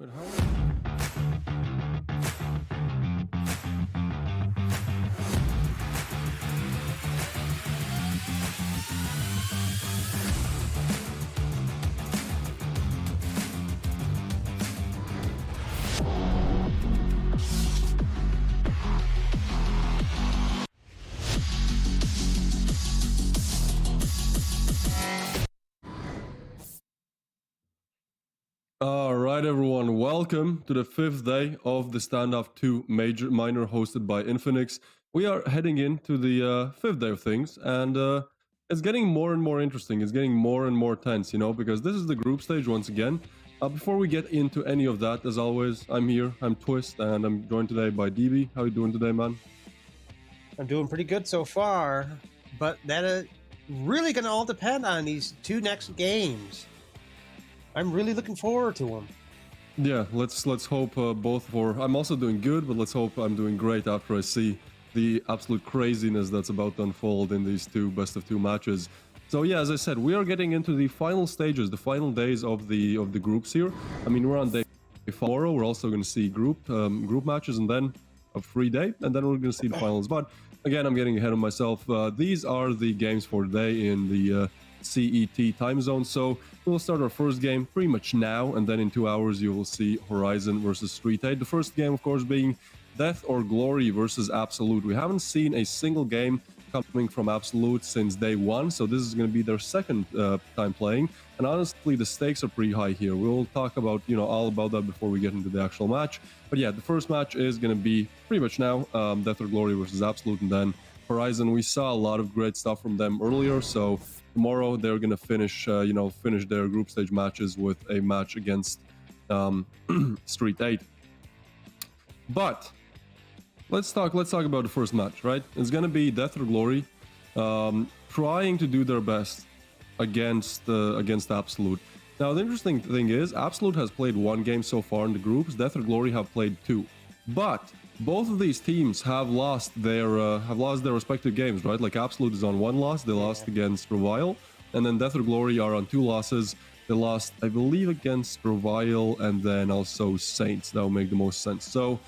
But how? Alright everyone, welcome to the 5th day of the Standoff 2 minor hosted by Infinix. We are heading into the 5th day of things, and it's getting more and more interesting, it's getting more and more tense, you know, because this is the group stage once again. Before we get into any of that, as always, I'm here, I'm Twist, and I'm joined today by DB. How you doing today, man? I'm doing pretty good so far, but that really going to all depend on these two next games. I'm really looking forward to them. Yeah, let's hope both for... I'm also doing good, but let's hope I'm doing great after I see the absolute craziness that's about to unfold in these two best of two matches. So yeah, as I said, we are getting into the final stages, the final days of the groups here. I mean, we're on day tomorrow. We're also going to see group matches, and then a free day, and then we're going to see the finals. But again, I'm getting ahead of myself. These are the games for today in the CET time zone. So we'll start our first game pretty much now, and then in 2 hours you will see HorizoN versus STREETEIGHT. The first game, of course, being DeathOrGlory versus Absolute. We haven't seen a single game coming from Absolute since day one, so this is going to be their second time playing. And honestly, the stakes are pretty high here. We'll talk about, all about that before we get into the actual match. But yeah, the first match is going to be pretty much now, DeathOrGlory versus Absolute, and then HorizoN. We saw a lot of great stuff from them earlier, so tomorrow they're going to finish, finish their group stage matches with a match against STREETEIGHT. But let's talk about the first match, right? It's going to be DeathOrGlory trying to do their best against Absolute. Now, the interesting thing is, Absolute has played one game so far in the groups. DeathOrGlory have played two, but both of these teams have lost their respective games, right? Like Absolute is on one loss; they lost against Revile, and then DeathOrGlory are on two losses. They lost, I believe, against Revile and then also Saints. That will make the most sense. So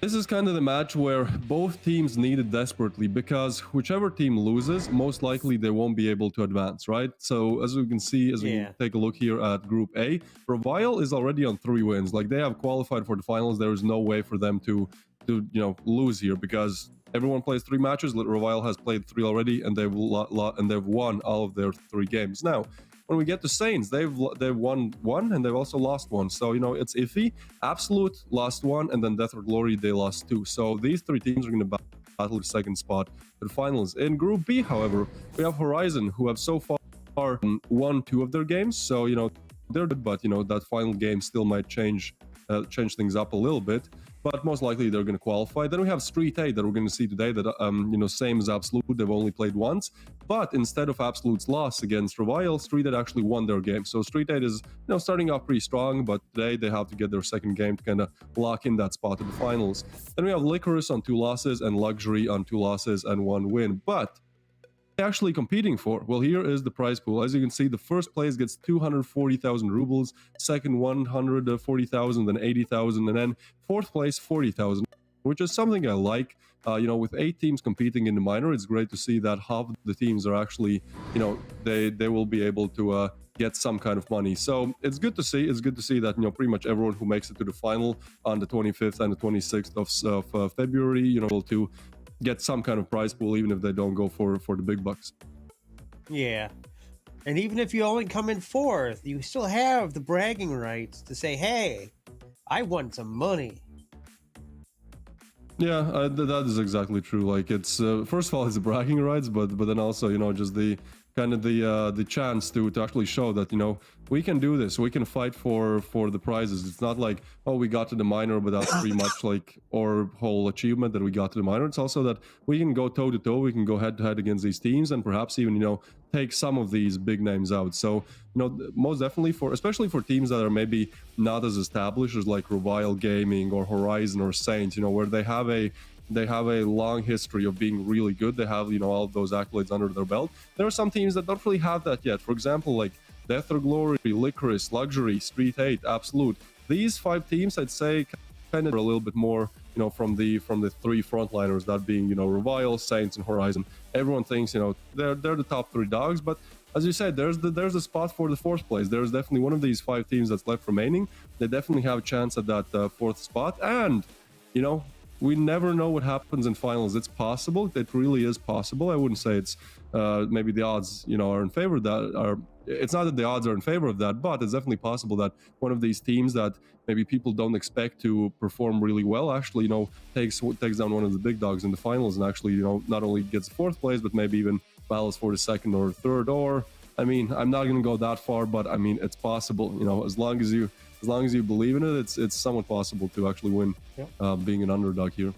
this is kind of the match where both teams need it desperately, because whichever team loses, most likely they won't be able to advance, right? So as we can see, as we can take a look here at Group A, Revile is already on 3 wins. Like, they have qualified for the finals. There is no way for them to lose here, because everyone plays 3 matches. Revile has played 3 already, and they've won all of their 3 games. Now, when we get to Saints, they've won 1 and they've also lost 1. So, it's iffy. Absolute lost 1, and then DeathOrGlory, they lost 2. So these 3 teams are going to battle the second spot to the finals. In Group B, however, we have HorizoN, who have so far won 2 of their games. So, they're good, but, that final game still might change things up a little bit. But most likely they're going to qualify. Then we have STREETEIGHT that we're going to see today that, same as Absolute, they've only played once. But instead of Absolute's loss against Revile, STREETEIGHT actually won their game. So STREETEIGHT is, starting off pretty strong, but today they have to get their second game to kind of lock in that spot to the finals. Then we have Lycoris on 2 losses and Luxury on 2 losses and 1 win. But actually competing for, well, here is the prize pool. As you can see, the first place gets 240,000 rubles, second 140,000, then 80,000, and then fourth place 40,000, which is something I like. With 8 teams competing in the minor, it's great to see that half of the teams are actually, they will be able to get some kind of money. So it's good to see. It's good to see that, pretty much everyone who makes it to the final on the 25th and the 26th of February, able to get some kind of prize pool, even if they don't go for the big bucks. Yeah. And even if you only come in 4th, you still have the bragging rights to say, hey, I won some money. Yeah, that is exactly true. Like, it's first of all, it's the bragging rights, but then also, just the kind of the chance to actually show that, we can do this, we can fight for the prizes. It's not like, oh, we got to the minor, but that's pretty much like our whole achievement, that we got to the minor. It's also that we can go toe to toe, we can go head to head against these teams, and perhaps even, take some of these big names out. So, most definitely especially for teams that are maybe not as established as like Revile Gaming or HorizoN or Saints, where they have a long history of being really good. They have, all of those accolades under their belt. There are some teams that don't really have that yet. For example, like DeathOrGlory, Lycoris, Luxury, STREETEIGHT, Absolute. These 5 teams, I'd say, kind of a little bit more, from the 3 frontliners, that being, Revile, Saints, and HorizoN. Everyone thinks, they're the top 3 dogs, but as you said, there's a spot for the 4th place. There's definitely one of these 5 teams that's left remaining. They definitely have a chance at that 4th spot, and we never know what happens in finals. It's possible. It really is possible. I wouldn't say it's maybe the odds, are in favor of that. It's not that the odds are in favor of that, but it's definitely possible that one of these teams that maybe people don't expect to perform really well actually, takes down one of the big dogs in the finals, and actually, not only gets 4th place, but maybe even battles for the 2nd or 3rd. Or, I mean, I'm not going to go that far, but I mean, it's possible. As long as you believe in it, it's somewhat possible to actually win. Being an underdog here.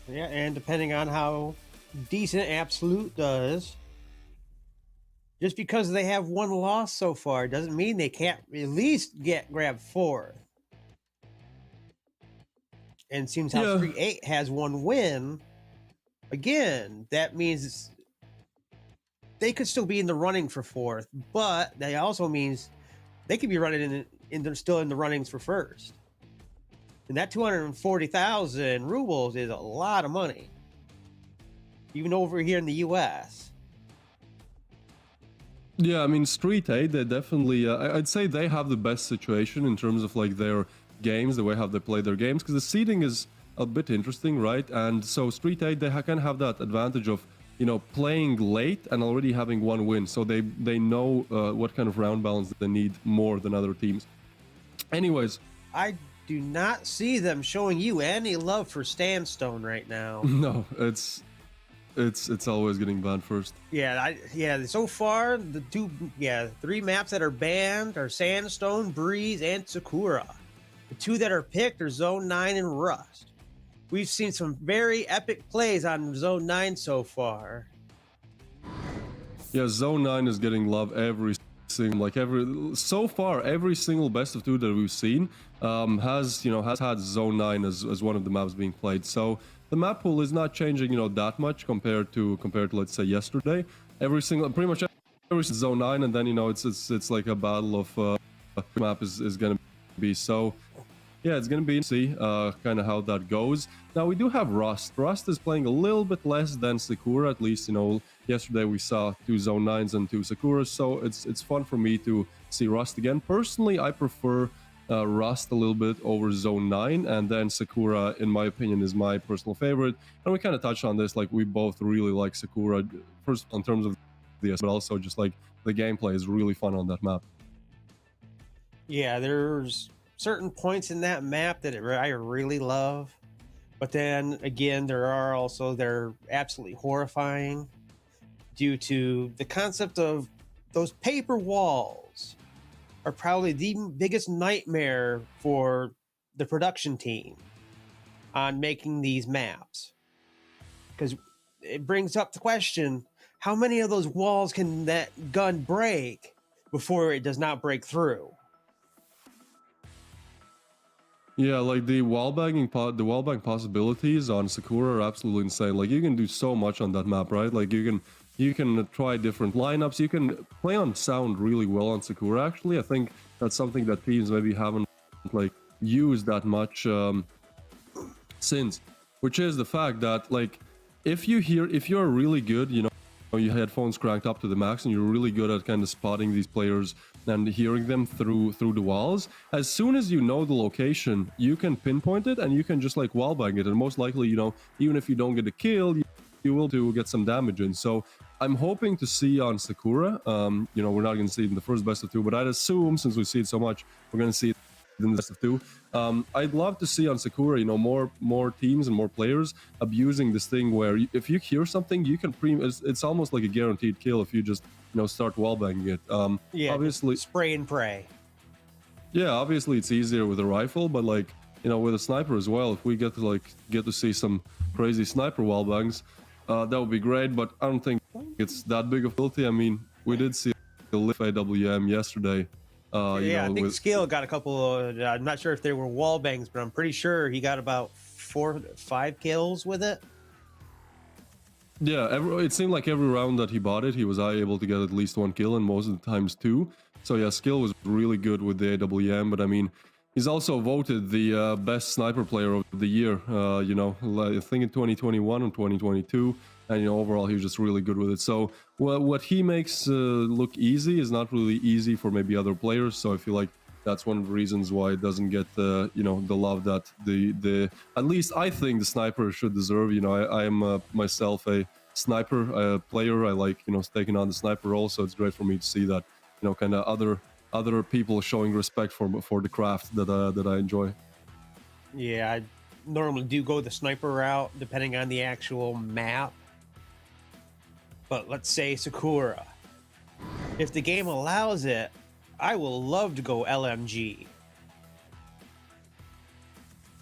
Yeah, and depending on how decent Absolute does, just because they have 1 loss so far doesn't mean they can't at least grab 4th. And seems how STREETEIGHT has 1 win, again, that means they could still be in the running for 4th, but that also means they could be running in they're still in the runnings for first. And that 240,000 rubles is a lot of money, even over here in the U.S. Yeah, I mean, STREETEIGHT, they definitely, I'd say they have the best situation in terms of like their games, the way how they play their games, because the seeding is a bit interesting, right? And so STREETEIGHT, they can have that advantage of, you know, playing late and already having one win. So they know what kind of round balance they need more than other teams. Anyways. I do not see them showing you any love for Sandstone right now. No, it's always getting banned first. Yeah, so far the three maps that are banned are Sandstone, Breeze, and Sakura. The two that are picked are Zone 9 and Rust. We've seen some very epic plays on Zone 9 so far. Yeah, Zone 9 is getting love every single best of two that we've seen has had Zone 9 as one of the maps being played. So the map pool is not changing, you know, that much compared to let's say yesterday. Pretty much every Zone 9, and then, you know, it's like a battle of map is gonna be. So yeah, it's gonna be interesting to see kind of how that goes. Now we do have Rust. Rust is playing a little bit less than Sakura, at least, you know. Yesterday we saw 2 Zone 9s and 2 Sakuras, so it's fun for me to see Rust again. Personally, I prefer Rust a little bit over Zone 9, and then Sakura, in my opinion, is my personal favorite. And we kind of touched on this, like we both really like Sakura, first in terms of the, but also just like the gameplay is really fun on that map. Yeah, there's certain points in that map that I really love, but then again, they're absolutely horrifying due to the concept of those paper walls are probably the biggest nightmare for the production team on making these maps, because it brings up the question, how many of those walls can that gun break before it does not break through? Yeah, like the wallbang possibilities on Sakura are absolutely insane. Like you can do so much on that map, right? Like you can try different lineups. You can play on sound really well on Sakura. Actually, I think that's something that teams maybe haven't like used that much since, which is the fact that like if you're really good, you know, your headphones cranked up to the max, and you're really good at kind of spotting these players and hearing them through the walls. As soon as you know the location, you can pinpoint it and you can just like wallbang it, and most likely, you know, even if you don't get a kill, you will get some damage in. So I'm hoping to see on Sakura, you know, we're not going to see it in the first best of two, but I'd assume since we see it so much, we're going to see it in the best of two. I'd love to see on Sakura, you know, more teams and more players abusing this thing where if you hear something, you can it's almost like a guaranteed kill if you just, you know, start wallbanging it. Yeah, obviously spray and pray. Yeah, obviously it's easier with a rifle, but like, you know, with a sniper as well, if we get to see some crazy sniper wallbangs, that would be great. But I don't think it's that big of a ability. I mean, we did see a lift AWM yesterday. I think Scale got a couple of, I'm not sure if they were wall bangs, but I'm pretty sure he got about 4-5 kills with it. Yeah, it seemed like every round that he bought it, he was able to get at least 1 kill, and most of the times 2. So yeah, Skill was really good with the AWM, but I mean, he's also voted the best sniper player of the year, you know, I think in 2021 and 2022. And, you know, overall, he was just really good with it. So what he makes look easy is not really easy for maybe other players. So I feel like that's one of the reasons why it doesn't get, you know, the love that the at least I think the sniper should deserve. You know, I am myself a sniper player. I like, you know, taking on the sniper role. So it's great for me to see that, you know, kind of other people showing respect for the craft that I enjoy. Yeah, I normally do go the sniper route depending on the actual map. But let's say Sakura. If the game allows it, I will love to go LMG.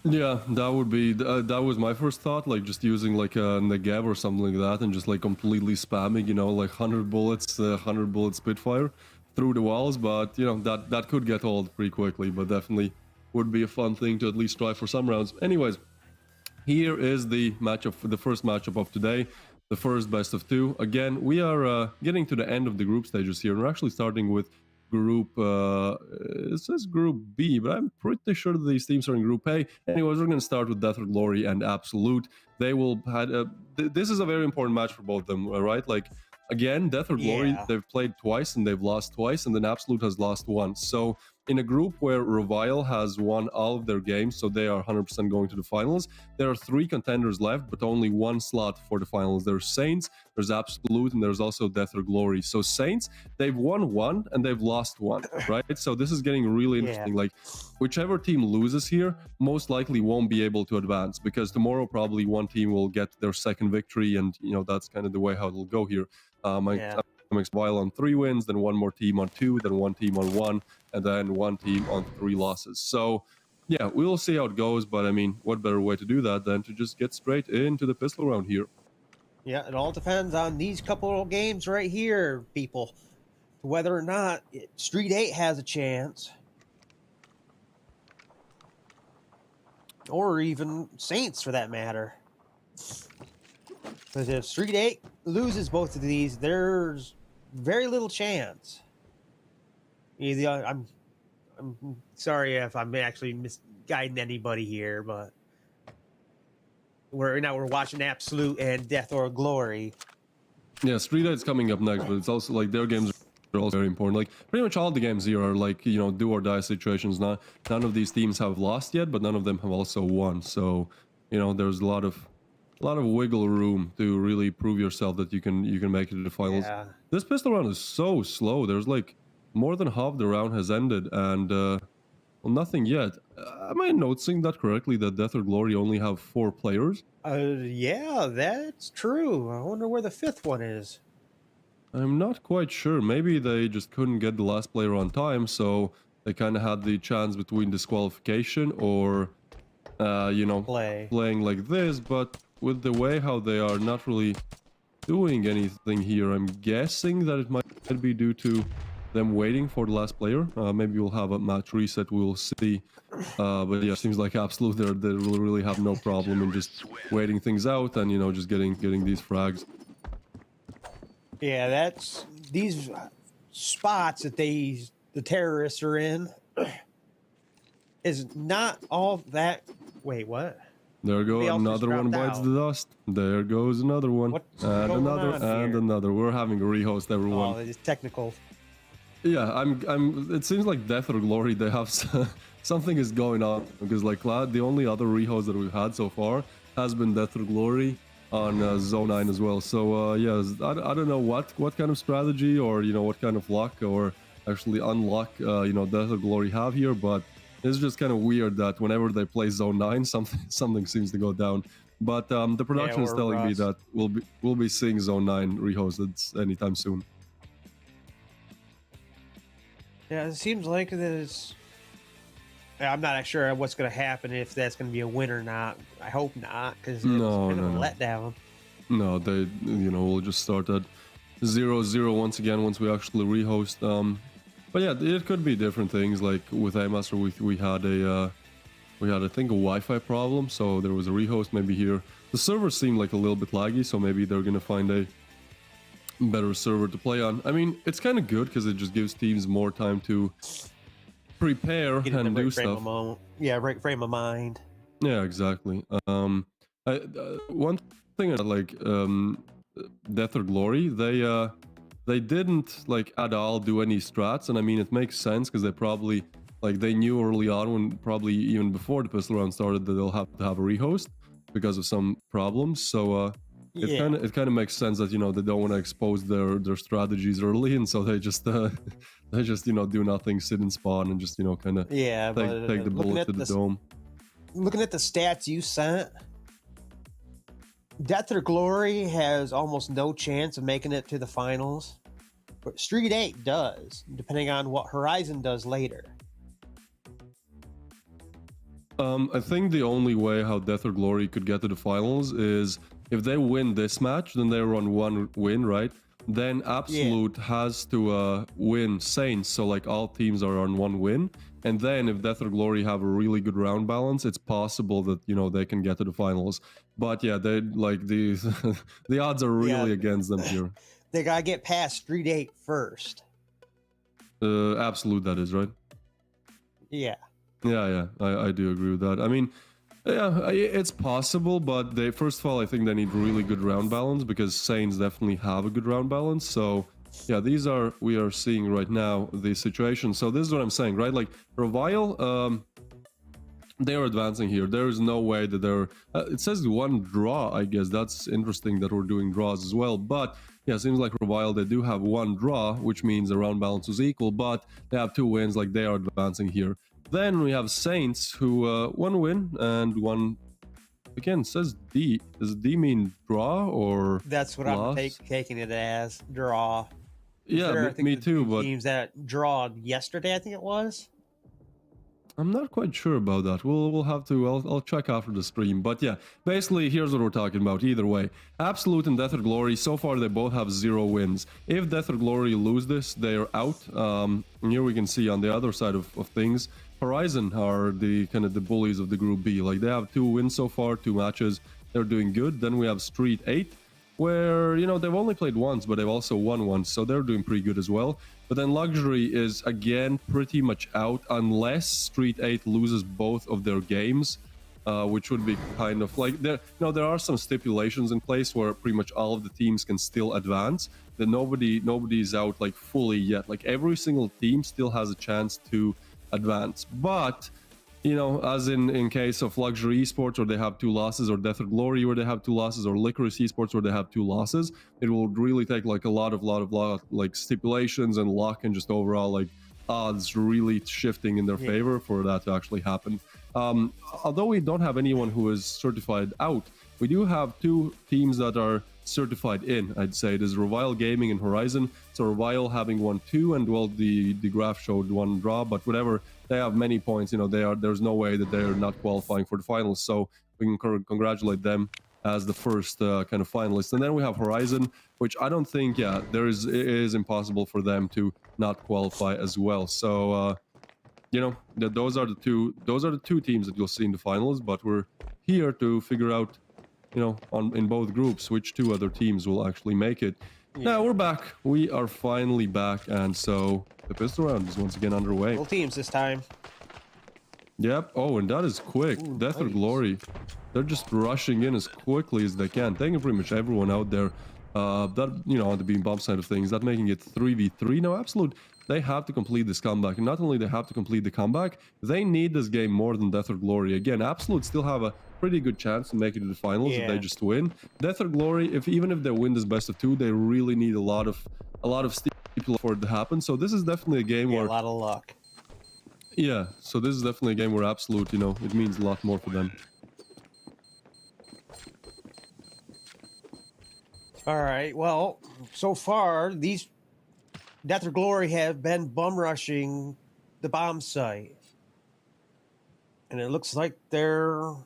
Yeah, that was my first thought, like just using like a Negev or something like that, and just like completely spamming, you know, like 100 bullets Spitfire through the walls. But you know, that could get old pretty quickly, but definitely would be a fun thing to at least try for some rounds. Anyways, here is the first matchup of today. The first best of two. Again, we are getting to the end of the group stages here, and we're actually starting with group, it says Group B, but I'm pretty sure that these teams are in Group A. Anyways, we're going to start with DeathOrGlory and Absolute. They will had this is a very important match for both of them, right? Like, again, DeathOrGlory, Yeah. they've played twice and they've lost twice, and then Absolute has lost once. So in a group where Revile has won all of their games, so they are 100% going to the finals, there are 3 contenders left, but only 1 slot for the finals. There's Saints, there's Absolute, and there's also DeathOrGlory. So Saints, they've won 1 and they've lost 1, right? So this is getting really interesting. Like, whichever team loses here most likely won't be able to advance, because tomorrow probably one team will get their second victory, and that's kind of the way how it'll go here. I'm Revile on 3 wins, then one more team on 2, then one team on 1, and then one team on 3 losses. So yeah, we'll see how it goes, but I mean, what better way to do that than to just get straight into the pistol round here? Yeah, it all depends on these couple of games right here, people, whether or not STREETEIGHT has a chance, or even Saints for that matter. Because if STREETEIGHT loses both of these, there's very little chance. I'm sorry if I'm actually misguiding anybody here, but we're watching Absolute and DeathOrGlory. Yeah, STREETEIGHT's coming up next, but it's also like their games are also very important. Like, pretty much all the games here are like, do or die situations. None of these teams have lost yet, but none of them have also won. So, there's a lot of wiggle room to really prove yourself that you can make it to the finals. Yeah. This pistol round is so slow. There's like more than half the round has ended, and well, nothing yet. Am I noticing that correctly, that DeathOrGlory only have 4 players? Yeah, that's true. I wonder where the 5th one is. I'm not quite sure. Maybe they just couldn't get the last player on time, so they kind of had the chance between disqualification or playing like this. But with the way how they are not really doing anything here, I'm guessing that it might be due to them waiting for the last player. Maybe we'll have a match reset, we'll see. But yeah, seems like Absolute, they really have no problem in just waiting things out and just getting these frags. Yeah, that's these spots that the terrorists are in is not all that. Wait, what? There goes another one, bites the dust. There goes another one. What's and going another on and here? another. We're having a rehost, everyone. Oh, it's technical. Yeah, it seems like DeathOrGlory, they have something is going on, because like the only other rehost that we've had so far has been DeathOrGlory on Zone 9 as well. So yeah, I don't know what kind of strategy or what kind of luck or actually unluck DeathOrGlory have here, but it's just kind of weird that whenever they play Zone 9, something seems to go down. But the production is telling me that we'll be seeing Zone 9 rehosted anytime soon. Yeah, it seems like this. I'm not sure what's going to happen, if that's going to be a win or not. I hope not, because it's kind of a letdown. No, they we'll just start at 0-0 once again once we actually rehost. But yeah, it could be different things. Like with A-Master, we had I think a Wi-Fi problem, so there was a rehost. Maybe here the server seemed like a little bit laggy, so maybe they're gonna find a better server to play on. I mean, it's kind of good because it just gives teams more time to prepare and do stuff. Right frame of mind. Yeah, exactly. One thing like DeathOrGlory, they didn't like at all do any strats, and I mean it makes sense because they probably they knew early on, when probably even before the pistol round started, that they'll have to have a rehost because of some problems. So it kind of makes sense that they don't want to expose their strategies early, and so they just do nothing, sit and spawn, and just kind of take the bullet to the dome. Looking at the stats you sent, DeathOrGlory has almost no chance of making it to the finals, but STREETEIGHT does, depending on what HorizoN does later. I think the only way how DeathOrGlory could get to the finals is if they win this match, then they're on 1 win, right? Then Absolute has to win Saints, so like all teams are on 1 win. And then if DeathOrGlory have a really good round balance, it's possible that they can get to the finals. But yeah, they the odds are really against them here. They gotta get past STREETEIGHT first. Absolute, that is, right? Yeah. Yeah, I do agree with that. I mean, yeah, it's possible, but they first of all, I think they need really good round balance because Saints definitely have a good round balance. So yeah, we are seeing right now the situation. So this is what I'm saying, right? Like Revile, they're advancing here. There is no way that they're. It says one draw. I guess that's interesting that we're doing draws as well. But yeah, it seems like Revile they do have one draw, which means the round balance is equal. But they have 2 wins. Like they are advancing here. Then we have Saints who 1 win and 1. Again, says D. Does D mean draw or That's what loss? I'm taking it as, draw. Yeah, I think me the too. two But teams that drawed yesterday, I think it was. I'm not quite sure about that. We'll have to. I'll check after the stream. But yeah, basically here's what we're talking about. Either way, Absolute and DeathOrGlory so far they both have 0 wins. If DeathOrGlory lose this, they're out. Here we can see on the other side of things, HorizoN are the kind of the bullies of the group B. Like they have 2 wins so far, 2 matches. They're doing good. Then we have STREETEIGHT, where they've only played once, but they've also won once, so they're doing pretty good as well. But then Luxury is again pretty much out unless STREETEIGHT loses both of their games, which would be kind of like there are some stipulations in place where pretty much all of the teams can still advance. That nobody's out like fully yet. Like every single team still has a chance to advance, but as in case of Luxury Esports where they have 2 losses, or DeathOrGlory where they have 2 losses, or Lycoris Esports where they have 2 losses, it will really take like a lot of like stipulations and luck and just overall like odds really shifting in their favor for that to actually happen. Although we don't have anyone who is certified out, we do have 2 teams that are certified in. I'd say it is RevialGG and HorizoN. So Revile having won 2, and well, the graph showed 1 draw, but whatever, they have many points. There's no way that they're not qualifying for the finals. So we can congratulate them as the first kind of finalists. And then we have HorizoN, which I don't think, it is impossible for them to not qualify as well. So those are the two teams that you'll see in the finals. But we're here to figure out, in both groups, which 2 other teams will actually make it. Now we're back. We are finally back, and so the pistol round is once again underway. Full teams this time. Yep. Oh, and that is quick. DeathOrGlory, they're just rushing in as quickly as they can, taking pretty much everyone out there. That on the beam bomb side of things, that making it 3v3 now. Absolute, they have to complete this comeback, and not only they have to complete the comeback, they need this game more than DeathOrGlory. Again, Absolute still have a pretty good chance to make it to the finals if they just win. DeathOrGlory, even if they win this best of 2, they really need a lot of steeple for it to happen. So this is definitely a game where a lot of luck. Yeah, so this is definitely a game where Absolute, it means a lot more for them. All right. Well, so far these DeathOrGlory have been bum rushing the bomb site, and it looks like Daz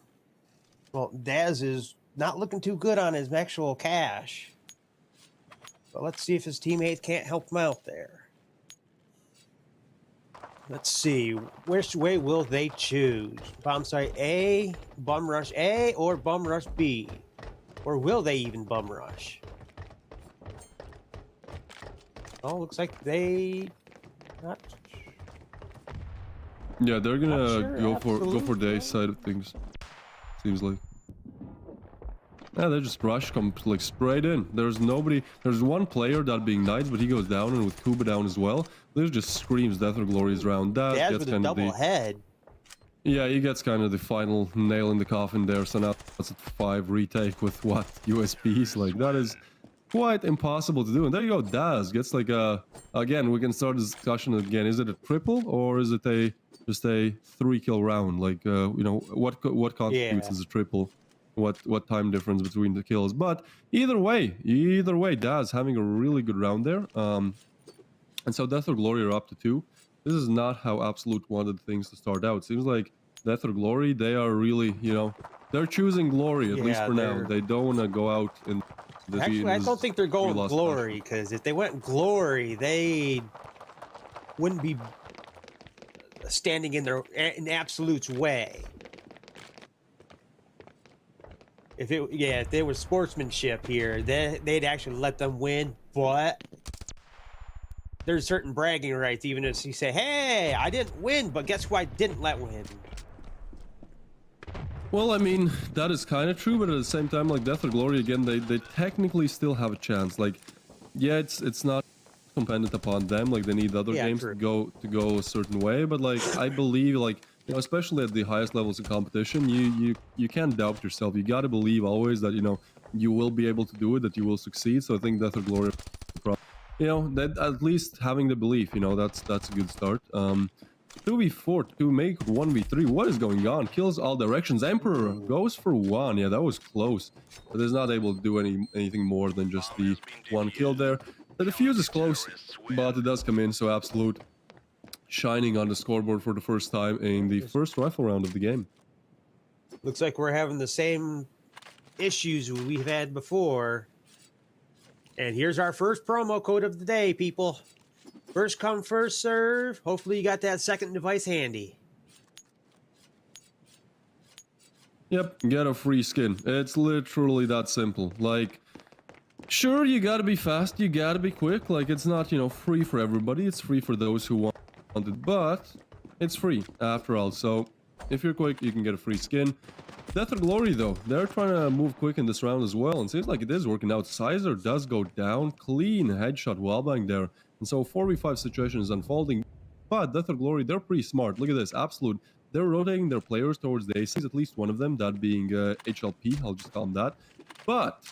is not looking too good on his actual cash. But let's see if his teammates can't help him out there. Let's see, which way will they choose? Bomb site A, bum rush A, or bum rush B? Or will they even bum rush? Oh, looks like they not. Yeah, they're gonna go for the A side of things. Seems like. Yeah, they just rush, come like straight in. There's nobody. There's one player, that being Knights, but he goes down, and with Kuba down as well. There's just screams DeathOrGlory's round. That gets with kind a of double head. Yeah, he gets kind of the final nail in the coffin there. So now that's at 5 retake with what USPs. Like that is quite impossible to do. And there you go, Daz gets like a. Again, we can start this discussion again. Is it a triple or is it just a 3-kill round? Like what constitutes as a triple? What time difference between the kills? But either way, Daz having a really good round there. And so DeathOrGlory are up to 2. This is not how Absolute wanted things to start out. Seems like DeathOrGlory, they are really, they're choosing glory at least for now. They don't want to go out in. Actually, I don't think they're going glory, because if they went glory, they wouldn't be standing in Absolute's way. If there was sportsmanship here, they'd actually let them win. But there's certain bragging rights, even if you say, hey, I didn't win, but guess who I didn't let win? Well, I mean, that is kind of true, but at the same time, like DeathOrGlory, again, they technically still have a chance. Like, yeah, it's not dependent upon them. Like, they need other games true. to go a certain way. But like, I believe, like, you know, especially at the highest levels of competition, you can't doubt yourself. You got to believe always that, you know, you will be able to do it, that you will succeed. So I think DeathOrGlory, you know, that at least having the belief, you know, that's a good start. 2v4 to make 1v3. What is going on? Kills all directions. Emperor goes for one. Yeah, that was close. But is not able to do anything more than just the one kill there. The defuse is close, but it does come in. So Absolute shining on the scoreboard for the first time in the first rifle round of the game. Looks like we're having the same issues we've had before. And here's our first promo code of the day, people. First come, first serve. Hopefully you got that second device handy. Yep, get a free skin. It's literally that simple. Like, sure, you gotta be fast, you gotta be quick. Like, it's not, you know, free for everybody. It's free for those who want it, but it's free after all. So, if you're quick, you can get a free skin. DeathOrGlory, though, they're trying to move quick in this round as well, and seems like it is working out. Sizer does go down. Clean headshot wallbang there. And so 4v5 situation is unfolding, but DeathOrGlory, they're pretty smart. Look at this, Absolute. They're rotating their players towards the aces, at least one of them, that being HLP, I'll just call them that. But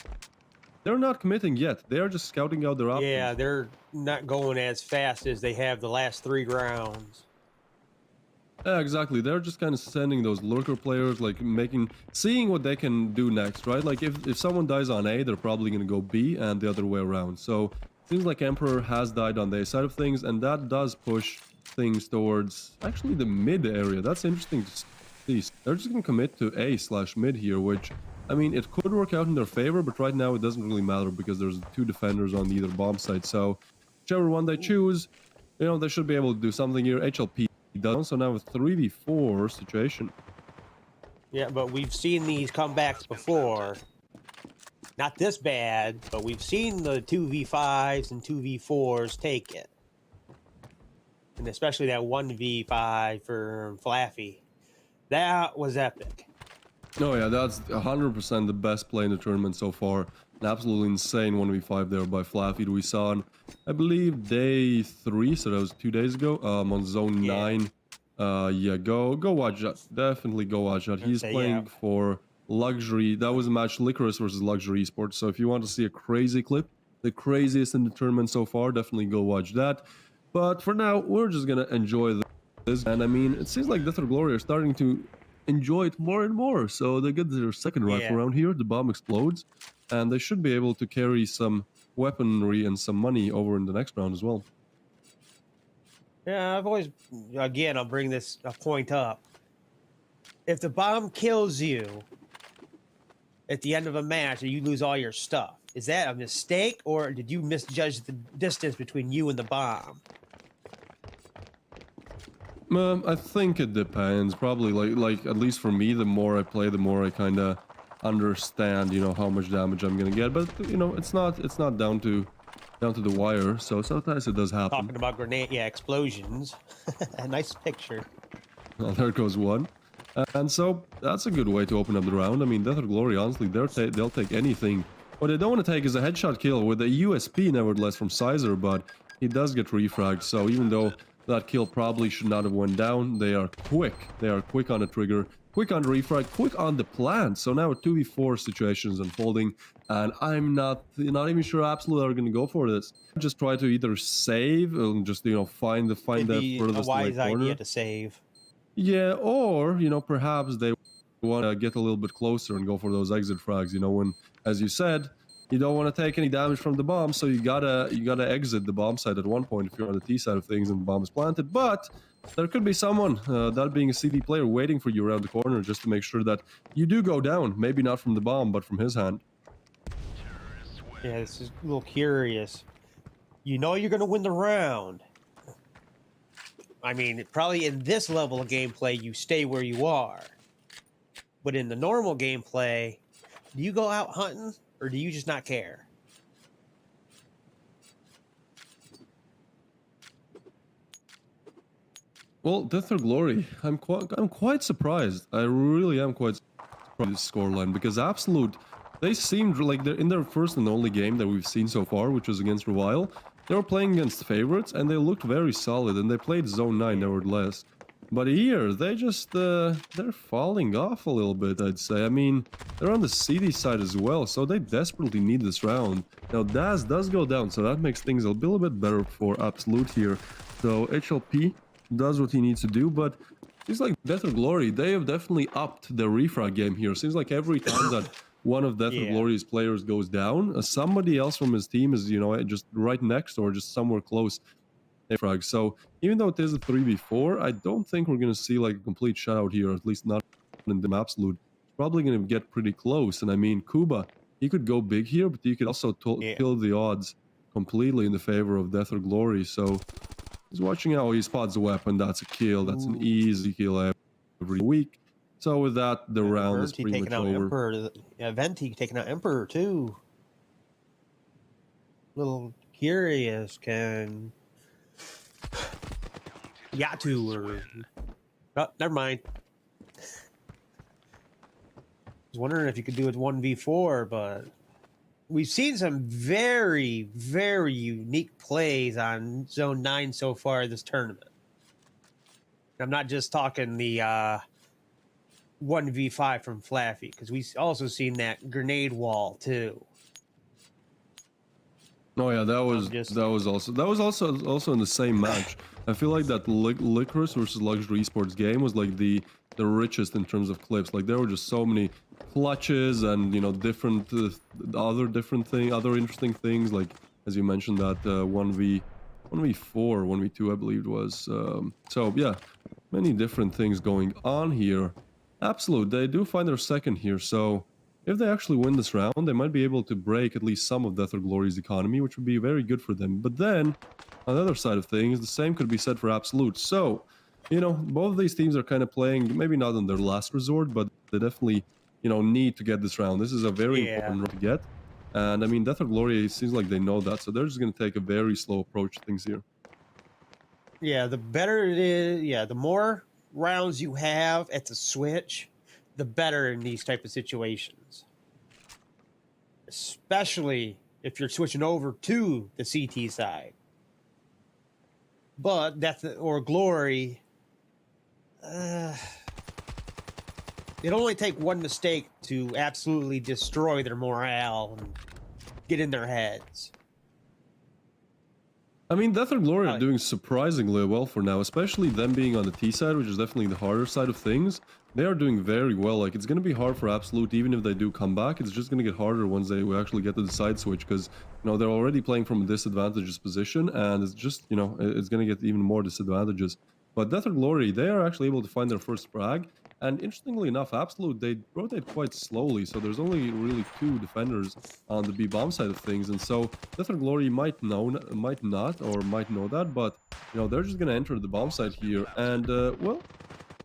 they're not committing yet. They are just scouting out their options. Yeah, they're not going as fast as they have the last 3 rounds. Yeah, exactly. They're just kind of sending those lurker players, like seeing what they can do next, right? Like if someone dies on A, they're probably going to go B and the other way around. So seems like Emperor has died on the A side of things, and that does push things towards actually the mid area. That's interesting to see. They're just going to commit to A/mid here, which, I mean, it could work out in their favor, but right now it doesn't really matter because there's 2 defenders on either bomb site. So whichever one they choose, you know, they should be able to do something here. HLP does, so now a 3v4 situation. Yeah, but we've seen these comebacks before. Not this bad, but we've seen the 2v5s and 2v4s take it. And especially that 1v5 for Flaffy. That was epic. Oh yeah, that's 100% the best play in the tournament so far. An absolutely insane 1v5 there by Flaffy that we saw on, I believe, day 3, so that was 2 days ago, on zone 9. Yeah, go watch that. Definitely go watch that. He's playing for Luxury. That was a match, Lycoris versus Luxury Esports. So if you want to see a crazy clip, the craziest in the tournament so far, definitely go watch that. But for now, we're just gonna enjoy this. And I mean, it seems like DeathOrGlory are starting to enjoy it more and more. So they get their second rifle round here. The bomb explodes, and they should be able to carry some weaponry and some money over in the next round as well. Yeah, I've always, again, I'll bring this a point up. If the bomb kills you at the end of a match and you lose all your stuff, is that a mistake, or did you misjudge the distance between you and the bomb? I think it depends. Probably like at least for me, the more I play, the more I kind of understand, you know, how much damage I'm gonna get. But you know, it's not down to the wire. So sometimes it does happen. Talking about grenade, explosions. A nice picture. Well, there goes one. And so that's a good way to open up the round. I mean, DeathOrGlory, honestly, they'll take anything. What they don't want to take is a headshot kill with a USP, nevertheless, from Sizer, but he does get refragged. So even though that kill probably should not have went down, they are quick. They are quick on the trigger, quick on the refrag, quick on the plant. So now a 2v4 situation is unfolding, and I'm not even sure Absolute are going to go for this. Just try to either save and just, you know, find that furthest wise corner. idea to save. Yeah, or, you know, perhaps they want to get a little bit closer and go for those exit frags, you know, when, as you said, you don't want to take any damage from the bomb, so you gotta exit the bomb site at one point if you're on the T side of things and the bomb is planted. But there could be someone, that being a CD player, waiting for you around the corner just to make sure that you do go down. Maybe not from the bomb, but from his hand. Yeah, this is a little curious. You know you're going to win the round. I mean, probably in this level of gameplay, you stay where you are. But in the normal gameplay, do you go out hunting, or do you just not care? Well, DeathOrGlory, I'm quite surprised. I really am quite surprised by this scoreline because Absolute, they seemed like they're in their first and only game that we've seen so far, which was against Revile. They were playing against favorites and they looked very solid and they played Zone 9 nevertheless. But here, they just, they're falling off a little bit, I'd say. I mean, they're on the CD side as well, so they desperately need this round. Now, Daz does go down, so that makes things a little bit better for Absolute here. So, HLP does what he needs to do, but seems like DeathOrGlory, they have definitely upped their refrag game here. Seems like every time that one of DeathOrGlory's players goes down, somebody else from his team is, you know, just right next or just somewhere close. Frag. So even though it is a 3v4, I don't think we're going to see like a complete shutout here, at least not in the Absolute. It's probably going to get pretty close. And I mean, Kuba, he could go big here, but he could also kill the odds completely in the favor of DeathOrGlory. So he's watching out. He spots a weapon. That's a kill. That's an easy kill every week. So with that, the round is pretty much over. Emperor. Venti taking out Emperor too. Little curious, can Yatu or... Oh, never mind. I was wondering if you could do it 1v4, but we've seen some very, very unique plays on Zone 9 so far this tournament. I'm not just talking the 1v5 from Flaffy, because we've also seen that grenade wall too. Oh yeah, that was also in the same match. I feel like that Lycoris versus Luxury Esports game was like the richest in terms of clips. Like there were just so many clutches and, you know, different other interesting things. Like as you mentioned, that 1v4, 1v2, I believe it was. So yeah, many different things going on here. Absolute, they do find their second here. So if they actually win this round, they might be able to break at least some of DeathOrGlory's economy, which would be very good for them. But then, on the other side of things, the same could be said for Absolute. So, you know, both of these teams are kind of playing, maybe not on their last resort, but they definitely, you know, need to get this round. This is a very important round to get. And, I mean, DeathOrGlory, it seems like they know that, so they're just going to take a very slow approach to things here. Yeah, the better it is, the more rounds you have at the switch, the better in these type of situations. Especially if you're switching over to the CT side. But DeathOrGlory, it only take one mistake to absolutely destroy their morale and get in their heads. I mean, DeathOrGlory are doing surprisingly well for now, especially them being on the T side, which is definitely the harder side of things. They are doing very well. Like, it's going to be hard for Absolute, even if they do come back. It's just going to get harder once they actually get to the side switch, because, you know, they're already playing from a disadvantageous position, and it's just, you know, it's going to get even more disadvantages. But DeathOrGlory, they are actually able to find their first frag, and interestingly enough, Absolute, they rotate quite slowly, so there's only really 2 defenders on the B-bomb side of things, and so DeathOrGlory might not, or might know that, but, you know, they're just going to enter the bomb side here, and, well,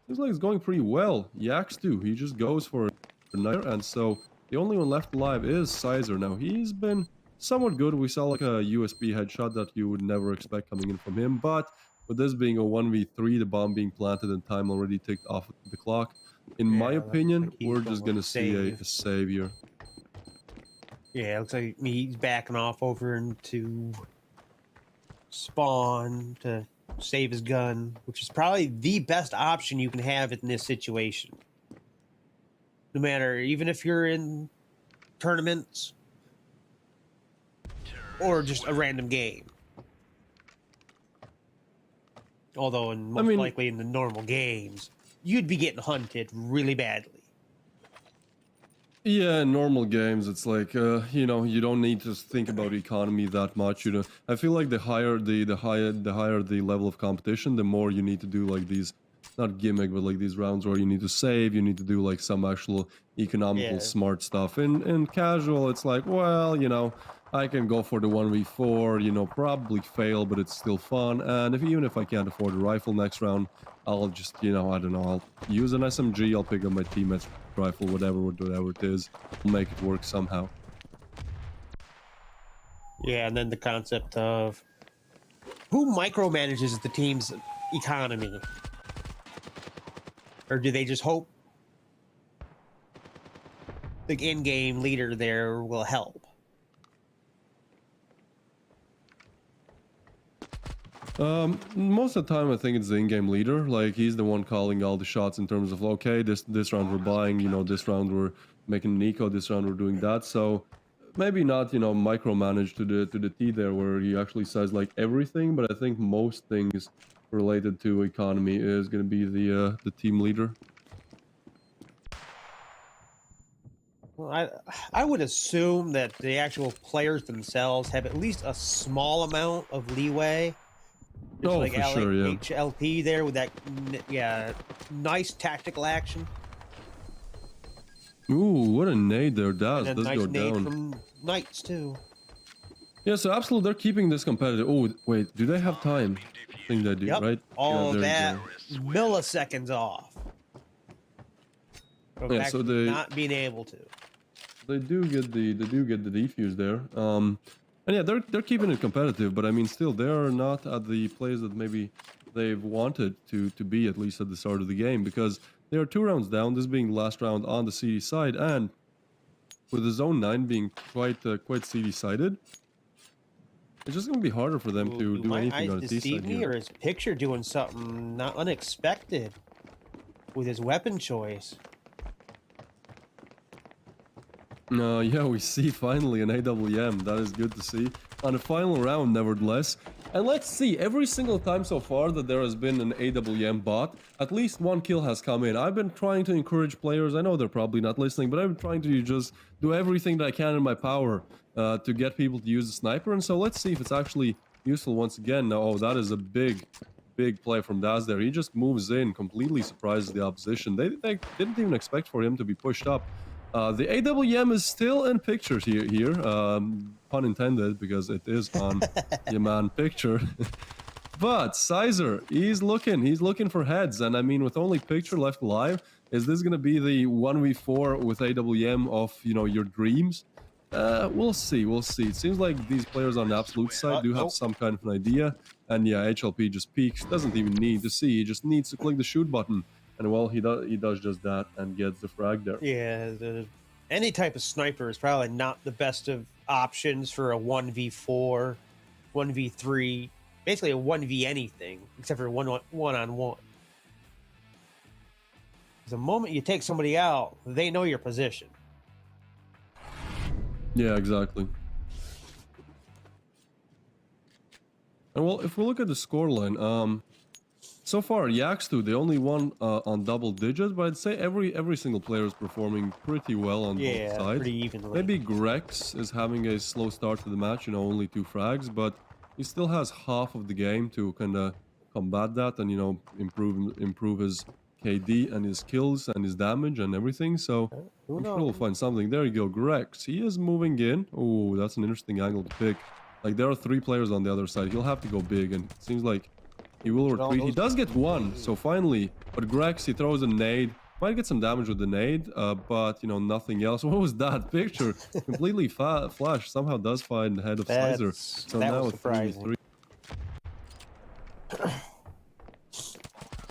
seems like it's going pretty well. Yax too, he just goes for another, and so the only one left alive is Sizer. Now, he's been somewhat good. We saw like a USB headshot that you would never expect coming in from him, but with this being a 1v3, the bomb being planted and time already ticked off the clock, in my opinion, we're just going to see a save here. Yeah, it looks like he's backing off over into spawn to save his gun, which is probably the best option you can have in this situation. No matter, even if you're in tournaments or just a random game. Although, most likely in the normal games, you'd be getting hunted really badly. Yeah, in normal games, it's like, you know, you don't need to think about economy that much. You know, I feel like the higher the level of competition, the more you need to do like these, not gimmick, but like these rounds where you need to save, you need to do like some actual economical smart stuff. In casual, it's like, well, you know, I can go for the 1v4, you know, probably fail, but it's still fun. And even if I can't afford a rifle next round, I'll just, you know, I don't know, I'll use an SMG, I'll pick up my teammate's rifle, whatever it is, I'll make it work somehow. Yeah, and then the concept of who micromanages the team's economy. Or do they just hope the in-game leader there will help? Most of the time, I think it's the in-game leader. Like, he's the one calling all the shots in terms of, okay, this round we're buying, you know, this round we're making an eco, this round we're doing that. So maybe not, you know, micromanage to the T there, where he actually says like everything. But I think most things related to economy is going to be the team leader. Well, I would assume that the actual players themselves have at least a small amount of leeway. Just Oh, like for sure, yeah. HLP there with that, nice tactical action. Ooh, what a nade there, Daz. And a Let's nice go nade down. from Knights too. Yeah, so absolutely, they're keeping this competitive. Oh, wait, do they have time? I think they do, Yep. right? All yeah, that milliseconds off. Of Yeah, so they not being able to. They do get the defuse there. And yeah, they're keeping it competitive, but I mean, still, they're not at the place that maybe they've wanted to be, at least at the start of the game, because they are 2 rounds down. This being the last round on the CD side, and with the zone 9 being quite CD sided, it's just going to be harder for them to do anything on the T side me, here. or is Picture doing something not unexpected with his weapon choice? Yeah, we see finally an AWM. That is good to see. On the final round, nevertheless. And let's see, every single time so far that there has been an AWM bot, at least 1 kill has come in. I've been trying to encourage players, I know they're probably not listening, but I've been trying to just do everything that I can in my power to get people to use the sniper. And so let's see if it's actually useful once again. Now, oh, that is a big play from Daz there. He just moves in, completely surprises the opposition. They didn't even expect for him to be pushed up. The AWM is still in pictures here, pun intended, because it is on your man Picture. But Sizer, he's looking for heads, and I mean, with only Picture left alive, is this gonna be the 1v4 with AWM of, you know, your dreams? We'll see. It seems like these players on the Absolute side do have some kind of an idea, and yeah, HLP just peeks, doesn't even need to see, he just needs to click the shoot button. And well, he does just that and gets the frag there. Yeah, any type of sniper is probably not the best of options for a 1v4, 1v3, basically a 1v anything, except for one-on-one. The moment you take somebody out, they know your position. Yeah, exactly. And well, if we look at the scoreline, so far, Yaxtu, the only one on double digits, but I'd say every single player is performing pretty well on both sides. Pretty evenly. Maybe Grex is having a slow start to the match, you know, only 2 frags, but he still has half of the game to kind of combat that and, you know, improve his KD and his kills and his damage and everything. So I'm sure we'll find something. There you go, Grex. He is moving in. Oh, that's an interesting angle to pick. Like, there are 3 players on the other side. He'll have to go big, and it seems like he will retreat. He does get 1, so finally. But Grex, he throws a nade. Might get some damage with the nade, but, you know, nothing else. What was that? Picture completely flash. Somehow does find the head of Sizer. So now it's 3v3.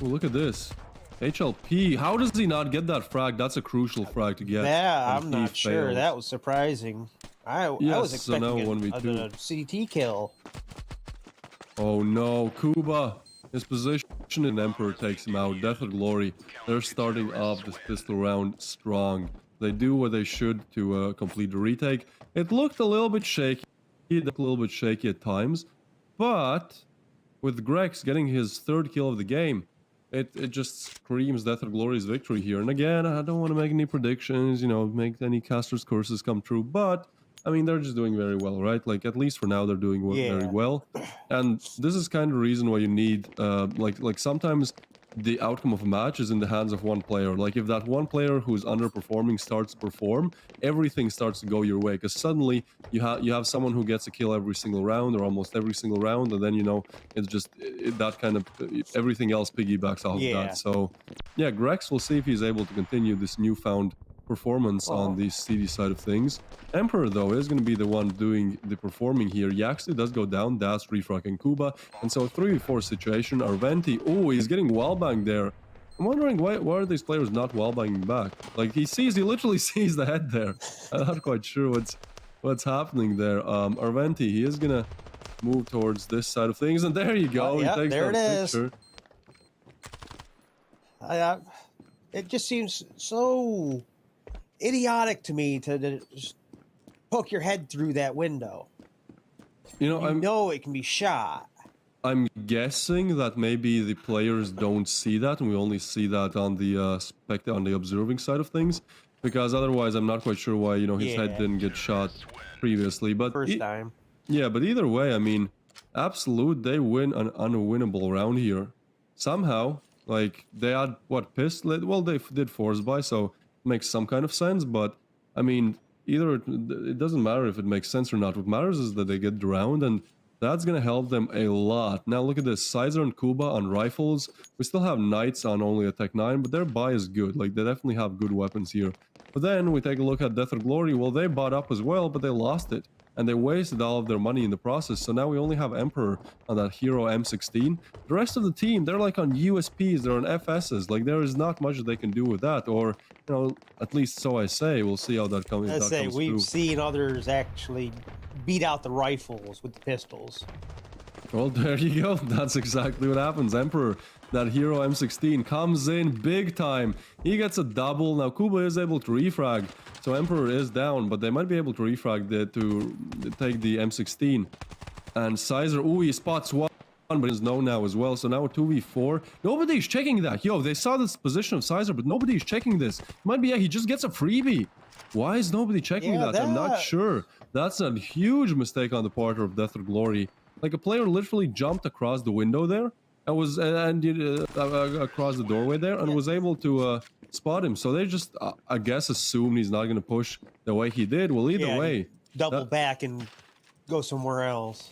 Oh, look at this. HLP. How does he not get that frag? That's a crucial frag to get. Yeah, I'm not sure. That was surprising. I was expecting a CT kill. Oh no, Kuba, his position in Emperor takes him out. DeathOrGlory, they're starting off this pistol round strong. They do what they should to complete the retake. It looked a little bit shaky, at times, but with Grex getting his 3rd kill of the game, it just screams DeathOrGlory's victory here. And again, I don't want to make any predictions, you know, make any caster's curses come true, but I mean, they're just doing very well, right? Like, at least for now, they're doing very well. And this is kind of the reason why you need, like sometimes the outcome of a match is in the hands of one player. Like, if that one player who's underperforming starts to perform, everything starts to go your way. Because suddenly you have someone who gets a kill every single round or almost every single round, and then, you know, it's just that kind of everything else piggybacks off of that. So yeah, Grex, will see if he's able to continue this newfound performance on the CD side of things. Emperor, though, is going to be the one doing the performing here. Yaxley does go down, Das, Refrag, and Kuba. And so 3v4 situation. Arventi, oh, he's getting wallbanged there. I'm wondering why are these players not wallbanging back? Like he literally sees the head there. I'm not quite sure what's happening there. Arventi, he is gonna move towards this side of things, and there you go. Yeah, he takes there that it is. picture. It just seems so idiotic to me to just poke your head through that window. You know, You know it can be shot. I'm guessing that maybe the players don't see that, and we only see that on the on the observing side of things, because otherwise, I'm not quite sure why his head Yeah. didn't get shot previously. But First time. yeah, but either way, I mean, Absolute, they win an unwinnable round here somehow. Like they had what pistol? Well, they did force buy, so it makes some kind of sense. But I mean, either it doesn't matter if it makes sense or not. What matters is that they get the round, and that's gonna help them a lot. Now look at this, Sizer and Kuba on rifles. We still have Knights on only a Tech 9, but their buy is good. Like they definitely have good weapons here. But then we take a look at DeathOrGlory. Well, they bought up as well, but they lost it. And they wasted all of their money in the process. So now we only have Emperor on that Hero M16. The rest of the team, they're like on USPs, they're on FSs. Like there is not much that they can do with that. Or, at least so I say. We'll see how that comes Let's say we've through. seen others actually beat out the rifles with the pistols. Well, there you go. That's exactly what happens. Emperor, that Hero M16, comes in big time. He gets a double. Now, Kuba is able to refrag, so Emperor is down, but they might be able to refrag to take the M16. And Sizer, ooh, he spots one, but is known now as well. So now 2v4. Nobody's checking that. Yo, they saw this position of Sizer, but nobody's checking this. Might be, yeah, he just gets a freebie. Why is nobody checking that? I'm not sure. That's a huge mistake on the part of DeathOrGlory. Like a player literally jumped across the window there and across the doorway there and was able to spot him. So they just, I guess, assumed he's not going to push the way he did. Well, either way, double back and go somewhere else.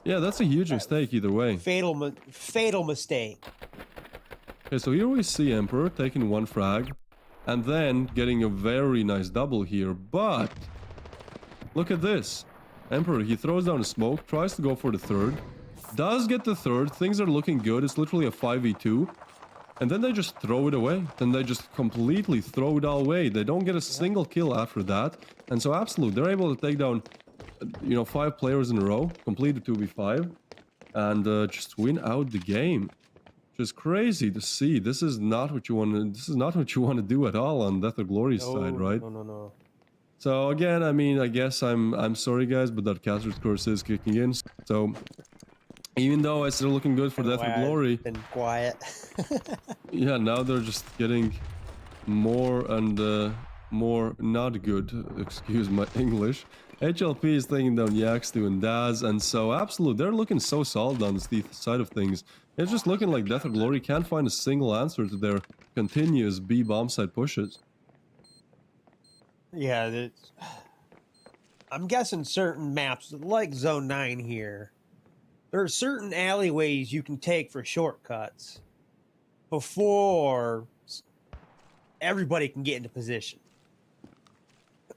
Yeah, that's a huge mistake either way. Fatal mistake. Okay, so here we see Emperor taking one frag and then getting a very nice double here. But look at this. Emperor, he throws down a smoke, tries to go for the third, does get the third, things are looking good, it's literally a 5v2, and then they just throw it away. Then they just completely throw it all away. They don't get a single kill after that, and so Absolute, they're able to take down, 5 players in a row, complete the 2v5, and just win out the game. Just crazy to see. This is not what you want to do at all on DeathOrGlory's side, right? No. So again, I mean, I guess I'm sorry guys, but that caster's curse is kicking in. So even though it's still looking good for DeathOrGlory, been quiet. yeah, now they're just getting more and more not good. Excuse my English. HLP is taking down Yaxtu and Daz, and so Absolute, they're looking so solid on the side of things. It's just looking like DeathOrGlory can't find a single answer to their continuous B bomb side pushes. Yeah, I'm guessing certain maps, like Zone 9 here, there are certain alleyways you can take for shortcuts before everybody can get into position.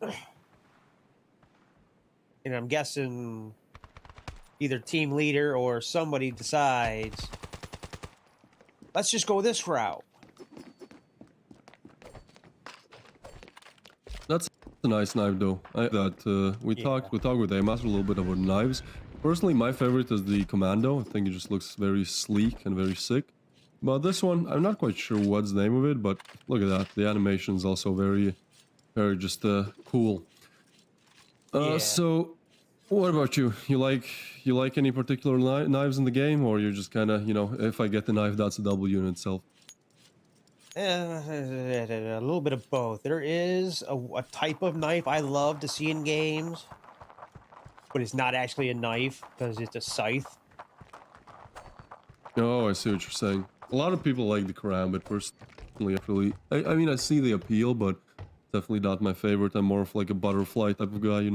And I'm guessing either team leader or somebody decides, let's just go this route. That's a nice knife though. We talked with Amaster a little bit about knives. Personally, my favorite is the Commando. I think it just looks very sleek and very sick. But this one, I'm not quite sure what's the name of it, but look at that. The animation is also very just cool. So what about you? You like any particular knives in the game, or you're just kind of, if I get the knife, that's a W in itself? A little bit of both. There is a type of knife I love to see in games, but it's not actually a knife because it's a scythe. Oh, I see what you're saying. A lot of people like the Karambit, personally. I mean, I see the appeal, but definitely not my favorite. I'm more of like a butterfly type of guy,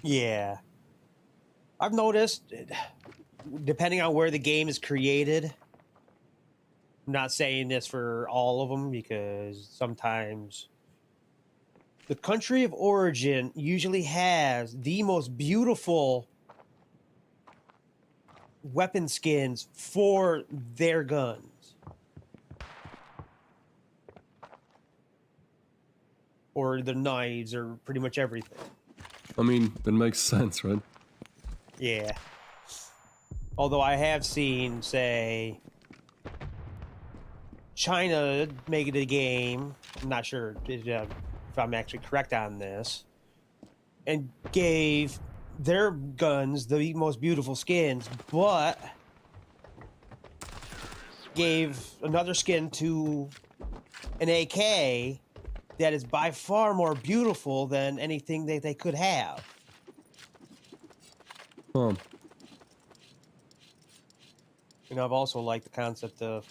Yeah. I've noticed, depending on where the game is created, I'm not saying this for all of them because sometimes the country of origin usually has the most beautiful weapon skins for their guns. or the knives or pretty much everything. I mean, it makes sense, right? Yeah. Although I have seen, say, China make it a game. I'm not sure if I'm actually correct on this. And gave their guns the most beautiful skins, but gave another skin to an AK that is by far more beautiful than anything that they could have. Huh. You know, I've also liked the concept of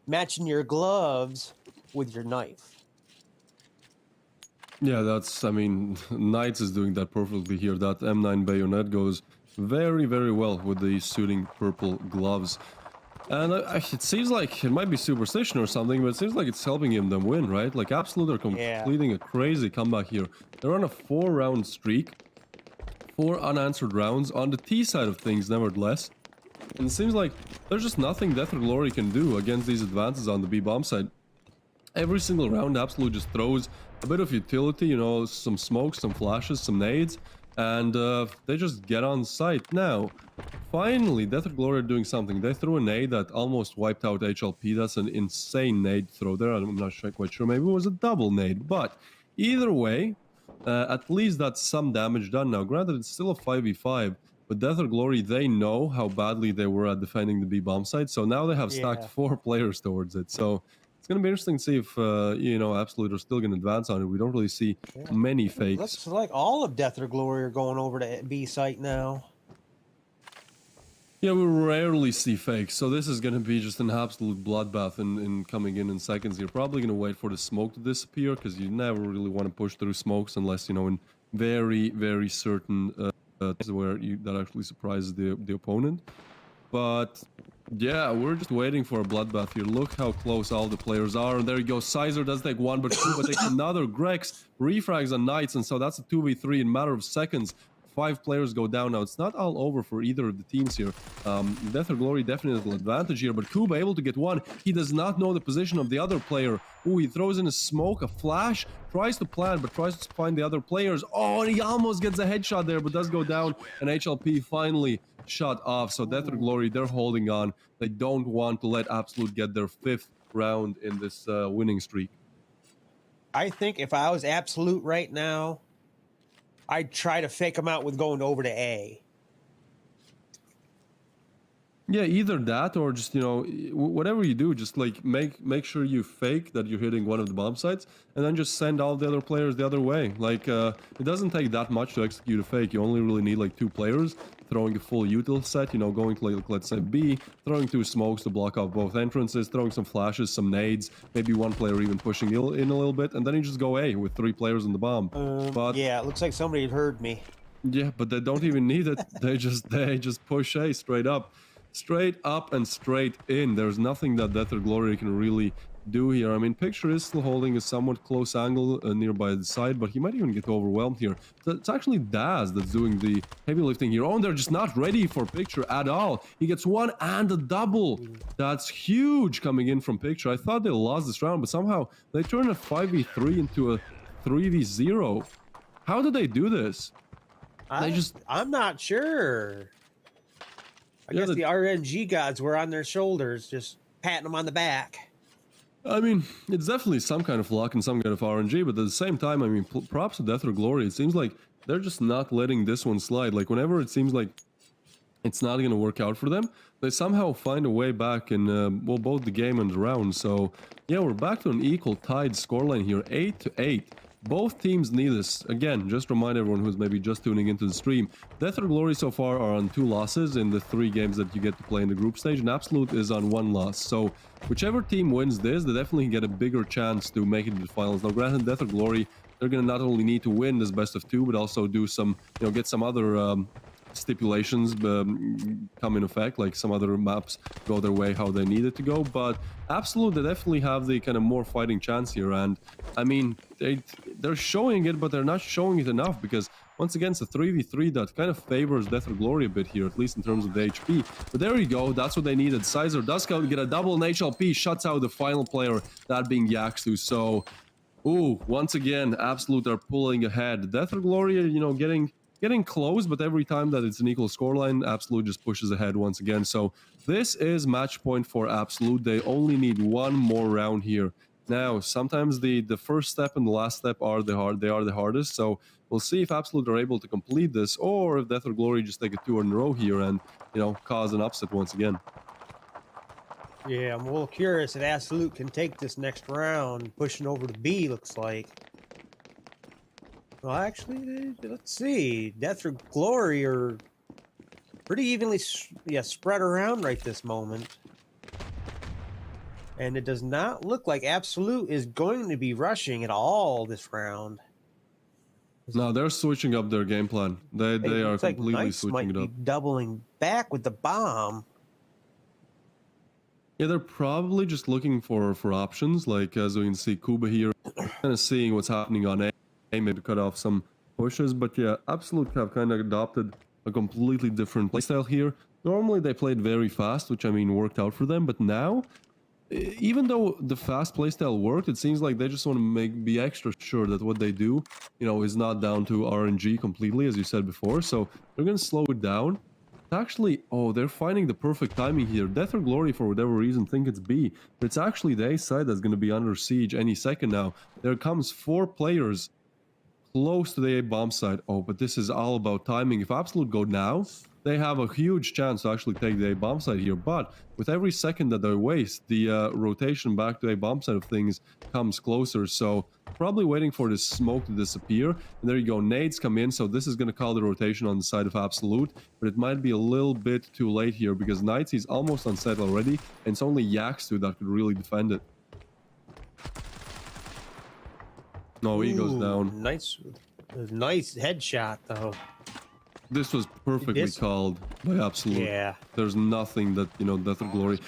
matching your gloves with your knife. Yeah, that's, I mean, Knights is doing that perfectly here. That M9 bayonet goes very, very well with the suiting purple gloves. And it seems like it might be superstition or something, but it seems like it's helping them win, right? Like, Absolute are completing a crazy comeback here. They're on a 4-round streak, 4 unanswered rounds on the T side of things, nevertheless. And it seems like there's just nothing DeathOrGlory can do against these advances on the B-bomb side. Every single round, Absolute just throws a bit of utility, you know, some smokes, some flashes, some nades, and they just get on site. Now, finally, DeathOrGlory are doing something. They threw a nade that almost wiped out HLP. That's an insane nade throw there. I'm not quite sure. Maybe it was a double nade, but either way, at least that's some damage done. Now, granted, it's still a 5v5, but DeathOrGlory, they know how badly they were at defending the B-bomb site, so now they have stacked 4 players towards it. So it's going to be interesting to see if, you know, Absolute are still going to advance on it. We don't really see many fakes. Looks like all of DeathOrGlory are going over to B site now. Yeah, we rarely see fakes, so this is going to be just an absolute bloodbath in coming in seconds. You're probably going to wait for the smoke to disappear, because you never really want to push through smokes unless, you know, in very, very certain where that actually surprises the opponent. But yeah, we're just waiting for a bloodbath here. Look how close all the players are. And there you go. Sizer does take one, but Kuba takes another. Grex refrags on Knights, and so that's a 2v3 in a matter of seconds. 5 players go down now. It's not all over for either of the teams here. DeathOrGlory definitely an advantage here, but Kuba able to get one. He does not know the position of the other player. Ooh, he throws in a smoke, a flash, tries to plant, but tries to find the other players. Oh, and he almost gets a headshot there, but does go down, and HLP finally shut off. So DeathOrGlory, they're holding on. They don't want to let Absolute get their 5th round in this winning streak. I think if I was Absolute right now, I'd try to fake them out with going over to A. Yeah, either that or just, you know, whatever you do, just like make sure you fake that you're hitting one of the bomb sites, and then just send all the other players the other way. Like, it doesn't take that much to execute a fake. You only really need like 2 players throwing a full util set, you know, going to like, let's say B, throwing 2 smokes to block off both entrances, throwing some flashes, some nades, maybe 1 player even pushing in a little bit, and then you just go A with 3 players in the bomb. But yeah, it looks like somebody had heard me. Yeah, but they don't even need it. They just push A straight up. Straight up and straight in. There's nothing that DeathOrGlory can really do here. I mean, Picture is still holding a somewhat close angle nearby the side, but he might even get overwhelmed here. So it's actually Daz that's doing the heavy lifting here. Oh, and they're just not ready for Picture at all. He gets 1 and a double. That's huge coming in from Picture. I thought they lost this round, but somehow they turn a 5v3 into a 3v0. How did they do this? I'm not sure. I guess the RNG gods were on their shoulders, just patting them on the back. I mean, it's definitely some kind of luck and some kind of RNG, but at the same time, I mean, props to DeathOrGlory. It seems like they're just not letting this one slide. Like, whenever it seems like it's not going to work out for them, they somehow find a way back in, well, both the game and the round. So, yeah, we're back to an equal tied scoreline here, 8-8. Both teams need this. Again, just remind everyone who's maybe just tuning into the stream, DeathOrGlory so far are on 2 losses in the 3 games that you get to play in the group stage, and Absolute is on 1 loss. So whichever team wins this, they definitely get a bigger chance to make it to the finals. Now, granted, DeathOrGlory, they're going to not only need to win this best of 2, but also do some, you know, get some other stipulations come in effect, like some other maps go their way how they need it to go. But Absolute, they definitely have the kind of more fighting chance here, and I mean, they're showing it, but they're not showing it enough, because once again, it's a 3v3 that kind of favors DeathOrGlory a bit here, at least in terms of the HP. But there you go, that's what they needed. Sizer does get a double, and HLP shuts out the final player, that being Yaxu. So Ooh, once again, Absolute are pulling ahead. DeathOrGlory, you know, getting close, but every time that it's an equal scoreline, Absolute just pushes ahead once again. So this is match point for Absolute. They only need one more round here. Now, sometimes the first step and the last step are the hardest. So we'll see if Absolute are able to complete this, or if DeathOrGlory just take a 2 in a row here and, you know, cause an upset once again. Yeah, I'm a little curious if Absolute can take this next round, pushing over to B, looks like. Well, actually, let's see. DeathOrGlory are pretty evenly spread around right this moment. And it does not look like Absolute is going to be rushing at all this round. No, they're switching up their game plan. They are completely like Knights switching might it up. be doubling back with the bomb. Yeah, they're probably just looking for options. Like, as we can see, Kuba here, kind of seeing what's happening on A, maybe cut off some pushes. But yeah, Absolute have kind of adopted a completely different playstyle here. Normally, they played very fast, which, I mean, worked out for them. But now, even though the fast playstyle worked, it seems like they just want to be extra sure that what they do, you know, is not down to RNG completely, as you said before. So they're going to slow it down. Actually, oh, they're finding the perfect timing here. DeathOrGlory, for whatever reason, think it's B, but it's actually the A side that's going to be under siege any second now. There comes 4 players close to the A bomb side. Oh, but this is all about timing. If Absolute go now, they have a huge chance to actually take the A bomb side here. But with every second that they waste, the rotation back to A bomb side of things comes closer. So probably waiting for this smoke to disappear. And there you go, nades come in. So this is going to call the rotation on the side of Absolute. But it might be a little bit too late here because Knights is almost on set already. And it's only Yaxtu that could really defend it. No, he goes down. Nice headshot, though. This was perfectly called by Absolute. Yeah. There's nothing that, you know, DeathOrGlory...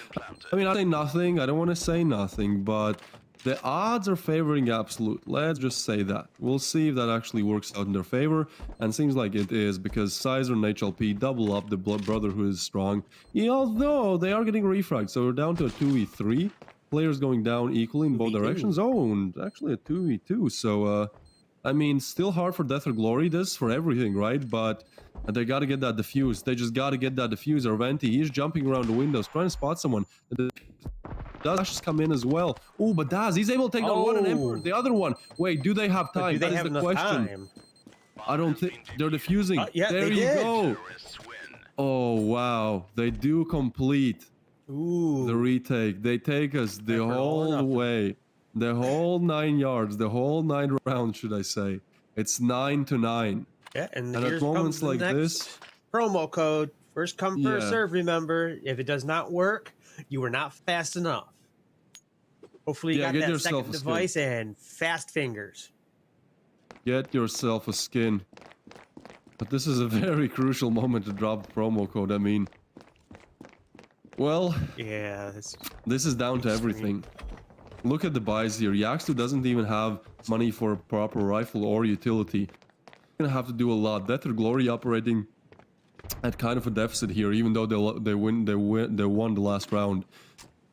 I mean, I say nothing. I don't want to say nothing, but the odds are favoring Absolute. Let's just say that. We'll see if that actually works out in their favor. And seems like it is, because Sizer and HLP double up the Brotherhood is strong. Yeah, although they are getting refragged, so we're down to a 2v3. Players going down equally in both directions. Oh, and actually a 2v2. So, I mean, still hard for DeathOrGlory. This for everything, right? But they got to get that defuse. They just got to get that diffuser. Venti, he's jumping around the windows, trying to spot someone. Daz just come in as well. Oh, but Daz, he's able to take down one and Emperor. The other one. Wait, do they have time? Do they have the question. Time? I don't think they're defusing. Yeah, there you go. Oh, wow. They do complete. Ooh. The retake. They take us the whole way. The whole 9 yards. The whole 9 rounds, should I say. It's 9-9. Yeah, and at moments like this... promo code. First come, first serve, remember. If it does not work, you were not fast enough. Hopefully you got that second device and fast fingers. Get yourself a skin. But this is a very crucial moment to drop the promo code. I mean... Well, yeah, this is down to everything. Look at the buys here. Yaxtu doesn't even have money for a proper rifle or utility. Gonna have to do a lot. DeathOrGlory operating at kind of a deficit here, even though they won the last round.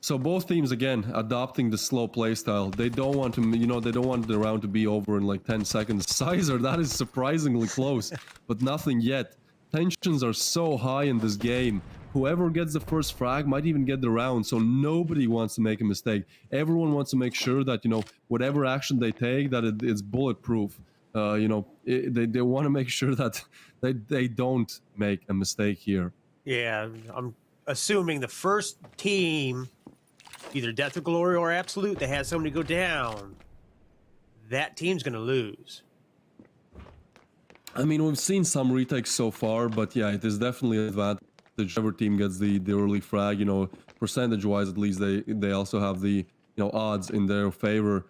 So both teams again adopting the slow playstyle. They don't want to, you know, they don't want the round to be over in like 10 seconds. Sizer, that is surprisingly close, but nothing yet. Tensions are so high in this game. Whoever gets the first frag might even get the round, so nobody wants to make a mistake. Everyone wants to make sure that, you know, whatever action they take, that it's bulletproof. You know, they want to make sure that they don't make a mistake here. Yeah, I'm assuming the first team, either DeathOrGlory or Absolute, that has somebody go down, that team's going to lose. I mean, we've seen some retakes so far, but yeah, it is definitely an advantage. Whichever team gets the early frag, you know, percentage-wise at least, they also have the, you know, odds in their favor.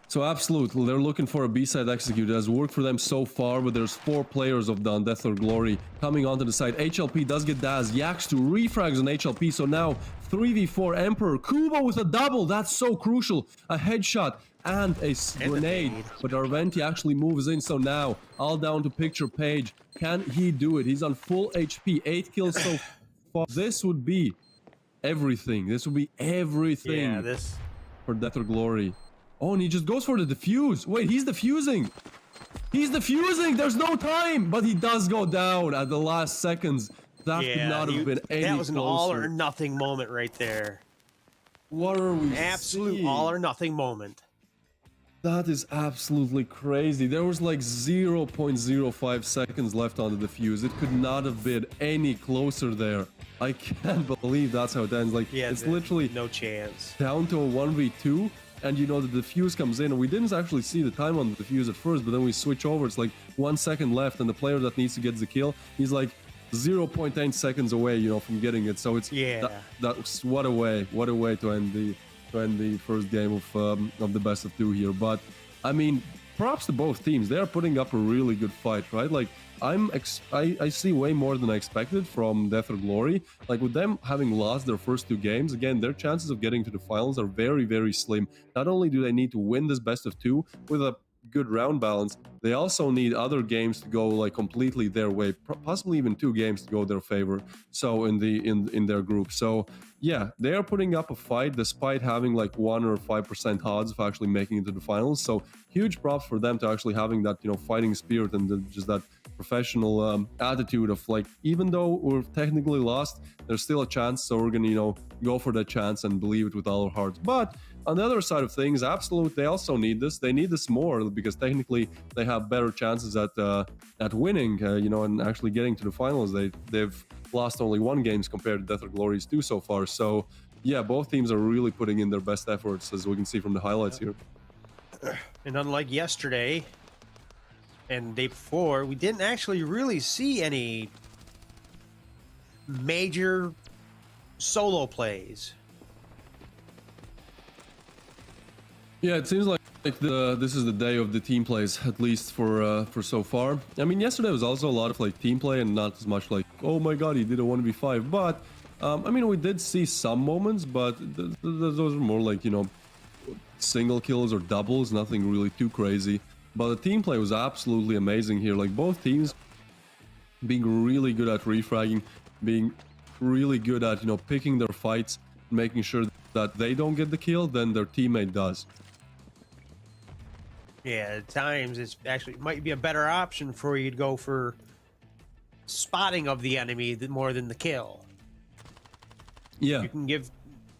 So absolutely, they're looking for a B-side execute. It has worked for them so far, but there's 4 players of DeathOrGlory coming onto the side. HLP does get Daz. Yaxtu refrags on HLP, so now 3v4 Emperor. Kuba with a double, that's so crucial. A headshot and a grenade, but Arventi actually moves in, so now all down to picture page. Can he do it? He's on full HP, 8 kills so far. This would be everything. This would be everything for DeathOrGlory. Oh, and he just goes for the defuse. Wait, he's defusing. He's defusing. There's no time, but he does go down at the last seconds. That could not have been any That was an all closer. or nothing moment right there. What are we Absolute seeing? all or nothing moment. That is absolutely crazy. There was like 0.05 seconds left on the defuse. It could not have been any closer there. I can't believe that's how it ends. Like, Yeah, it's literally no chance. down to a 1v2, and you know the defuse comes in, and we didn't actually see the time on the defuse at first, but then we switch over. It's like 1 second left, and the player that needs to get the kill, he's like 0.8 seconds away, you know, from getting it. So it's that's what a way to end the first game of the best of 2 here. But I mean, props to both teams. They are putting up a really good fight, right? Like, I see way more than I expected from DeathOrGlory. Like, with them having lost their first 2 games, again, their chances of getting to the finals are very, very slim. Not only do they need to win this best of 2 with a good round balance, they also need other games to go like completely their way, possibly even 2 games to go their favor. So in their group. So yeah, they are putting up a fight despite having like 1 or 5% odds of actually making it to the finals. So huge props for them to actually having that, you know, fighting spirit and just that professional attitude of like, even though we're technically lost, there's still a chance, so we're gonna, you know, go for that chance and believe it with all our hearts. But on the other side of things, Absolute, they also need this. They need this more because technically they have better chances at winning, you know, and actually getting to the finals. They've lost only 1 games compared to DeathOrGlory's 2 so far. So yeah, both teams are really putting in their best efforts, as we can see from the highlights here. And unlike yesterday and day before, we didn't actually really see any major solo plays. Yeah, it seems like this is the day of the team plays, at least for so far. I mean, yesterday was also a lot of like team play and not as much like, oh my god, he did a 1v5. But I mean, we did see some moments, but those are more like, you know, single kills or doubles, nothing really too crazy. But the team play was absolutely amazing here. Like, both teams being really good at refragging, being really good at, you know, picking their fights, making sure that they don't get the kill, then their teammate does. Yeah, at times it's actually might be a better option for you to go for spotting of the enemy more than the kill. Yeah. You can give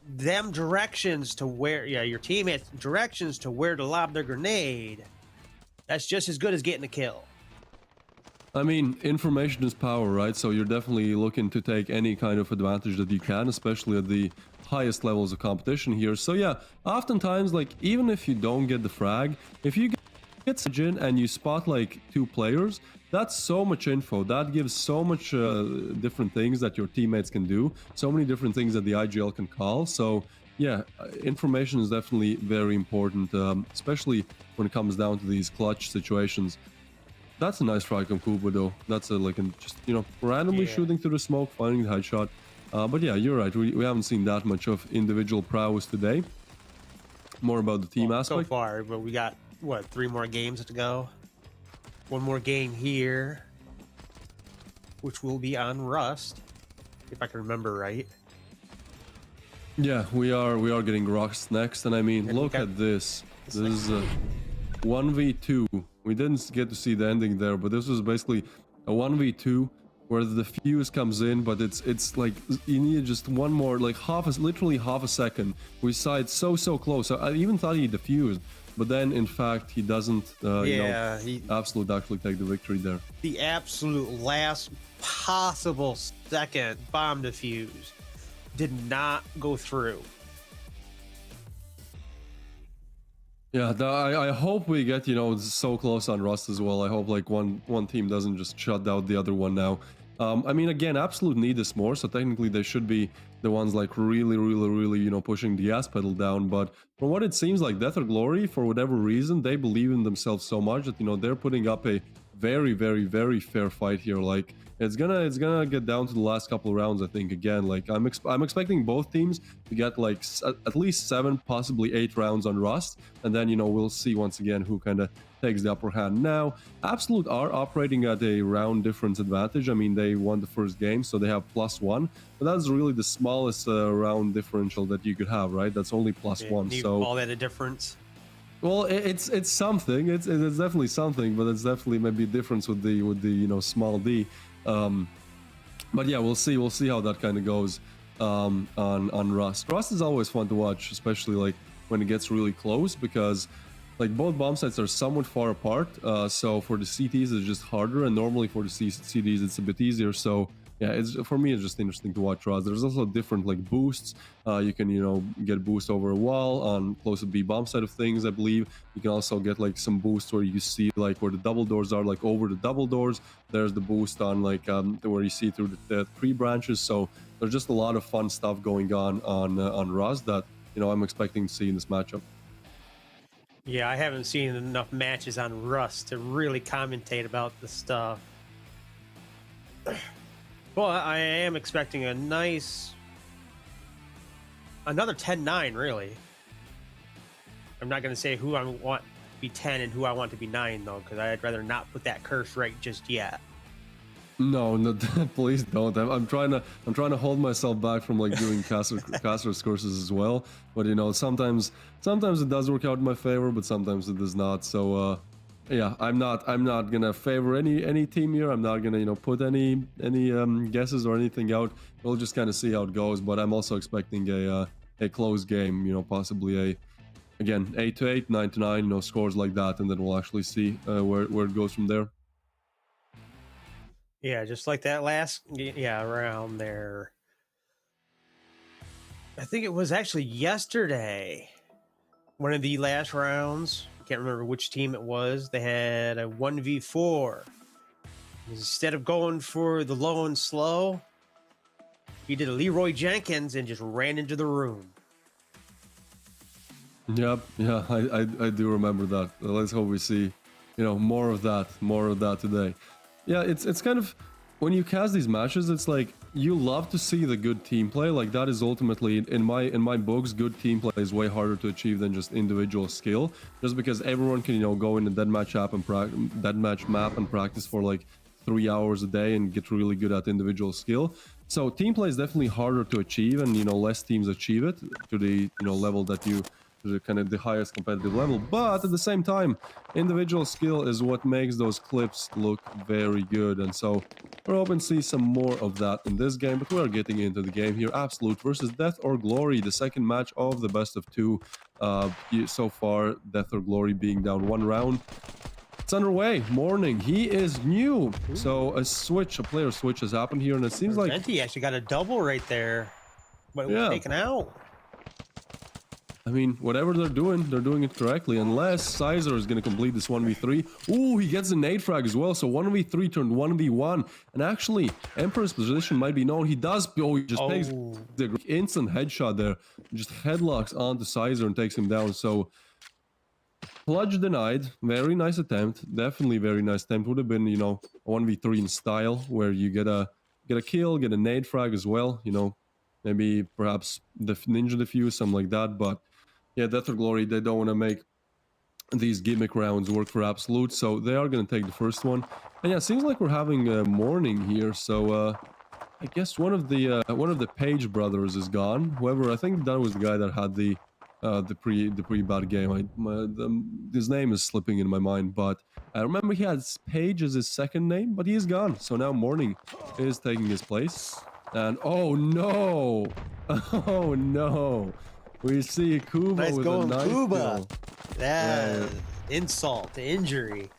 them directions to where, your teammates directions to where to lob their grenade. That's just as good as getting a kill. I mean, information is power, right? So you're definitely looking to take any kind of advantage that you can, especially at the highest levels of competition here. So yeah, oftentimes, like, even if you don't get the frag, if you get Sijin and you spot like 2 players, that's so much info. That gives so much different things that your teammates can do, so many different things that the IGL can call. So yeah, information is definitely very important, especially when it comes down to these clutch situations. That's a nice frag from Kuba though. That's just, you know, randomly shooting through the smoke, finding the headshot. But yeah, you're right. We haven't seen that much of individual prowess today. More about the team aspect. So far, but we got, what, 3 more games to go? 1 more game here, which will be on Rust, if I can remember right. Yeah, we are getting Rust next, and I mean, look at this. This is a 1v2. We didn't get to see the ending there, but this was basically a 1v2 where the fuse comes in, but it's like you need just one more, like literally half a second. We saw it so close. I even thought he defused, but then in fact he doesn't. Absolute actually take the victory there. The absolute last possible second bomb defuse did not go through. Yeah, I hope we get, you know, so close on Rust as well. I hope like one team doesn't just shut down the other one now. I mean, again, Absolute need this more, so technically they should be the ones like really, you know, pushing the gas pedal down. But from what it seems like, DeathOrGlory, for whatever reason, they believe in themselves so much that, you know, they're putting up a very fair fight here. Like, it's gonna get down to the last couple of rounds, I think. Again, like, I'm expecting both teams to get like at least 7, possibly 8 rounds on Rust, and then, you know, we'll see once again who kind of takes the upper hand. Now, Absolute are operating at a round difference advantage. I mean, they won the first game, so they have +1, but that's really the smallest round differential that you could have, right? That's only +1. You so call that a difference? Well, it's something. It's definitely something, but it's definitely maybe a difference with the small D. But yeah, we'll see. We'll see how that kind of goes on Rust. Rust is always fun to watch, especially like when it gets really close, because like both bomb sites are somewhat far apart. So for the CTs it's just harder, and normally for the CDs it's a bit easier. So yeah, it's for me it's just interesting to watch Rust. There's also different like boosts. You can get boost over a wall on close to B bomb side of things. I believe you can also get like some boosts where you see like where the double doors are, like over the double doors. There's the boost on like where you see through the tree branches. So there's just a lot of fun stuff going on Rust that I'm expecting to see in this matchup. Yeah, I haven't seen enough matches on Rust to really commentate about the stuff. Well, I am expecting a nice... another 10-9, really. I'm not going to say who I want to be 10 and who I want to be 9, though, because I'd rather not put that curse right just yet. No, please don't. I'm trying to hold myself back from like doing caster's courses as well. But sometimes it does work out in my favor, but sometimes it does not. So yeah, I'm not gonna favor any team here. I'm not gonna put any guesses or anything out. We'll just kind of see how it goes. But I'm also expecting a close game. Possibly a, again, 8-8, 9-9. Scores like that, and then we'll actually see where it goes from there. Yeah, just like that last round there. I think it was actually yesterday. One of the last rounds. I can't remember which team it was. They had a 1v4. Instead of going for the low and slow, he did a Leroy Jenkins and just ran into the room. Yep, yeah, I do remember that. Let's hope we see, more of that today. Yeah, it's kind of, when you cast these matches, it's like you love to see the good team play. Like that is ultimately in my books, good team play is way harder to achieve than just individual skill. Just because everyone can go in the deathmatch map and practice for like 3 hours a day and get really good at individual skill. So team play is definitely harder to achieve, and less teams achieve it to the level that you. The kind of the highest competitive level, but at the same time, individual skill is what makes those clips look very good, and so we're hoping to see some more of that in this game. But we are getting into the game here. Absolute versus DeathOrGlory, the second match of the best of two. So far, DeathOrGlory being down 1 round. It's underway. Morning. He is new. Ooh. So a player switch has happened here, and it seems like he actually got a double right there, but it was taken out. I mean, whatever they're doing it correctly, unless Sizer is going to complete this 1v3. Ooh, he gets a nade frag as well, so 1v3 turned 1v1. And actually, Emperor's position might be known. He does... Oh, he just takes the instant headshot there. Just headlocks onto Sizer and takes him down. So, Pludge denied. Very nice attempt. Definitely very nice attempt. Would have been, a 1v3 in style, where you get a kill, get a nade frag as well, maybe perhaps the ninja defuse, something like that. But yeah, DeathOrGlory, they don't want to make these gimmick rounds work for Absolute, so they are going to take the first one. And yeah, it seems like we're having a morning here, so I guess one of the Page brothers is gone. Whoever, I think that was the guy that had the pre bad game. His name is slipping in my mind, but I remember he had Page as his second name, but he is gone. So now Morning is taking his place. And oh no! Oh no! We see Kuba with a knife kill. Yeah, insult to injury.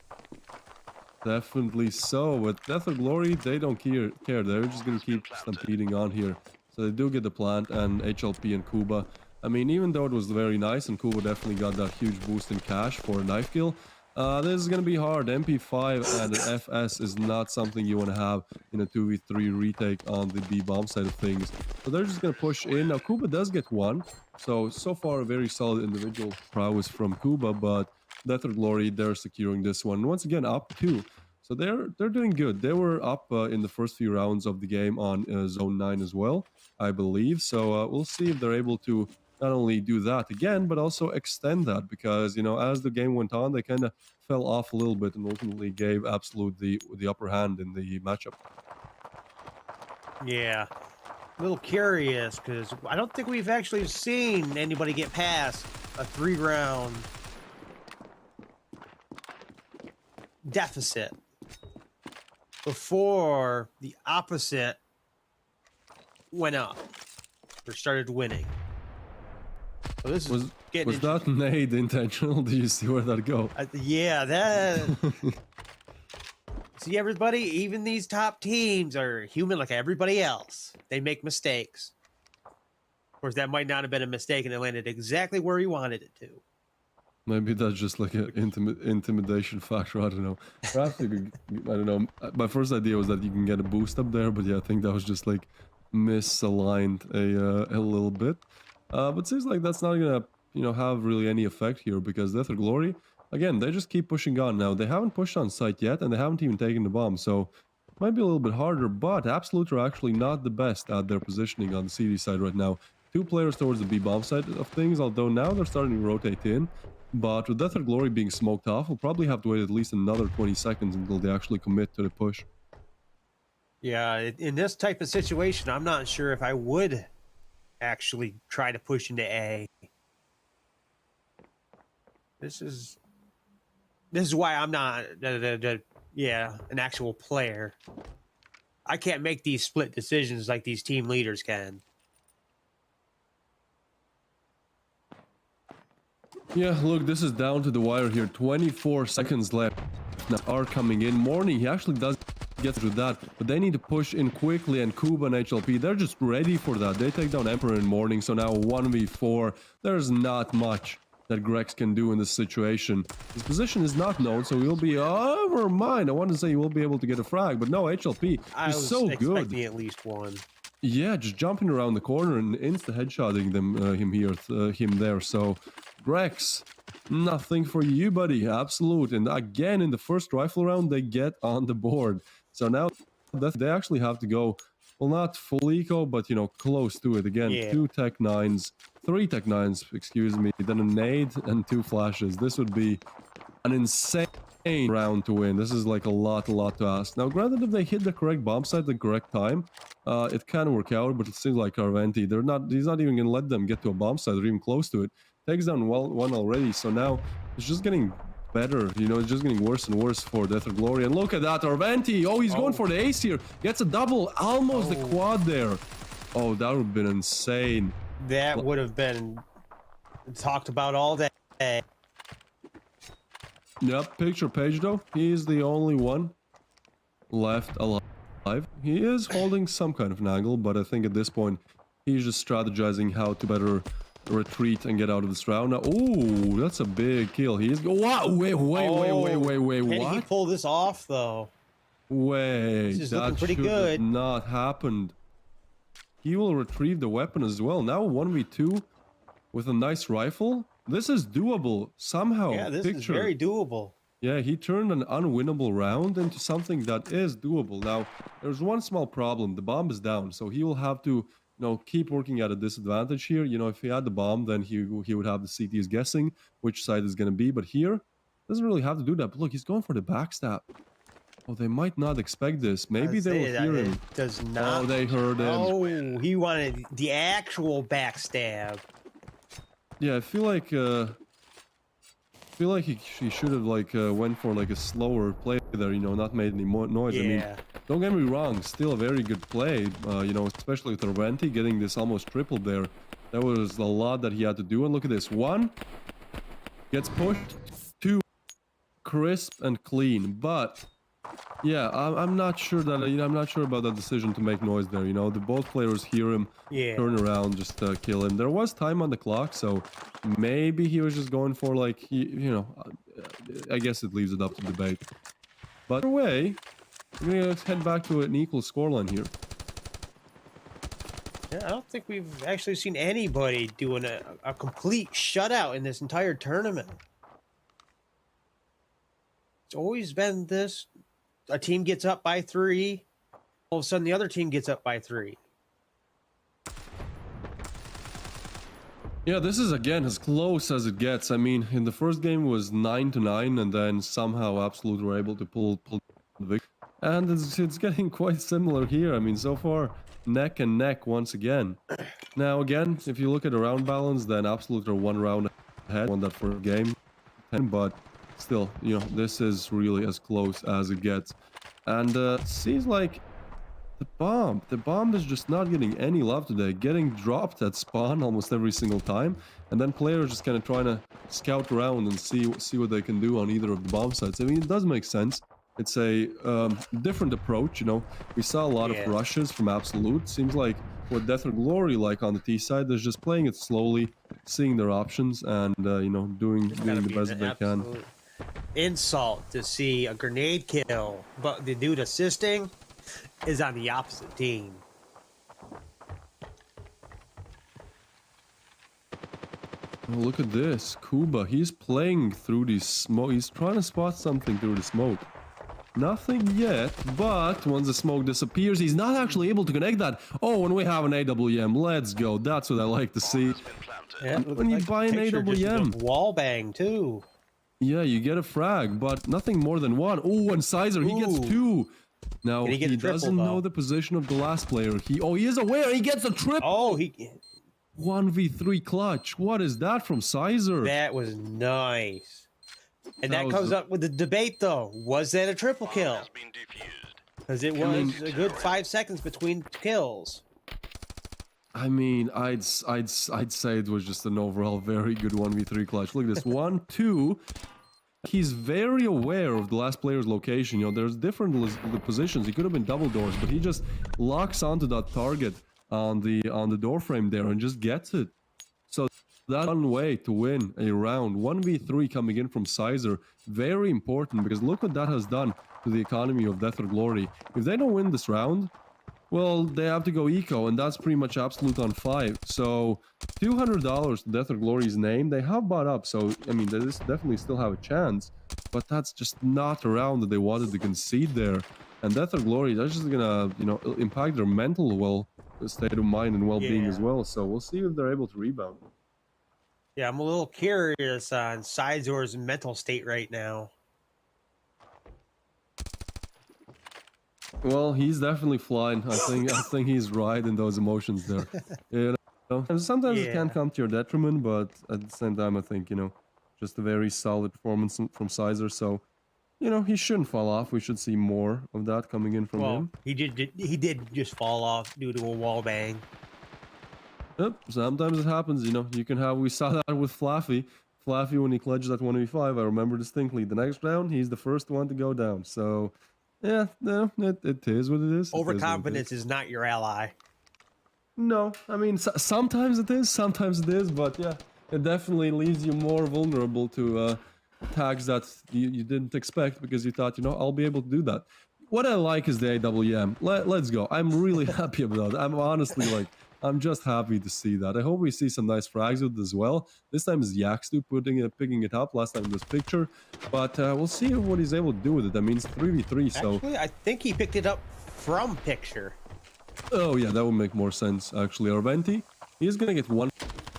Definitely so. But DeathOrGlory, they don't care. They're just gonna keep stampeding on here. So they do get the plant and HLP and Kuba. I mean, even though it was very nice and Kuba definitely got that huge boost in cash for a knife kill, this is going to be hard. MP5 and an FS is not something you want to have in a 2v3 retake on the B-bomb side of things. So they're just going to push in. Now, Kuba does get one. So far, a very solid individual prowess from Kuba, but DeathOrGlory, they're securing this one. Once again, up 2. So they're doing good. They were up in the first few rounds of the game on Zone 9 as well, I believe. So we'll see if they're able to not only do that again, but also extend that, because, as the game went on, they kind of fell off a little bit and ultimately gave Absolute the upper hand in the matchup. Yeah. A little curious, because I don't think we've actually seen anybody get past a 3-round deficit before the opposite went up or started winning. So this Was getting that nade intentional? Do you see where that go? yeah, that. See, everybody, even these top teams are human like everybody else. They make mistakes. Of course, that might not have been a mistake, and it landed exactly where he wanted it to. Maybe that's just like an intimidation factor. I don't know. Perhaps you could, I don't know. My first idea was that you can get a boost up there, but yeah, I think that was just like misaligned a little bit. But seems like that's not gonna have really any effect here because DeathOrGlory, again, they just keep pushing on. Now they haven't pushed on site yet, and they haven't even taken the bomb, so it might be a little bit harder. But Absolute are actually not the best at their positioning on the CD side right now. 2 players towards the B bomb side of things, although now they're starting to rotate in. But with DeathOrGlory being smoked off, we'll probably have to wait at least another 20 seconds until they actually commit to the push. Yeah, in this type of situation, I'm not sure if I would actually try to push into A. This is why I'm not an actual player. I can't make these split decisions like these team leaders can. Yeah, look, this is down to the wire here. 24 seconds left. Now are coming in. Morning, he actually does get through that, but they need to push in quickly, and Kuba and HLP, they're just ready for that. They take down Emperor in Morning, so now 1v4. There's not much that Grex can do in this situation. His position is not known, so he'll be over mine. I wanted to say he will be able to get a frag, but no, HLP is so good. I was expecting at least one. Yeah, just jumping around the corner and insta-headshotting him there. So, Grex, nothing for you, buddy. Absolute. And again, in the first rifle round, they get on the board. So now they actually have to go, well, not full eco, but, close to it. Again, Yeah. 3 Tech 9s, excuse me, then a nade and 2 flashes. This would be an insane round to win. This is like a lot to ask. Now, granted, if they hit the correct bomb site at the correct time, it can work out, but it seems like Carventi, he's not even gonna let them get to a bomb site or even close to it. Takes down one already, so now it's just getting better, it's just getting worse and worse for DeathOrGlory. And look at that, Arventi! Oh, he's going for the ace here. Gets a double, almost the quad there. Oh, that would have been insane. That would have been talked about all day. Yep, picture page though. He is the only one left alive. He is holding some kind of an angle, but I think at this point he's just strategizing how to better retreat and get out of this round. Now, ooh, that's a big kill. He is. What? Wait, Can he what? pull this off though? Wait, This is that looking pretty should good. have not happened. He will retrieve the weapon as well. Now 1v2 with a nice rifle. This is doable somehow. Yeah, this is very doable. Yeah, he turned an unwinnable round into something that is doable. Now, there's one small problem. The bomb is down, so he will have to, keep working at a disadvantage here. If he had the bomb, then he would have the CTs guessing which side is going to be. But here, doesn't really have to do that. But look, he's going for the backstab. Oh, they might not expect this. Maybe they will hear him. Does not. Oh, they heard him. Oh, he wanted the actual backstab. Yeah, I feel like he should have went for a slower play there, not made any more noise. Yeah. I mean, don't get me wrong, still a very good play, especially with Arventi getting this almost tripled there. There was a lot that he had to do, and look at this. 1 gets pushed, 2 crisp and clean, but yeah, I'm not sure that I'm not sure about that decision to make noise there. The both players hear him, Yeah. turn around, just kill him. There was time on the clock, so maybe he was just going for I guess it leaves it up to debate. But either way, we're gonna head back to an equal scoreline here. Yeah, I don't think we've actually seen anybody doing a complete shutout in this entire tournament. It's always been this. A team gets up by 3. All of a sudden, the other team gets up by 3. Yeah, this is again as close as it gets. I mean, in the first game was 9-9, and then somehow Absolute were able to pull the victory. And it's getting quite similar here. I mean, so far, neck and neck once again. Now, again, if you look at the round balance, then Absolute are 1 round ahead on that first game. But still, you know, this is really as close as it gets. And seems like the bomb is just not getting any love today, getting dropped at spawn almost every single time, and then players just kind of trying to scout around and see what they can do on either of the bomb sites. I mean, it does make sense. It's a different approach, you know. We saw a lot of rushes from Absolute. Seems like what DeathOrGlory like on the T side, they're just playing it slowly, seeing their options, and you know, doing the best that they can. Insult to see a grenade kill, but the dude assisting is on the opposite team. Oh, look at this. Kuba, he's playing through the smoke. He's trying to spot something through the smoke. Nothing yet, but once the smoke disappears, he's not actually able to connect that. Oh, and we have an AWM. Let's go. That's what I like to see. Yeah, when you buy an AWM. Wall bang, too. Yeah, you get a frag, but nothing more than one. Oh, and Sizer, he gets two. Now, he doesn't know the position of the last player. He is aware. He gets a triple. Oh, 1v3 clutch. What is that from Sizer? That was nice. And that comes up with the debate, though. Was that a triple kill? Because it was a good 5 seconds between kills. I mean, I'd say it was just an overall very good 1v3 clutch. Look at this. 1, 2. He's very aware of the last player's location. You know, there's different positions. He could have been double doors, but he just locks onto that target on the door frame there and just gets it. So that's one way to win a round. 1v3 coming in from Sizer. Very important, because look what that has done to the economy of DeathOrGlory. If they don't win this round, well, they have to go eco, and that's pretty much Absolute on 5. So $200 to DeathOrGlory's name. They have bought up, so I mean, they definitely still have a chance, but that's just not a round that they wanted to concede there. And DeathOrGlory, that's just gonna, you know, impact their mental state of mind and well-being as well. So we'll see if they're able to rebound. Yeah, I'm a little curious on Sizer's mental state right now. Well, he's definitely flying. I think he's riding those emotions there. You know, and sometimes it can come to your detriment, but at the same time, I think, you know, just a very solid performance from Sizer. So, you know, he shouldn't fall off. We should see more of that coming in from him. He did just fall off due to a wall bang. Yep, sometimes it happens, you know. We saw that with Flaffy. Flaffy, when he clutched that 1v5, I remember distinctly. The next round, he's the first one to go down. So, yeah, no, it is what it is. Overconfidence is not your ally. No, I mean, sometimes it is, but yeah, it definitely leaves you more vulnerable to tags that you didn't expect, because you thought, you know, I'll be able to do that. What I like is the AWM. Let's go. I'm really happy about that. I'm honestly like, I'm just happy to see that. I hope we see some nice frags with it as well. This time is Yaxtu picking it up. Last time it was Picture. But we'll see what he's able to do with it. That means 3v3, so... Actually, I think he picked it up from Picture. Oh, yeah, that would make more sense, actually. Arventi, he's going to get one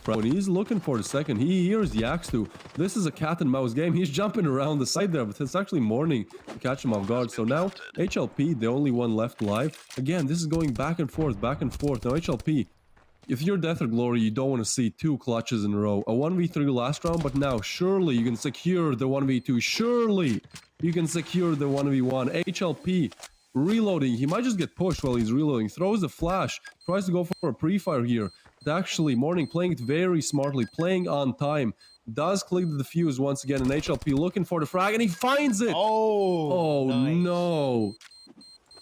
frag. When he's looking for the second, he hears Yaxtu. This is a cat and mouse game. He's jumping around the side there, but it's actually morning to catch him off guard. So now, HLP, the only one left alive. Again, this is going back and forth, back and forth. Now, HLP... If you're DeathOrGlory, you don't want to see 2 clutches in a row. A 1v3 last round, but now surely you can secure the 1v2. Surely you can secure the 1v1. HLP reloading. He might just get pushed while he's reloading. Throws the flash. Tries to go for a pre-fire here. But actually, Morning playing it very smartly. Playing on time. Does click the defuse once again. And HLP looking for the frag. And he finds it! Oh nice. No.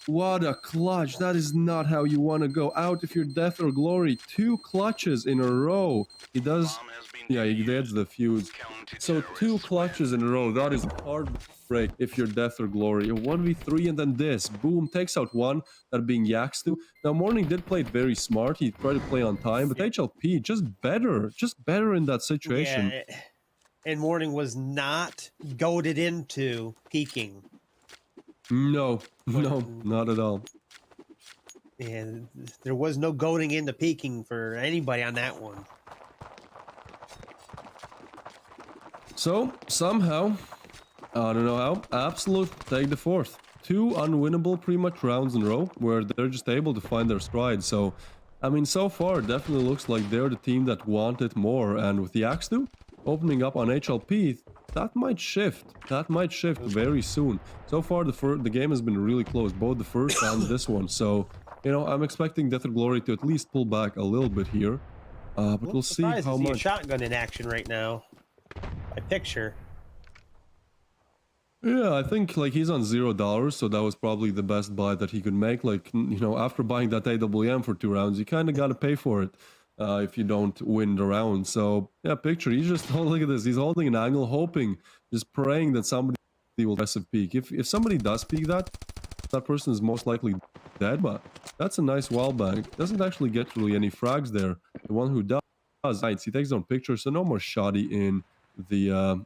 What a clutch. That is not how you want to go out if you're DeathOrGlory. 2 clutches in a row. He does... Yeah, he gets the fuse. So 2 clutches in a row. That is a hard break if you're DeathOrGlory. A 1v3 and then this. Boom. Takes out one. That being Yaxtu. Now, Morning did play it very smart. He tried to play on time. But HLP, just better. Just better in that situation. Yeah, and Morning was not goaded into peeking. No, not at all. And there was no goading into peeking for anybody on that one. So, somehow, I don't know how, Absolute take the 4th. 2 unwinnable pretty much rounds in a row where they're just able to find their stride. So, I mean, so far, it definitely looks like they're the team that wanted more. And with the Axtu opening up on HLP, that might shift. That might shift very soon. So far, the game has been really close, both the first and this one. So, you know, I'm expecting DeathOrGlory to at least pull back a little bit here. But we'll see how see a much. shotgun in action right now. I picture. Yeah, I think like he's on $0, so that was probably the best buy that he could make. Like, you know, after buying that AWM for 2 rounds, you kind of got to pay for it if you don't win the round. So yeah, picture, he's just, oh, look at this, he's holding an angle, hoping, just praying that somebody will aggressive peek. If somebody does peek that person is most likely dead, but that's a nice wall bang. Doesn't actually get really any frags there. The one who does, right, he takes down picture, so no more shoddy in the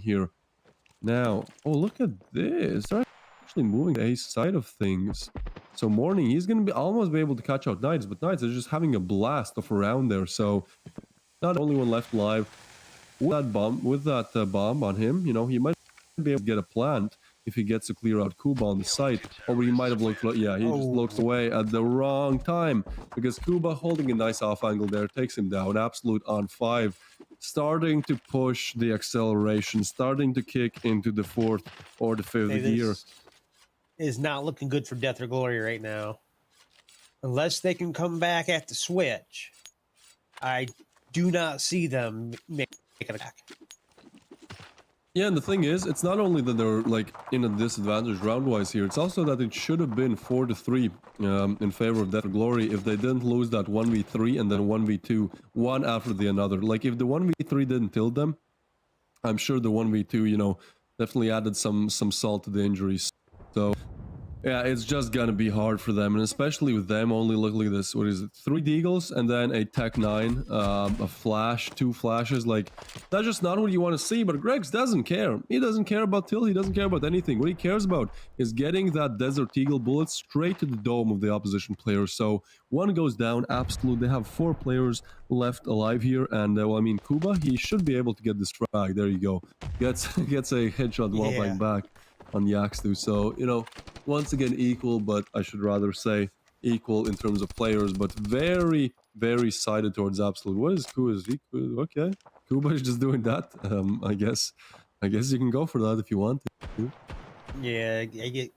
here. Now, oh, look at this. They're actually moving the A side of things. So Morning, he's going to be almost be able to catch out Knights, but Knights are just having a blast of around there. So not the only one left alive. With that bomb on him, you know, he might be able to get a plant if he gets to clear out Kuba on the site. Or he might have looked, yeah, he just looks away at the wrong time because Kuba holding a nice off angle there takes him down. Absolute on 5. Starting to push the acceleration, starting to kick into the 4th or the 5th gear. Is not looking good for DeathOrGlory right now. Unless they can come back at the switch, I do not see them making it back. Yeah, and the thing is, it's not only that they're like in a disadvantage round-wise here, it's also that it should have been 4-3 in favor of DeathOrGlory if they didn't lose that 1v3 and then 1v2, one after the another. Like if the 1v3 didn't tilt them, I'm sure the 1v2, you know, definitely added some salt to the injuries. So yeah, it's just gonna be hard for them, and especially with them only looking at this, what is it, 3 deagles and then a Tech 9, a flash, 2 flashes. Like, that's just not what you want to see. But Gregs doesn't care. He doesn't care about tilt, he doesn't care about anything. What he cares about is getting that Desert Eagle bullet straight to the dome of the opposition player. So one goes down, absolute. They have 4 players left alive here, and well, I mean, Kuba, he should be able to get this frag. There you go, gets a headshot while playing back on Yaxtu. So, you know, once again equal, but I should rather say equal in terms of players, but very, very sided towards Absolute. What is Kuba? Okay, Kuba is just doing that. I guess you can go for that if you want to. Yeah, I get.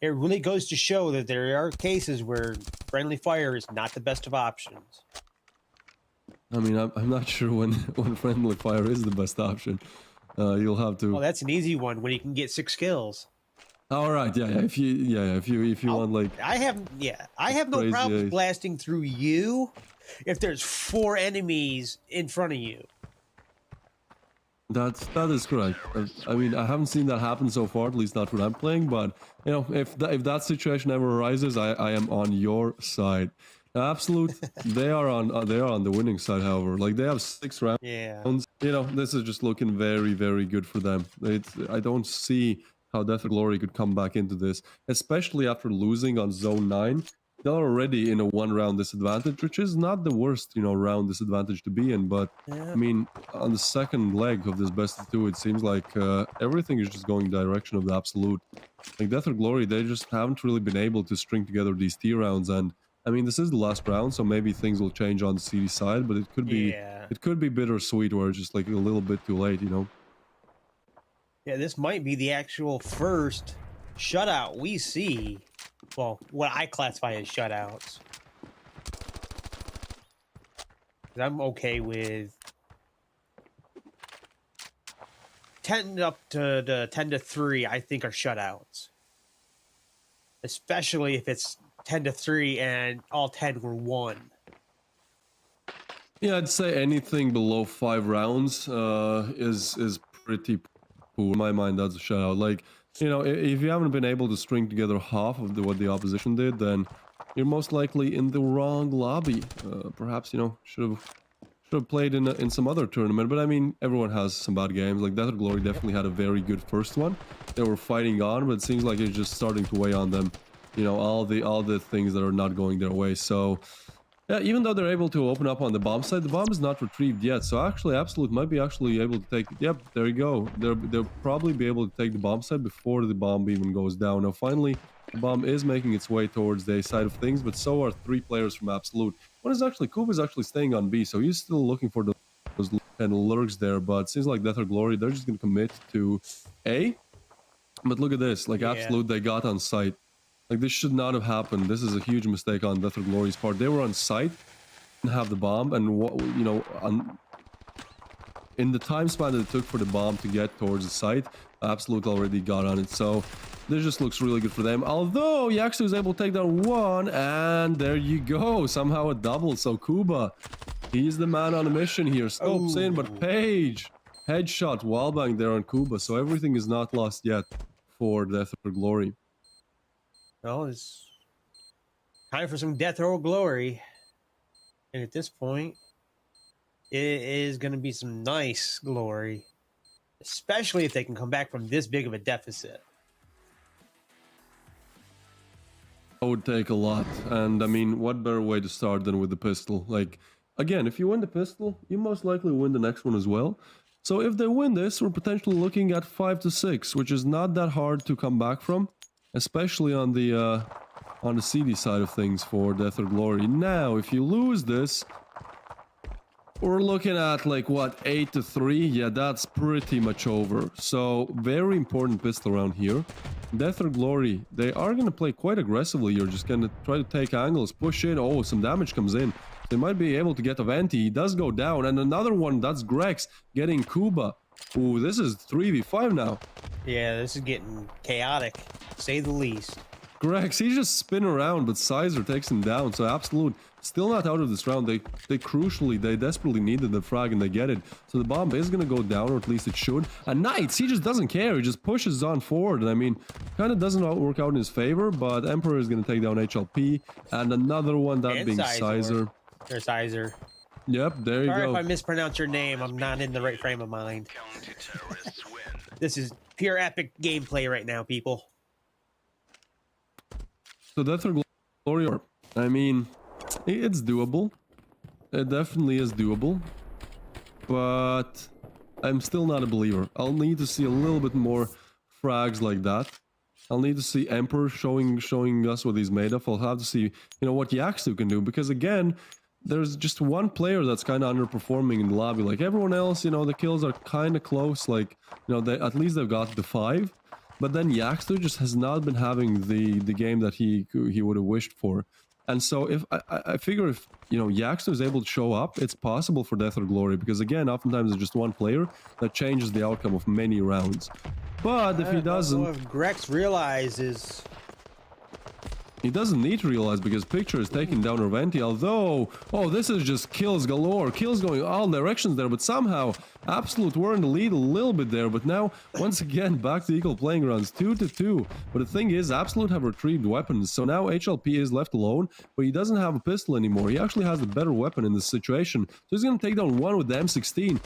It really goes to show that there are cases where friendly fire is not the best of options. I mean, I'm not sure when friendly fire is the best option. You'll have to. Well, that's an easy one when you can get 6 kills. All right, yeah. If you want, like, I have no problems blasting through you if there's 4 enemies in front of you. That is correct. I mean, I haven't seen that happen so far, at least not when I'm playing. But you know, if that situation ever arises, I am on your side. Absolute, they are on the winning side. However, like they have 6 rounds. Yeah. You know, this is just looking very, very good for them. I don't see how DeathOrGlory could come back into this, especially after losing on Zone 9. They're already in a 1-round disadvantage, which is not the worst, you know, round disadvantage to be in. But I mean, on the second leg of this best of 2, it seems like everything is just going direction of the Absolute. Like DeathOrGlory, they just haven't really been able to string together these T rounds. And I mean, this is the last round, so maybe things will change on the CD side, but it could be bittersweet, where it's just like a little bit too late, you know. Yeah, this might be the actual first shutout we see. Well, what I classify as shutouts. I'm okay with 10 up to the 10-3. I think are shutouts, especially if it's 10-3 and all 10 were won. Yeah, I'd say anything below 5 rounds is pretty poor. In my mind, that's a shutout. Like, you know, if you haven't been able to string together half of what the opposition did, then you're most likely in the wrong lobby. Perhaps, you know, should have played in some other tournament. But I mean, everyone has some bad games. Like DeathOrGlory definitely had a very good first one. They were fighting on, but it seems like it's just starting to weigh on them. You know, all the things that are not going their way. So yeah, even though they're able to open up on the bomb side, the bomb is not retrieved yet. So actually, Absolute might be actually able to take. Yep, there you go. They'll probably be able to take the bomb side before the bomb even goes down. Now, finally, the bomb is making its way towards the A side of things, but so are 3 players from Absolute. One is actually Kuba is actually staying on B, so he's still looking for those and lurks there, but seems like DeathOrGlory, they're just gonna commit to A. But look at this, like Yeah. Absolute, they got on site. Like this should not have happened. This is a huge mistake on DeathOrGlory's part. They were on site and have the bomb, and what, you know, in the time span that it took for the bomb to get towards the site, Absolute already got on it. So this just looks really good for them. Although Yaxu is able to take down one, and there you go, somehow a double. So Kuba, he's the man on a mission here. Scopes in, but Page, headshot, wallbang there on Kuba. So everything is not lost yet for DeathOrGlory. Well, it's time for some DeathOrGlory. And at this point, it is going to be some nice glory. Especially if they can come back from this big of a deficit. That would take a lot. And I mean, what better way to start than with the pistol? Like, again, if you win the pistol, you most likely win the next one as well. So if they win this, we're potentially looking at 5 to 6, which is not that hard to come back from. Especially on the CD side of things for DeathOrGlory. Now, if you lose this, we're looking at like what, 8 to 3? Yeah, that's pretty much over. So very important pistol around here. DeathOrGlory, they are gonna play quite aggressively. You're just gonna try to take angles, push in. Oh, some damage comes in. They might be able to get a Venti. He does go down, and another one. That's Grex getting Kuba. Ooh, this is 3v5 now. Yeah, this is getting chaotic, to say the least. Grex, he just spin around, but Sizer takes him down. So Absolute still not out of this round. They crucially, they desperately needed the frag, and they get it. So the bomb is gonna go down, or at least it should. And Knights, he just doesn't care. He just pushes on forward. And I mean, kind of doesn't work out in his favor, but Emperor is gonna take down HLP, and another one, that And being Sizer. There's Sizer. Yep, there you Sorry go. if I mispronounce your name. I'm not in the right frame of mind. This is pure epic gameplay right now, people. So DeathOrGlory, I mean, it's doable. It definitely is doable. But I'm still not a believer. I'll need to see a little bit more frags like that. I'll need to see Emperor showing us what he's made of. I'll have to see, you know, what Yaxu can do. Because again, there's just one player that's kind of underperforming in the lobby. Like everyone else, you know, the kills are kind of close. Like, you know, at least they've got the 5. But then Yaxter just has not been having the game that he would have wished for. And so if I figure if, you know, Yaxter is able to show up, it's possible for DeathOrGlory, because again, oftentimes it's just one player that changes the outcome of many rounds. But if he doesn't, if Grex realizes, he doesn't need to realize, because Picture is taking down Orventi, although, oh, this is just kills galore, kills going all directions there, but somehow Absolute were in the lead a little bit there. But now, once again, back to equal playing grounds, 2 to 2. But the thing is, Absolute have retrieved weapons, so now HLP is left alone, but he doesn't have a pistol anymore. He actually has the better weapon in this situation, so he's gonna take down one with the M16.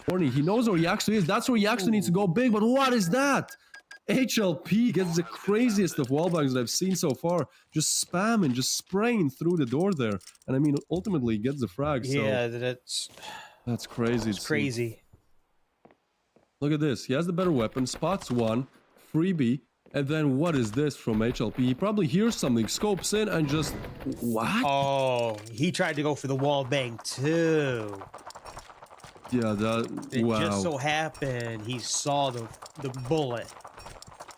Horny, he knows where Yaxu is, that's where Yaxu needs to go big, but what is that? HLP gets the craziest of wallbangs that I've seen so far. Just spamming, just spraying through the door there. And I mean, ultimately gets the frag. yeah, so that's crazy. it's crazy. Look at this. He has the better weapon. Spots one. Freebie. And then what is this from HLP? He probably hears something, scopes in, and just... What? Oh, he tried to go for the wall bang too. Yeah, that... It wow. just so happened he saw the bullet.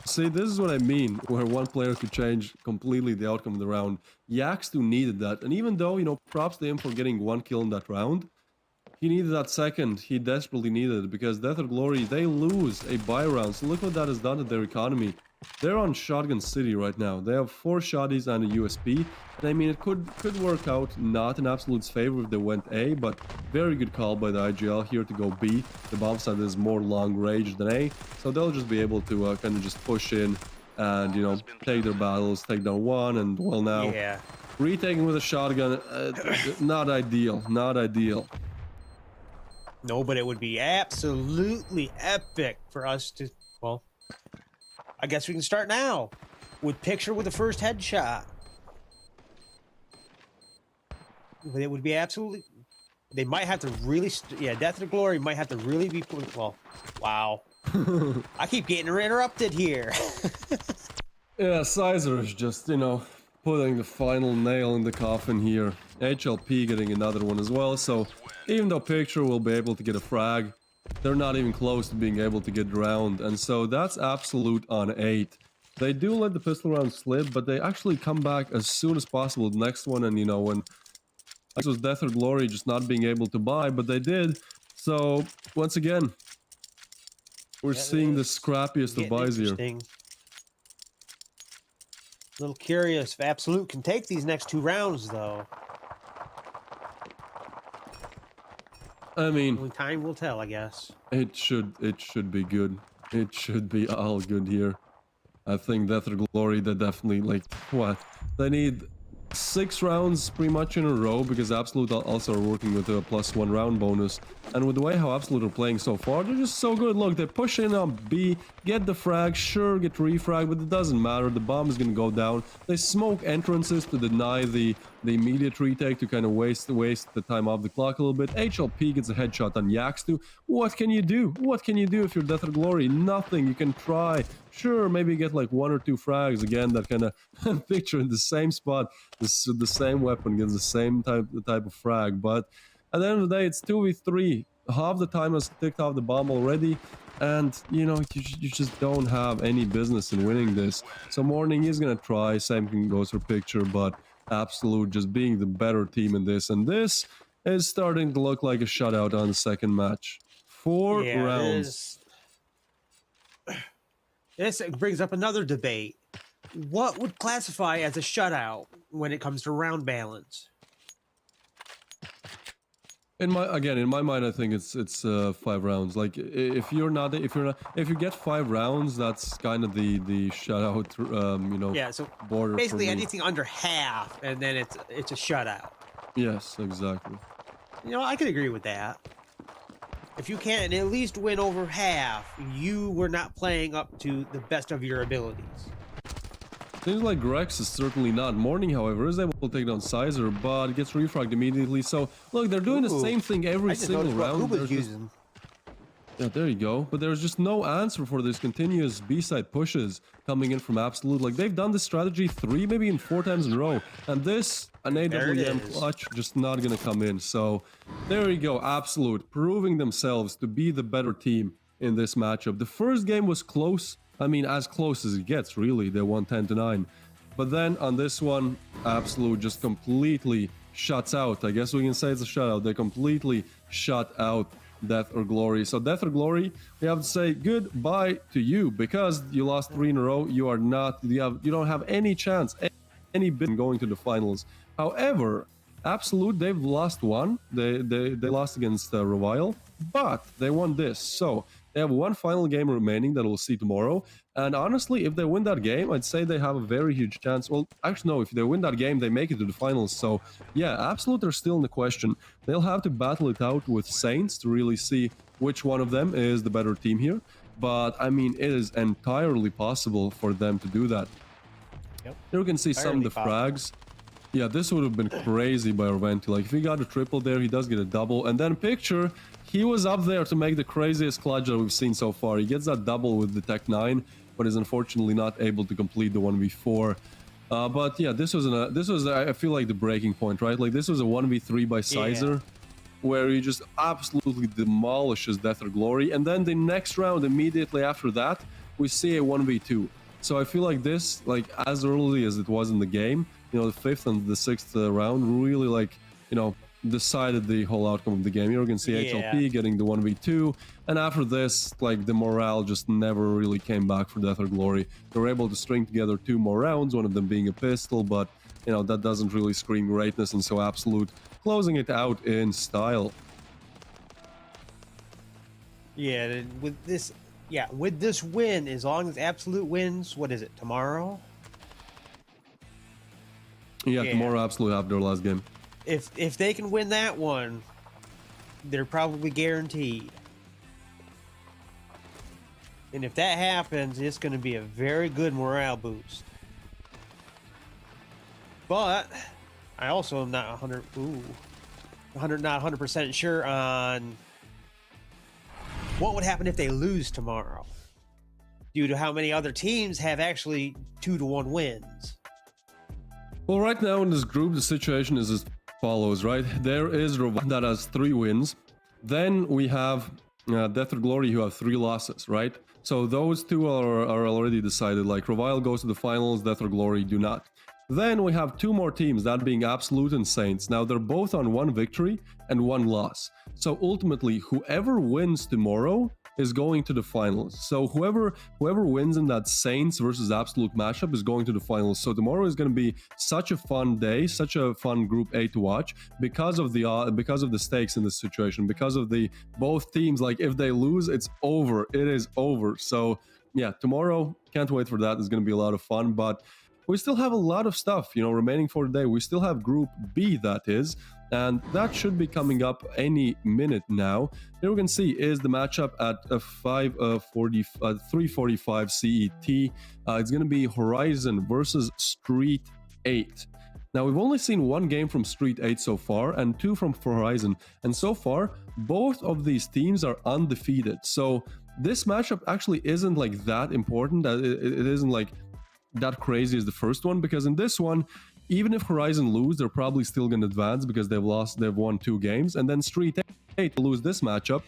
See, this is what I mean, where one player could change completely the outcome of the round. Yaxtu needed that, and even though, you know, props to him for getting one kill in that round, he needed that second. He desperately needed it, because DeathOrGlory, they lose a buy round. So look what that has done to their economy. They're on Shotgun City right now. They have 4 shotties and a USP. And I mean, it could work out not in Absolute's favor if they went A, but very good call by the IGL here to go B. The bomb side is more long range than A, so they'll just be able to kind of just push in and, you know, take their battles, take down one, and well now, Yeah. retaking with a shotgun, not ideal, not ideal. No, but it would be absolutely epic for us to, well, I guess we can start now with Picture with the first headshot. But it would be absolutely, they might have to really, yeah, DeathOrGlory might have to really be, well, wow. I keep getting interrupted here. Yeah, Sizer is just, you know, putting the final nail in the coffin here. HLP getting another one as well, so even though Picture will be able to get a frag, they're not even close to being able to get drowned, and so that's Absolute on 8. They do let the pistol round slip, but they actually come back as soon as possible the next one, and you know, when this was DeathOrGlory just not being able to buy, but they did. So, once again, we're seeing the scrappiest of buys here. A little curious if Absolute can take these next 2 rounds, though. I mean, only time will tell, I guess. It should be good. It should be all good here. I think DeathOrGlory, they definitely, like, what? They need 6 rounds pretty much in a row, because Absolute also are working with a +1 round bonus. And with the way how Absolute are playing so far, they're just so good. Look, they push in on B, get the frag, sure, get refrag, but it doesn't matter. The bomb is gonna go down. They smoke entrances to deny the immediate retake, to kind of waste the time off the clock a little bit. HLP gets a headshot on Yaxtu. What can you do? What can you do if you're DeathOrGlory? Nothing. You can try. Sure, maybe get like 1 or 2 frags again. That kind of Picture in the same spot, the same weapon gets the same type of frag. But at the end of the day, it's 2v3. Half the time has ticked off the bomb already, and you know, you just don't have any business in winning this. So Morning is gonna try. Same thing goes for Picture, but Absolute just being the better team in this, and this is starting to look like a shutout on the second match. 4 rounds. This brings up another debate. What would classify as a shutout when it comes to round balance? In my mind, I think it's 5 rounds. Like if you get 5 rounds, that's kind of the shutout, you know. Yeah, so border. Basically, anything under half, and then it's a shutout. Yes, exactly. You know, I could agree with that. If you can't at least win over half, you were not playing up to the best of your abilities. Seems like Grex is certainly not. Morning, however, is able to take down Sizer, but gets refragged immediately. So, look, they're doing the same thing every single round. Yeah, there you go. But there's just no answer for this continuous B-side pushes coming in from Absolute. Like, they've done this strategy 3, maybe even 4 times in a row. And this, an AWM clutch, just not gonna come in. So, there you go. Absolute proving themselves to be the better team in this matchup. The first game was close. I mean, as close as it gets, really. They won 10-9. But then on this one, Absolute just completely shuts out. I guess we can say it's a shutout. They completely shut out DeathOrGlory. So DeathOrGlory, we have to say goodbye to you, because you lost 3 in a row. You are not, you don't have any chance, any bit in going to the finals. However, Absolute, they've lost 1. They lost against Revile, but they won this. So they have 1 final game remaining that we'll see tomorrow. And honestly, if they win that game, I'd say they have a very huge chance. Well, actually, no, if they win that game, they make it to the finals. So, yeah, Absolute are still in the question. They'll have to battle it out with Saints to really see which one of them is the better team here. But, I mean, it is entirely possible for them to do that. Yep. Here we can see some of the frags. Yeah, this would have been crazy by Orventi. Like, if he got a triple there, he does get a double. And then Picture, he was up there to make the craziest clutch that we've seen so far. He gets that double with the Tech 9, but is unfortunately not able to complete the 1v4. But yeah, this was I feel like the breaking point, right? Like, this was a 1v3 by Sizer, where he just absolutely demolishes DeathOrGlory. And then the next round, immediately after that, we see a 1v2. So I feel like this, like, as early as it was in the game, you know, the 5th and the 6th round really, like, you know, decided the whole outcome of the game. Here you can see HLP getting the 1v2, and after this, like, the morale just never really came back for DeathOrGlory. They were able to string together 2 more rounds, one of them being a pistol, but, you know, that doesn't really scream greatness, and so Absolute closing it out in style. Yeah, with this win, as long as Absolute wins, what is it, tomorrow? Yeah, tomorrow Absolute have their last game. If they can win that one, they're probably guaranteed. And if that happens, it's going to be a very good morale boost. But I also am not 100% sure on what would happen if they lose tomorrow, due to how many other teams have actually 2-1 wins. Well, right now in this group, the situation is as follows, right? There is RevialGG that has 3 wins. Then we have DeathOrGlory who have 3 losses, right? So those two are already decided. Like RevialGG goes to the finals, DeathOrGlory do not. Then we have 2 more teams, that being Absolute and Saints. Now they're both on 1 victory and 1 loss. So ultimately, whoever wins tomorrow is going to the finals. So whoever wins in that Saints versus Absolute matchup is going to the finals. So tomorrow is going to be such a fun day, such a fun Group A to watch because of the stakes in this situation, because of the both teams. Like if they lose, it's over. It is over. So yeah, tomorrow, can't wait for that. It's going to be a lot of fun, but we still have a lot of stuff, remaining for the day. We still have Group B, that is, and that should be coming up any minute now. Here we can see is the matchup at 3:45 CET. It's going to be HorizoN versus STREETEIGHT. Now, we've only seen 1 game from STREETEIGHT so far and 2 from HorizoN, and so far, both of these teams are undefeated. So this matchup actually isn't like that important. It isn't like that crazy as the first one, because in this one, even if HorizoN lose, they're probably still going to advance because they've won 2 games, and then STREETEIGHT lose this matchup,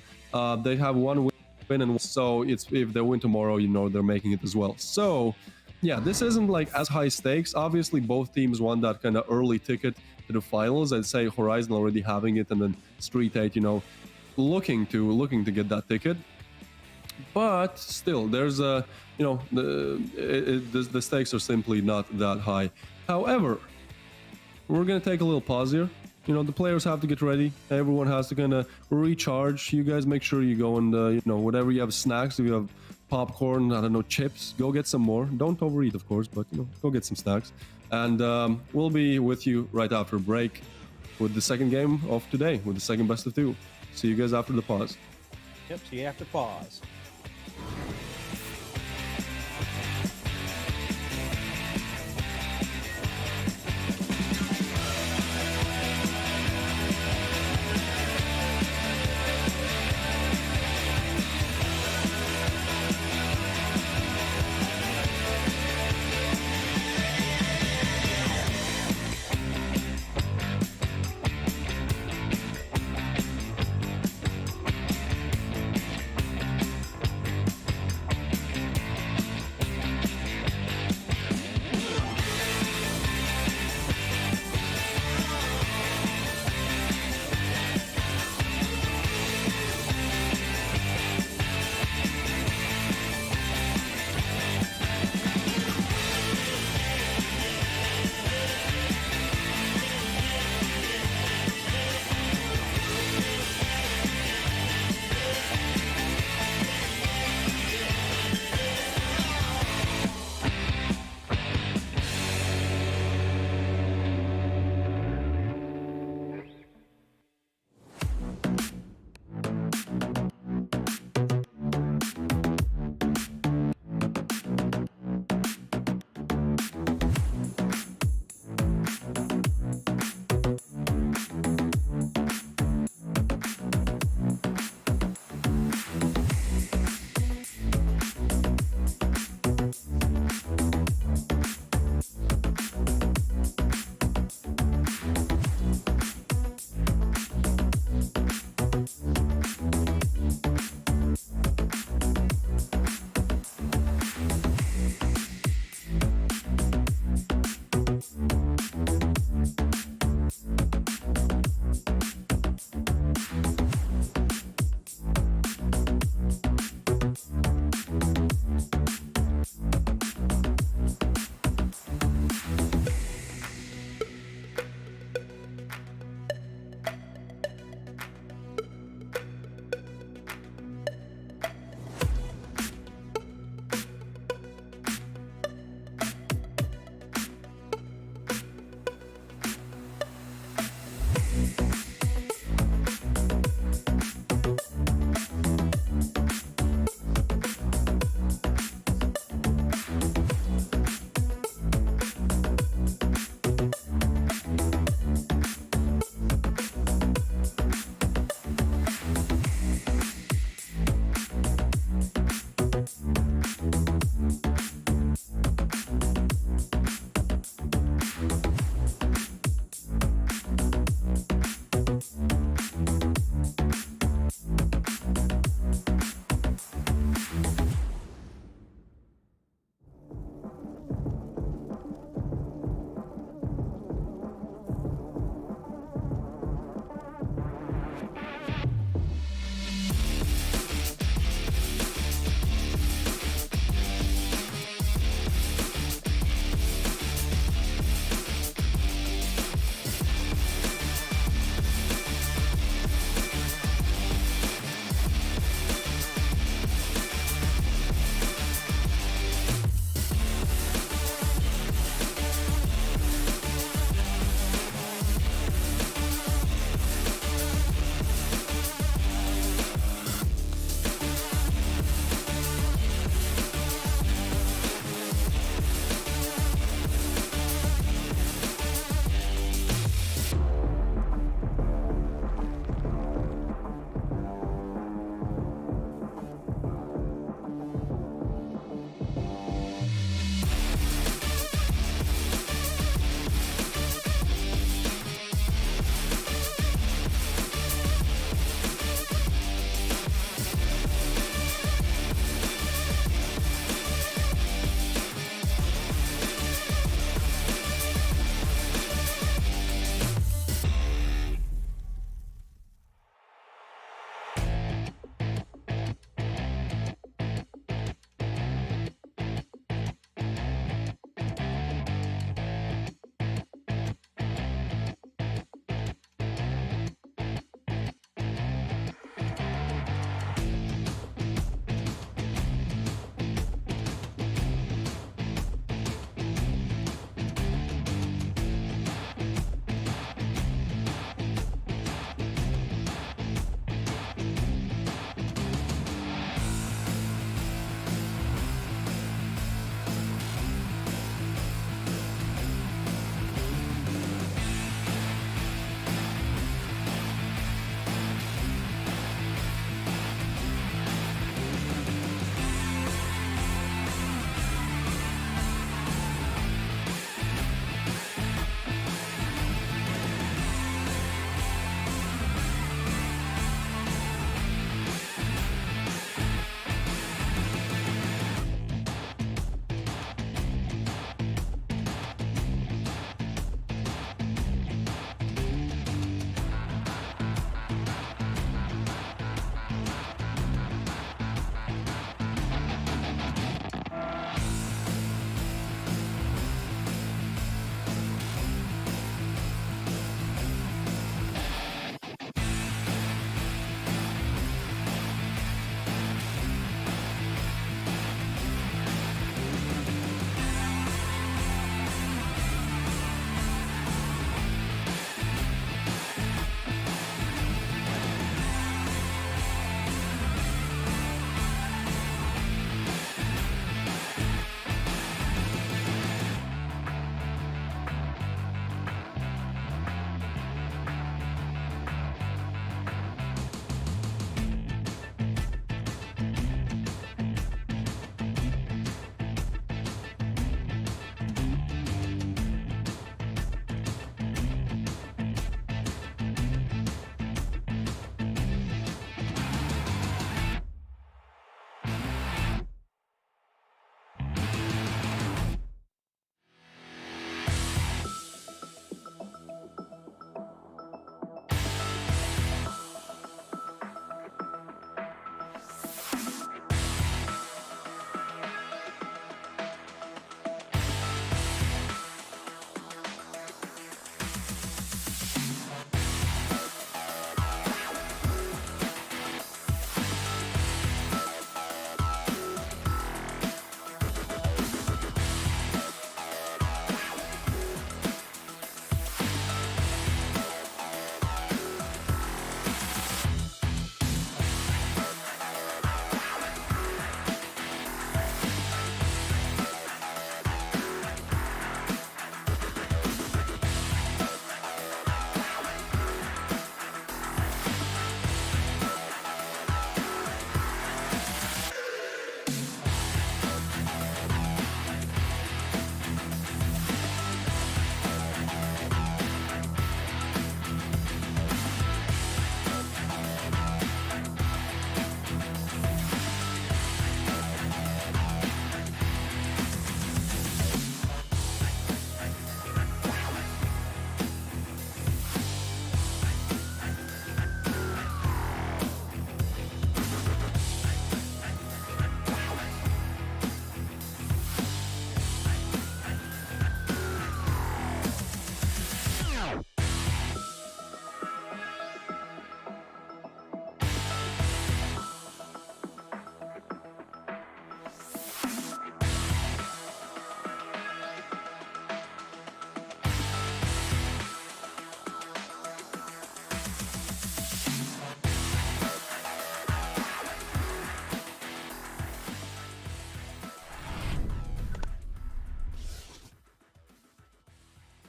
they have 1 win, and so if they win tomorrow, they're making it as well. So yeah, this isn't like as high stakes. Obviously both teams won that kind of early ticket to the finals. I'd say HorizoN already having it, and then STREETEIGHT looking to get that ticket. But still, there's the stakes are simply not that high. However, we're gonna take a little pause here. The players have to get ready. Everyone has to kind of recharge. You guys make sure you go and whatever you have, snacks. If you have popcorn, I don't know, chips, go get some more. Don't overeat, of course, but go get some snacks. And we'll be with you right after break with the second game of today, with the second best of 2. See you guys after the pause. Yep, see you after pause.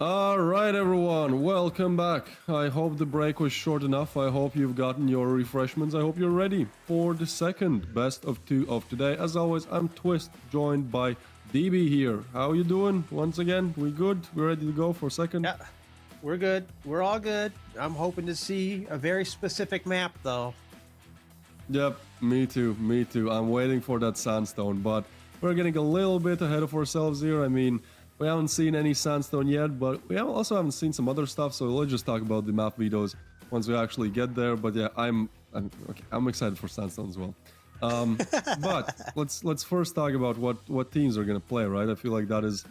All right, everyone, welcome back. I hope the break was short enough. I hope you've gotten your refreshments. I hope you're ready for the second best of two of today. As always, I'm Twist, joined by DB here. How you doing? Once again, we good? We're ready to go for a second? Yeah, we're good. We're all good. I'm hoping to see a very specific map, though. Yep, me too. I'm waiting for that sandstone, but we're getting a little bit ahead of ourselves here. I mean, we haven't seen any sandstone yet, but we also haven't seen some other stuff, so let's just talk about the map videos once we actually get there. But yeah, I'm excited for sandstone as well. But let's first talk about what teams are gonna play, right? I feel like that is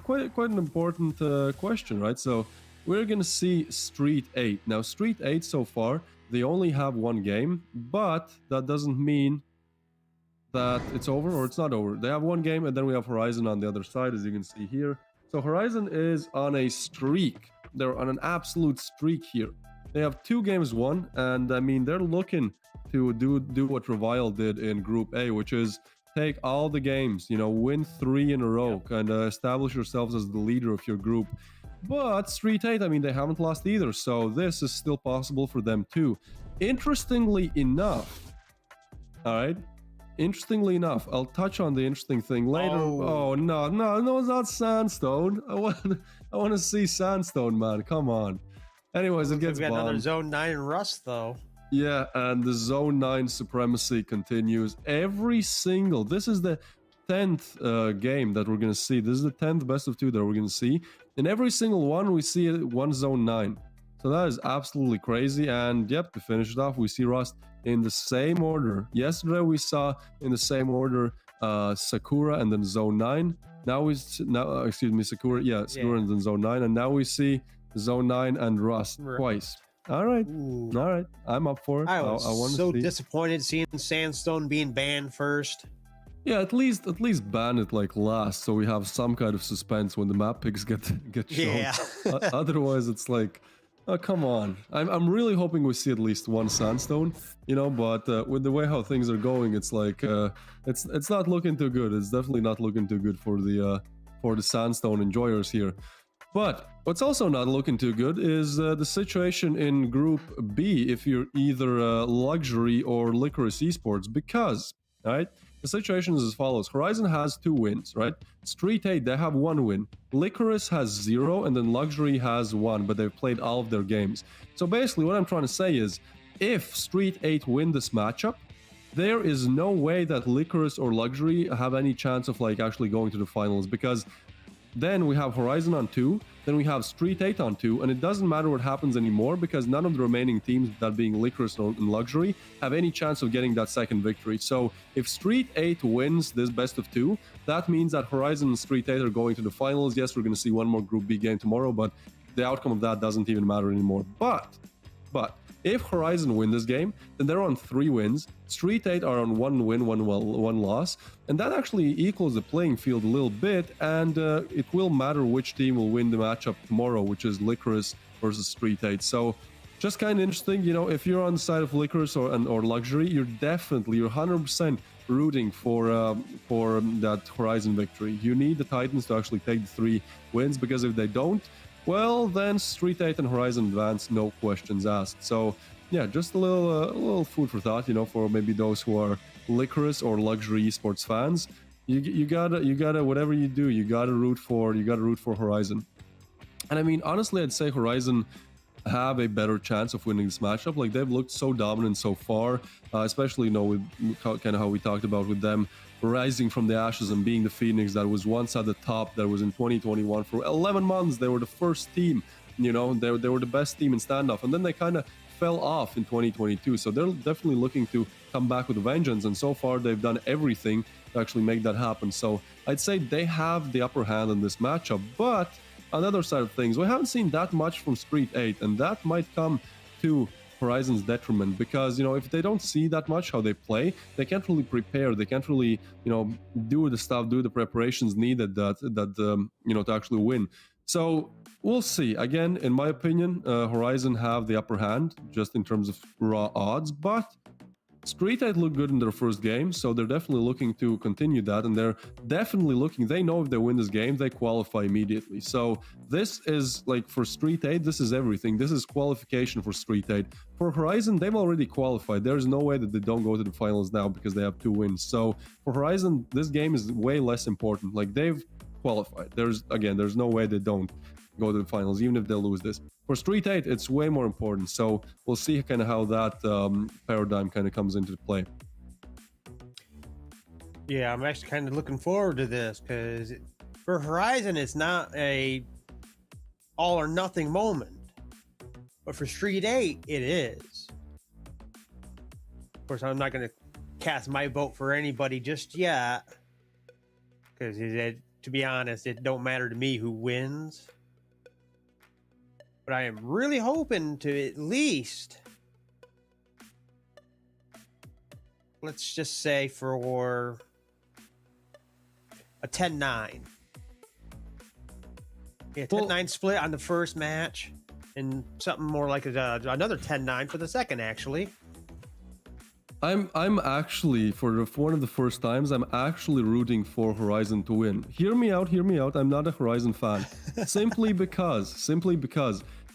quite an important question, right? So we're gonna see STREETEIGHT. Now, STREETEIGHT so far, they only have one game, but that doesn't mean that it's over or it's not over. They have one game, and then we have HorizoN on the other side, as you can see here. So HorizoN is on a streak. They're on an absolute streak here. They have 2 games won, and I mean, they're looking to do what Revial did in Group A, which is take all the games, win 3 in a row, and establish yourselves as the leader of your group. But STREETEIGHT, I mean, they haven't lost either, so this is still possible for them too. Interestingly enough, all right, I'll touch on the interesting thing later. Oh no, it's not sandstone. I want to see sandstone, man. Come on. Anyways, it gets we got bombed. another Zone 9 Rust, though. Yeah, and the Zone 9 supremacy continues. This is the 10th game that we're going to see. This is the 10th best of 2 that we're going to see. In every single one, we see one Zone 9. So that is absolutely crazy. And yep, to finish it off, we see Rust in the same order. Yesterday, we saw in the same order Sakura and then Zone 9. Sakura. Yeah, Sakura and then Zone 9. And now we see Zone 9 and Rust twice. All right. Ooh. All right. I'm up for it. I was so disappointed seeing Sandstone being banned first. Yeah, at least ban it like last, so we have some kind of suspense when the map picks get shown. Yeah. Otherwise, it's like, oh, come on. I'm really hoping we see at least one sandstone, but with the way how things are going, it's like it's not looking too good. It's definitely not looking too good for the sandstone enjoyers here. But what's also not looking too good is the situation in Group B if you're either Luxury or Lycoris Esports, because, all right, the situation is as follows. HorizoN has 2 wins, right? STREETEIGHT, they have 1 win. Lycoris has 0, and then Luxury has 1, but they've played all of their games. So basically what I'm trying to say is, if STREETEIGHT win this matchup, there is no way that Lycoris or Luxury have any chance of actually going to the finals, because then we have HorizoN on 2, then we have STREETEIGHT on 2, and it doesn't matter what happens anymore because none of the remaining teams, that being Lycoris and Luxury, have any chance of getting that second victory. So if STREETEIGHT wins this best of 2, that means that HorizoN and STREETEIGHT are going to the finals. Yes, we're going to see one more Group B game tomorrow, but the outcome of that doesn't even matter anymore. But if HorizoN win this game, then they're on 3 wins. STREETEIGHT are on 1 win, 1 loss, and that actually equals the playing field a little bit. And it will matter which team will win the matchup tomorrow, which is Lycoris versus STREETEIGHT. So, just kind of interesting. If you're on the side of Lycoris or Luxury, you're 100% rooting for that HorizoN victory. You need the Titans to actually take the 3 wins, because if they don't, well, then STREETEIGHT and HorizoN advance, no questions asked. So, yeah, just a little food for thought, for maybe those who are Lycoris or Luxury Esports fans. You gotta whatever you do, you gotta root for HorizoN. And I mean, honestly, I'd say HorizoN have a better chance of winning this matchup. Like, they've looked so dominant so far, especially with kind of how we talked about with them rising from the ashes and being the Phoenix that was once at the top, that was in 2021 for 11 months. They were the first team, they were the best team in Standoff, and then they kind of fell off in 2022. So they're definitely looking to come back with a vengeance, and so far they've done everything to actually make that happen. So I'd say they have the upper hand in this matchup. But on the other side of things, we haven't seen that much from STREETEIGHT, and that might come to HorizoN's detriment, because if they don't see that much how they play, they can't really prepare, they can't really do the preparations needed that to actually win. So we'll see. Again, in my opinion, HorizoN have the upper hand just in terms of raw odds, but STREETEIGHT looked good in their first game, so they're definitely looking to continue that, and they're definitely looking, they know if they win this game, they qualify immediately. So this is like for STREETEIGHT, this is everything. This is qualification for STREETEIGHT. For HorizoN, they've already qualified. There's no way that they don't go to the finals now because they have 2 wins. So for HorizoN, this game is way less important. Like, they've qualified. There's no way they don't go to the finals, even if they lose this. For STREETEIGHT, it's way more important. So we'll see kind of how that paradigm kind of comes into play. Yeah, I'm actually kind of looking forward to this because for HorizoN, it's not a all or nothing moment, but for STREETEIGHT, it is. Of course, I'm not going to cast my vote for anybody just yet because, to be honest, it don't matter to me who wins. But I am really hoping to at least, let's just say, for a 10-9. Yeah, 10-9 split on the first match, and something more like another 10-9 for the second, actually. I'm actually, for one of the first times, I'm actually rooting for HorizoN to win. Hear me out, I'm not a HorizoN fan. simply because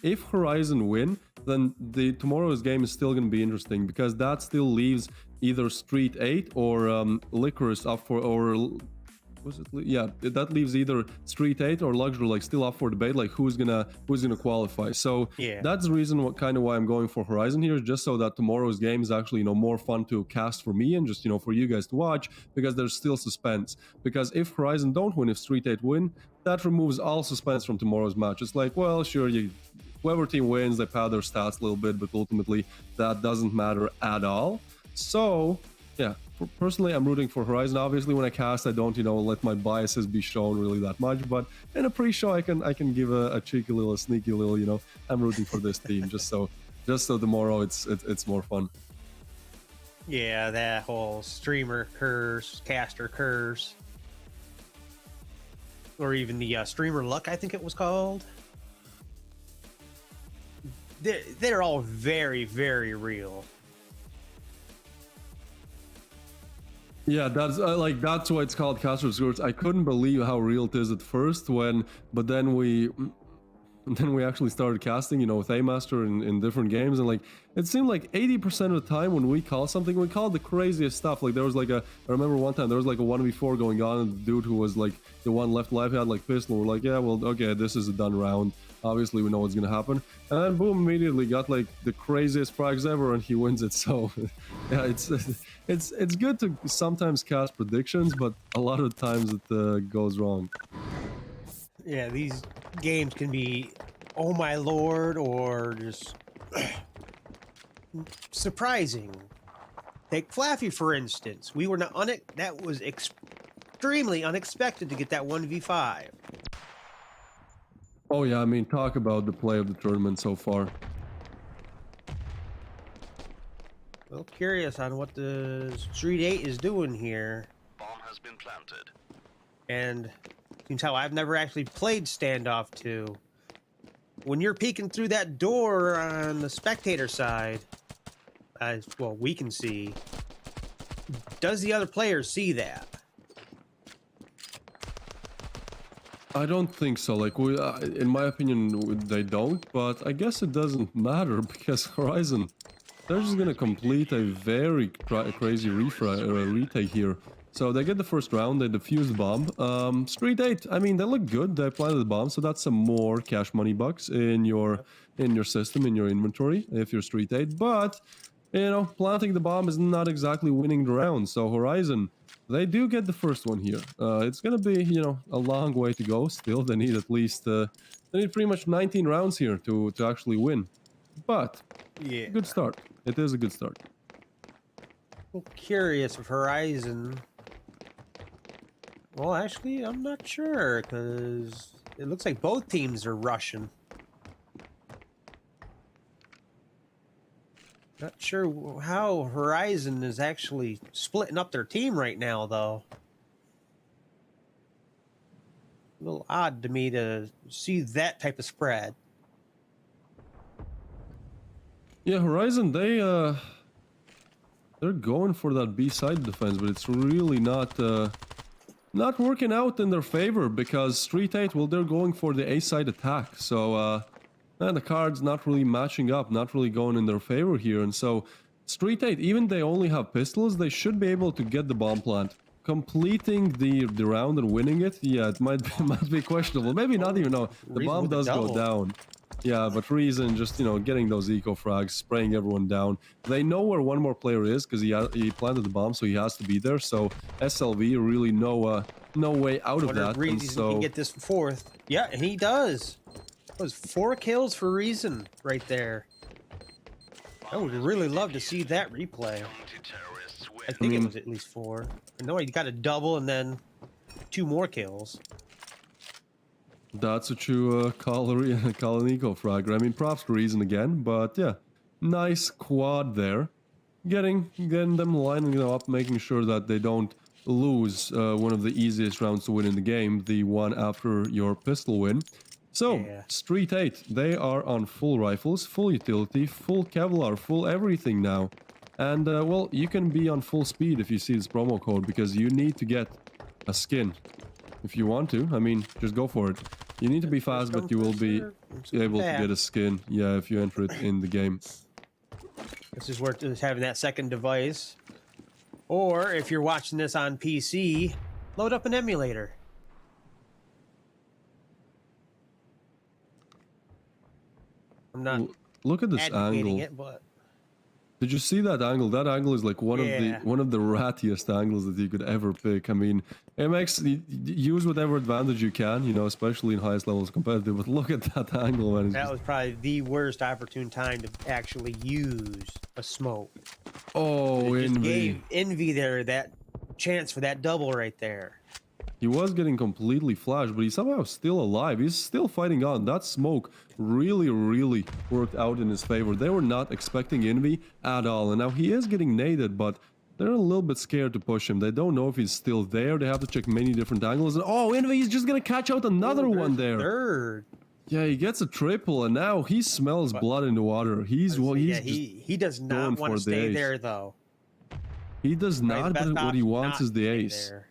if HorizoN win, then tomorrow's game is still going to be interesting, because that still leaves either STREETEIGHT or Lycoris up for, or was it? Yeah, that leaves either STREETEIGHT or Luxury like still up for debate, like who's gonna qualify. So yeah, that's the reason why I'm going for HorizoN here, just so that tomorrow's game is actually more fun to cast for me and just for you guys to watch, because there's still suspense. Because if HorizoN don't win, if STREETEIGHT win, that removes all suspense from tomorrow's match. It's like, well, sure, whoever team wins, they pad their stats a little bit, but ultimately that doesn't matter at all. So yeah, personally, I'm rooting for HorizoN. Obviously, when I cast, I don't, let my biases be shown really that much. But in a pre-show, I can give a cheeky little, a sneaky little, I'm rooting for this team just so tomorrow it's more fun. Yeah, that whole streamer curse, caster curse, or even the streamer luck, I think it was called. They're all very, very real. Yeah, that's that's why it's called caster's curse. I couldn't believe how real it is at first, but then we actually started casting, with A-Master in different games, and it seemed like 80% of the time when we call something, we call the craziest stuff. Like there was I remember one time there was a 1v4 going on, and the dude who was the one left alive had pistol. We're like, yeah, well, okay, this is a done round. Obviously, we know what's gonna happen, and then boom, immediately got the craziest frags ever, and he wins it. So, yeah, it's good to sometimes cast predictions, but a lot of times it goes wrong. Yeah, these games can be, oh my lord, or just surprising. Take Flaffy, for instance. We were not that was extremely unexpected to get that 1v5. Oh yeah, I mean, talk about the play of the tournament so far. Well, curious on what the STREETEIGHT is doing here. Bomb has been planted. And seems how I've never actually played Standoff 2. When you're peeking through that door on the spectator side, as well, we can see, does the other players see that? I don't think so. In my opinion, they don't. But I guess it doesn't matter, because HorizoN, they're just gonna complete a very crazy retake here. So they get the first round, they defuse the bomb. STREETEIGHT, I mean, they look good. They planted the bomb, so that's some more cash money bucks in your system, in your inventory, if you're STREETEIGHT. But planting the bomb is not exactly winning the round. So HorizoN, they do get the first one here. It's gonna be a long way to go. Still, they need at least they need pretty much 19 rounds here to actually win. But Yeah, good start. It is a good start. I'm curious if HorizoN. Well, actually, I'm not sure, because it looks like both teams are rushing. Not sure how HorizoN is actually splitting up their team right now, though. A little odd to me to see that type of spread. Yeah, HorizoN, they're going for that B side defense, but it's really not working out in their favor because STREETEIGHT, well, they're going for the A side attack. So and the card's not really matching up, not really going in their favor here. And so STREETEIGHT, even they only have pistols, they should be able to get the bomb plant. Completing the round and winning it, yeah, it might be questionable. Maybe not even. No, the bomb does go down. Yeah, but RevialGG just, you know, getting those eco frags, spraying everyone down. They know where one more player is because he planted the bomb, so he has to be there. So SLV really no way out of that. And so can get this fourth. Yeah, and he does. That was 4 kills for RevialGG right there. I would really love to see that replay. I think it was at least 4. No, he got a double and then 2 more kills. That's what you call an eco frag. I mean, props to RevialGG again, but yeah, nice quad there. Getting them lining up, making sure that they don't lose one of the easiest rounds to win in the game, the one after your pistol win. So, yeah. STREETEIGHT, they are on full rifles, full utility, full Kevlar, full everything now. And, well, you can be on full speed if you see this promo code, because you need to get a skin. If you want to, I mean, just go for it. You need to be fast, but you will be able to get a skin, yeah, if you enter it in the game. This is worth having that second device. Or, if you're watching this on PC, load up an emulator. I'm not look at this angle. It, but... Did you see that angle? That angle is like one of the rattiest angles that you could ever pick. I mean, use whatever advantage you can, you know, especially in highest levels competitive. But look at that angle, man. That was probably the worst opportune time to actually use a smoke. Oh, it just gave Envy there that chance for that double right there. He was getting completely flashed, but he's somehow still alive. He's still fighting on. That smoke really, really worked out in his favor. They were not expecting Envy at all. And now he is getting naded, but they're a little bit scared to push him. They don't know if he's still there. They have to check many different angles. And oh, Envy is just going to catch out another one there. Third. Yeah, he gets a triple, and now he smells blood in the water. He does not want to stay there, though. He does not, but what he wants is the ace. There.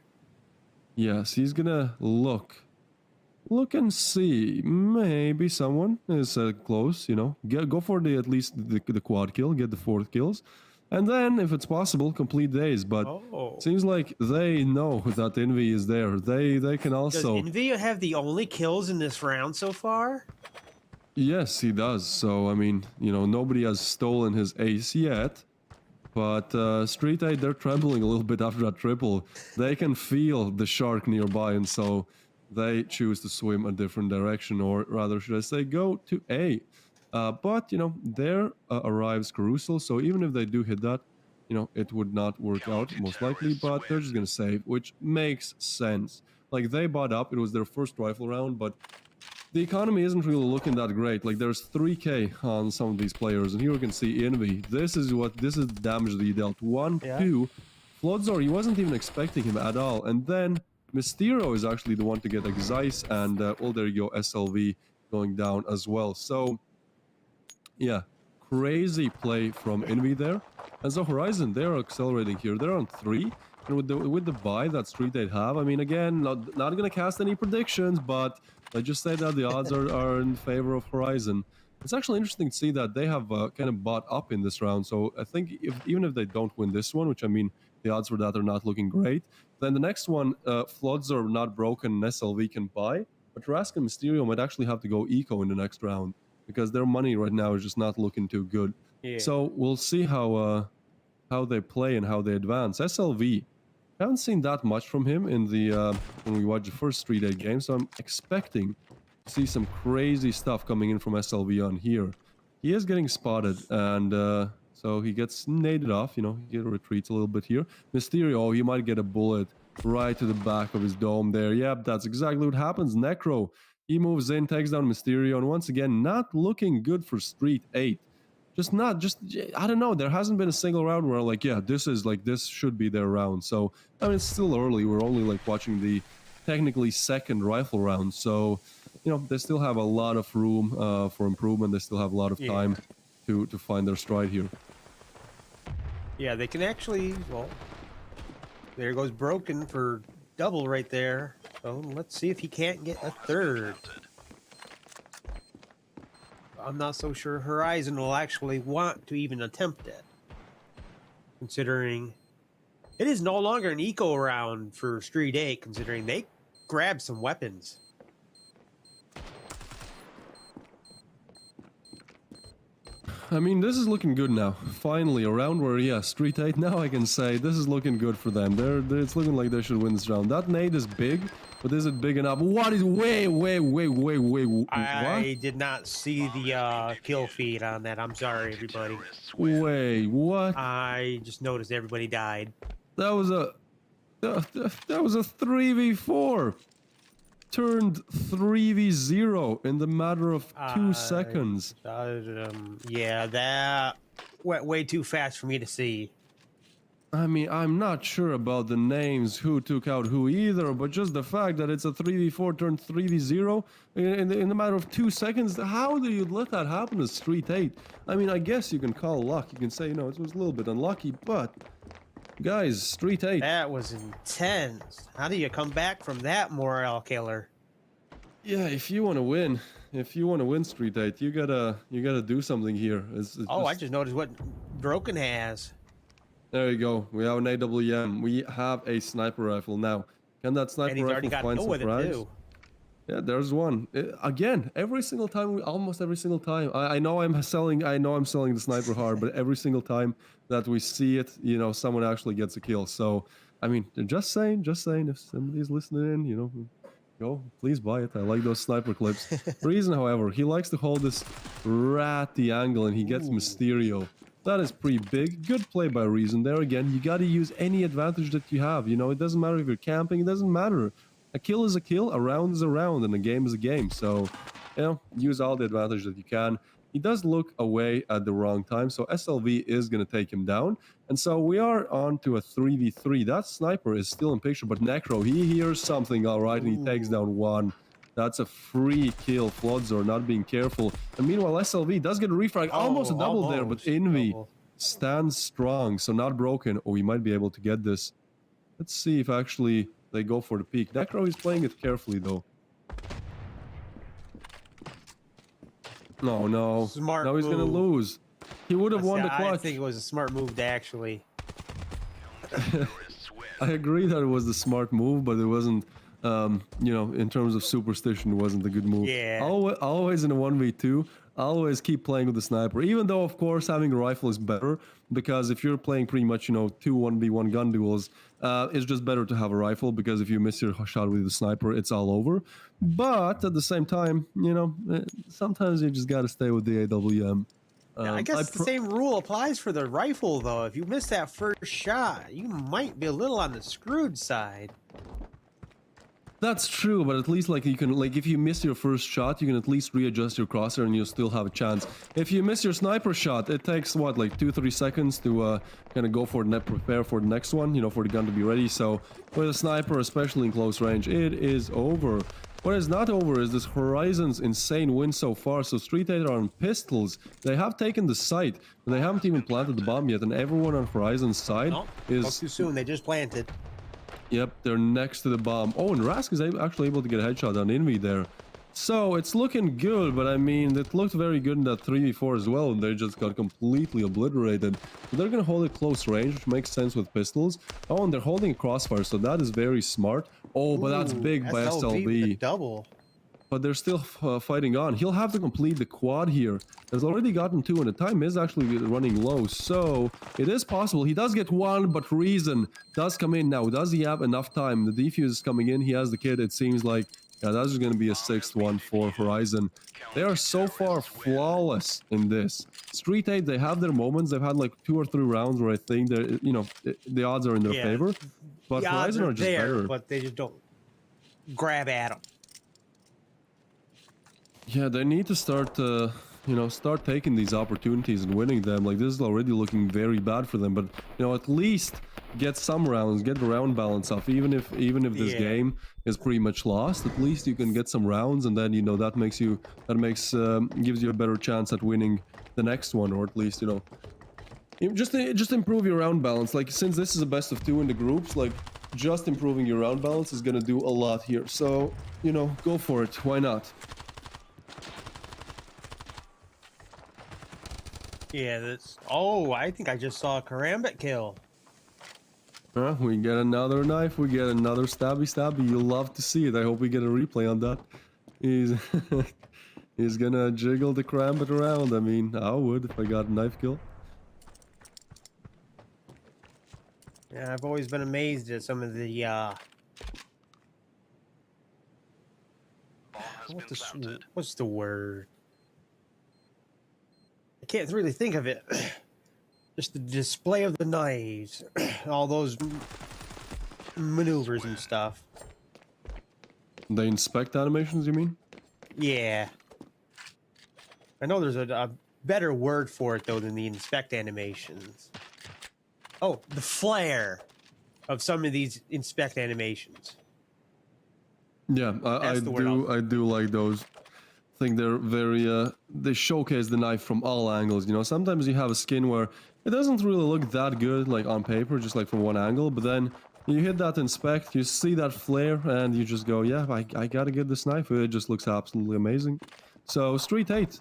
Yes, he's gonna look and see. Maybe someone is close, you know. Go for at least the quad kill, get the 4th kills. And then, if it's possible, complete the ace. But seems like they know that Envy is there. They can also... Does Envy have the only kills in this round so far? Yes, he does. So, I mean, you know, nobody has stolen his ace yet. But STREETEIGHT, they're trembling a little bit after that triple. They can feel the shark nearby, and so they choose to swim a different direction, or rather, should I say, go to A. But, you know, there arrives Carousel, so even if they do hit that, you know, it would not work out, most likely, but they're just gonna save, which makes sense. Like, they bought up, it was their first rifle round, but the economy isn't really looking that great. Like, there's 3k on some of these players, and here we can see Envy. This is the damage that he dealt. 1, 2. Flodzor, he wasn't even expecting him at all. And then Mysterio is actually the one to get Zeiss, and oh, there you go, SLV going down as well. So, yeah, crazy play from Envy there. And so HorizoN, they're accelerating here. They're on 3. And with the buy that STREETEIGHT have, I mean, again, not going to cast any predictions, but I just say that the odds are in favor of HorizoN. It's actually interesting to see that they have kind of bought up in this round. So I think even if they don't win this one, which I mean, the odds for that are not looking great, then the next one, Floods are not broken, and SLV can buy. But Rask and Mysterio might actually have to go eco in the next round, because their money right now is just not looking too good. Yeah. So we'll see how they play and how they advance. SLV, I haven't seen that much from him in the when we watched the first STREETEIGHT game, so I'm expecting to see some crazy stuff coming in from SLV on here. He is getting spotted, and so he gets naded off, you know, he retreats a little bit here. Mysterio, he might get a bullet right to the back of his dome there. Yep, that's exactly what happens. Necro, he moves in, takes down Mysterio, and once again, not looking good for STREETEIGHT. I don't know, there hasn't been a single round where like, yeah, this should be their round. So, I mean, it's still early. We're only like watching the technically second rifle round. So, you know, they still have a lot of room for improvement. They still have a lot of time to find their stride here. Yeah, they can actually. Well, there goes Broken for double right there. So let's see if he can't get a third. I'm not so sure HorizoN will actually want to even attempt it, considering it is no longer an eco round for Street 8, considering they grabbed some weapons. I mean, this is looking good now. Finally, a round where, yeah, Street 8, now I can say this is looking good for them. It's looking like they should win this round. That nade is big, but is it big enough? What is... Wait, what? I did not see the kill feed on that. I'm sorry, everybody. Wait, what? I just noticed everybody died. That was a... That was a 3v4. Turned 3v0 in the matter of 2 seconds. Yeah, that went way too fast for me to see. I mean, I'm not sure about the names, who took out who either, but just the fact that it's a 3v4 turned 3v0 in the matter of 2 seconds, how do you let that happen to Street 8? I mean, I guess you can call luck. You can say, you know, it was a little bit unlucky, but... Guys, Street 8. That was intense. How do you come back from that morale killer? Yeah, if you want to win, Street 8, you gotta do something here. I just noticed what Broken has. There you go. We have an AWM. We have a sniper rifle now. Can that sniper rifle find some frags? Yeah, there's one. Again, every single time, almost every single time. I know I'm selling the sniper hard, but every single time that we see it, you know, someone actually gets a kill. So, I mean, just saying, if somebody's listening in, you know, go, please buy it. I like those sniper clips. RevialGG, however, he likes to hold this ratty angle and he gets Mysterio. That is pretty big. Good play by RevialGG. There again, you gotta use any advantage that you have. You know, it doesn't matter if you're camping, it doesn't matter. A kill is a kill, a round is a round, and a game is a game. So, you know, use all the advantage that you can. He does look away at the wrong time, so SLV is going to take him down. And so we are on to a 3v3. That sniper is still in picture, but Necro, he hears something, all right, and he takes down one. That's a free kill. Floods are not being careful. And meanwhile, SLV does get a refrag. Almost a double there, but Envy stands strong, so not broken. Oh, we might be able to get this. Let's see if actually... they go for the peak. Necro is playing it carefully, though. No. Smart now he's move. gonna lose. He would have won the clutch. I think it was a smart move to actually... I agree that it was the smart move, but it wasn't, you know, in terms of superstition, it wasn't a good move. Yeah. Always in a 1v2, always keep playing with the sniper, even though, of course, having a rifle is better, because if you're playing pretty much, you know, 2 1v1 gun duels, it's just better to have a rifle, because if you miss your shot with the sniper, it's all over. But at the same time, you know, sometimes you just gotta stay with the AWM. I guess the same rule applies for the rifle, though. If you miss that first shot, you might be a little on the screwed side. That's true, but at least, like, you can, like, if you miss your first shot, you can at least readjust your crosshair and you'll still have a chance. If you miss your sniper shot, it takes, what, like 2-3 seconds to kind of go for the prepare for the next one, you know, for the gun to be ready. So with a sniper, especially in close range, it is over. What is not over is this HorizoN's insane win so far. So Street 8 are on pistols. They have taken the site, but they haven't even planted the bomb yet, and everyone on HorizoN's side is... too soon, they just planted. Yep, they're next to the bomb. Oh, and Rask is actually able to get a headshot on Envy there. So, it's looking good, but I mean, it looked very good in that 3v4 as well, and they just got completely obliterated. So they're gonna hold it close range, which makes sense with pistols. Oh, and they're holding a crossfire, so that is very smart. Oh, but that's big by SLV. Double. But they're still fighting on. He'll have to complete the quad here. Has already gotten 2, and the time is actually running low. So, it is possible. He does get 1, but RevialGG does come in now. Does he have enough time? The defuse is coming in. He has the kid. It seems like, yeah, that's just going to be a 6th one for HorizoN. They are so far flawless in this. Street 8, they have their moments. They've had like 2 or 3 rounds where I think they're, you know, the odds are in their favor. But HorizoN are just better. But they just don't grab at them. Yeah, they need to start, you know, start taking these opportunities and winning them. Like, this is already looking very bad for them, but, you know, at least get some rounds, get the round balance up. Even if this game is pretty much lost, at least you can get some rounds, and then, you know, that gives you a better chance at winning the next one, or at least, you know, Just improve your round balance. Like, since this is a best of 2 in the groups, like, just improving your round balance is gonna do a lot here. So, you know, go for it. Why not? Yeah, that's... Oh, I think I just saw a Karambit kill. We get another knife. We get another stabby. You'll love to see it. I hope we get a replay on that. He's he's gonna jiggle the Karambit around. I mean, I would if I got a knife kill. Yeah, I've always been amazed at some of the what's the word? I can't really think of it. Just the display of the knives, all those maneuvers and stuff. The inspect animations, you mean? Yeah. I know there's a better word for it, though, than the inspect animations. Oh, the flair of some of these inspect animations. Yeah, I do like those. I think they're very, they showcase the knife from all angles, you know? Sometimes you have a skin where it doesn't really look that good, like on paper, just like from one angle, but then you hit that inspect, you see that flare, and you just go, yeah, I gotta get this knife. It just looks absolutely amazing. So, Street 8,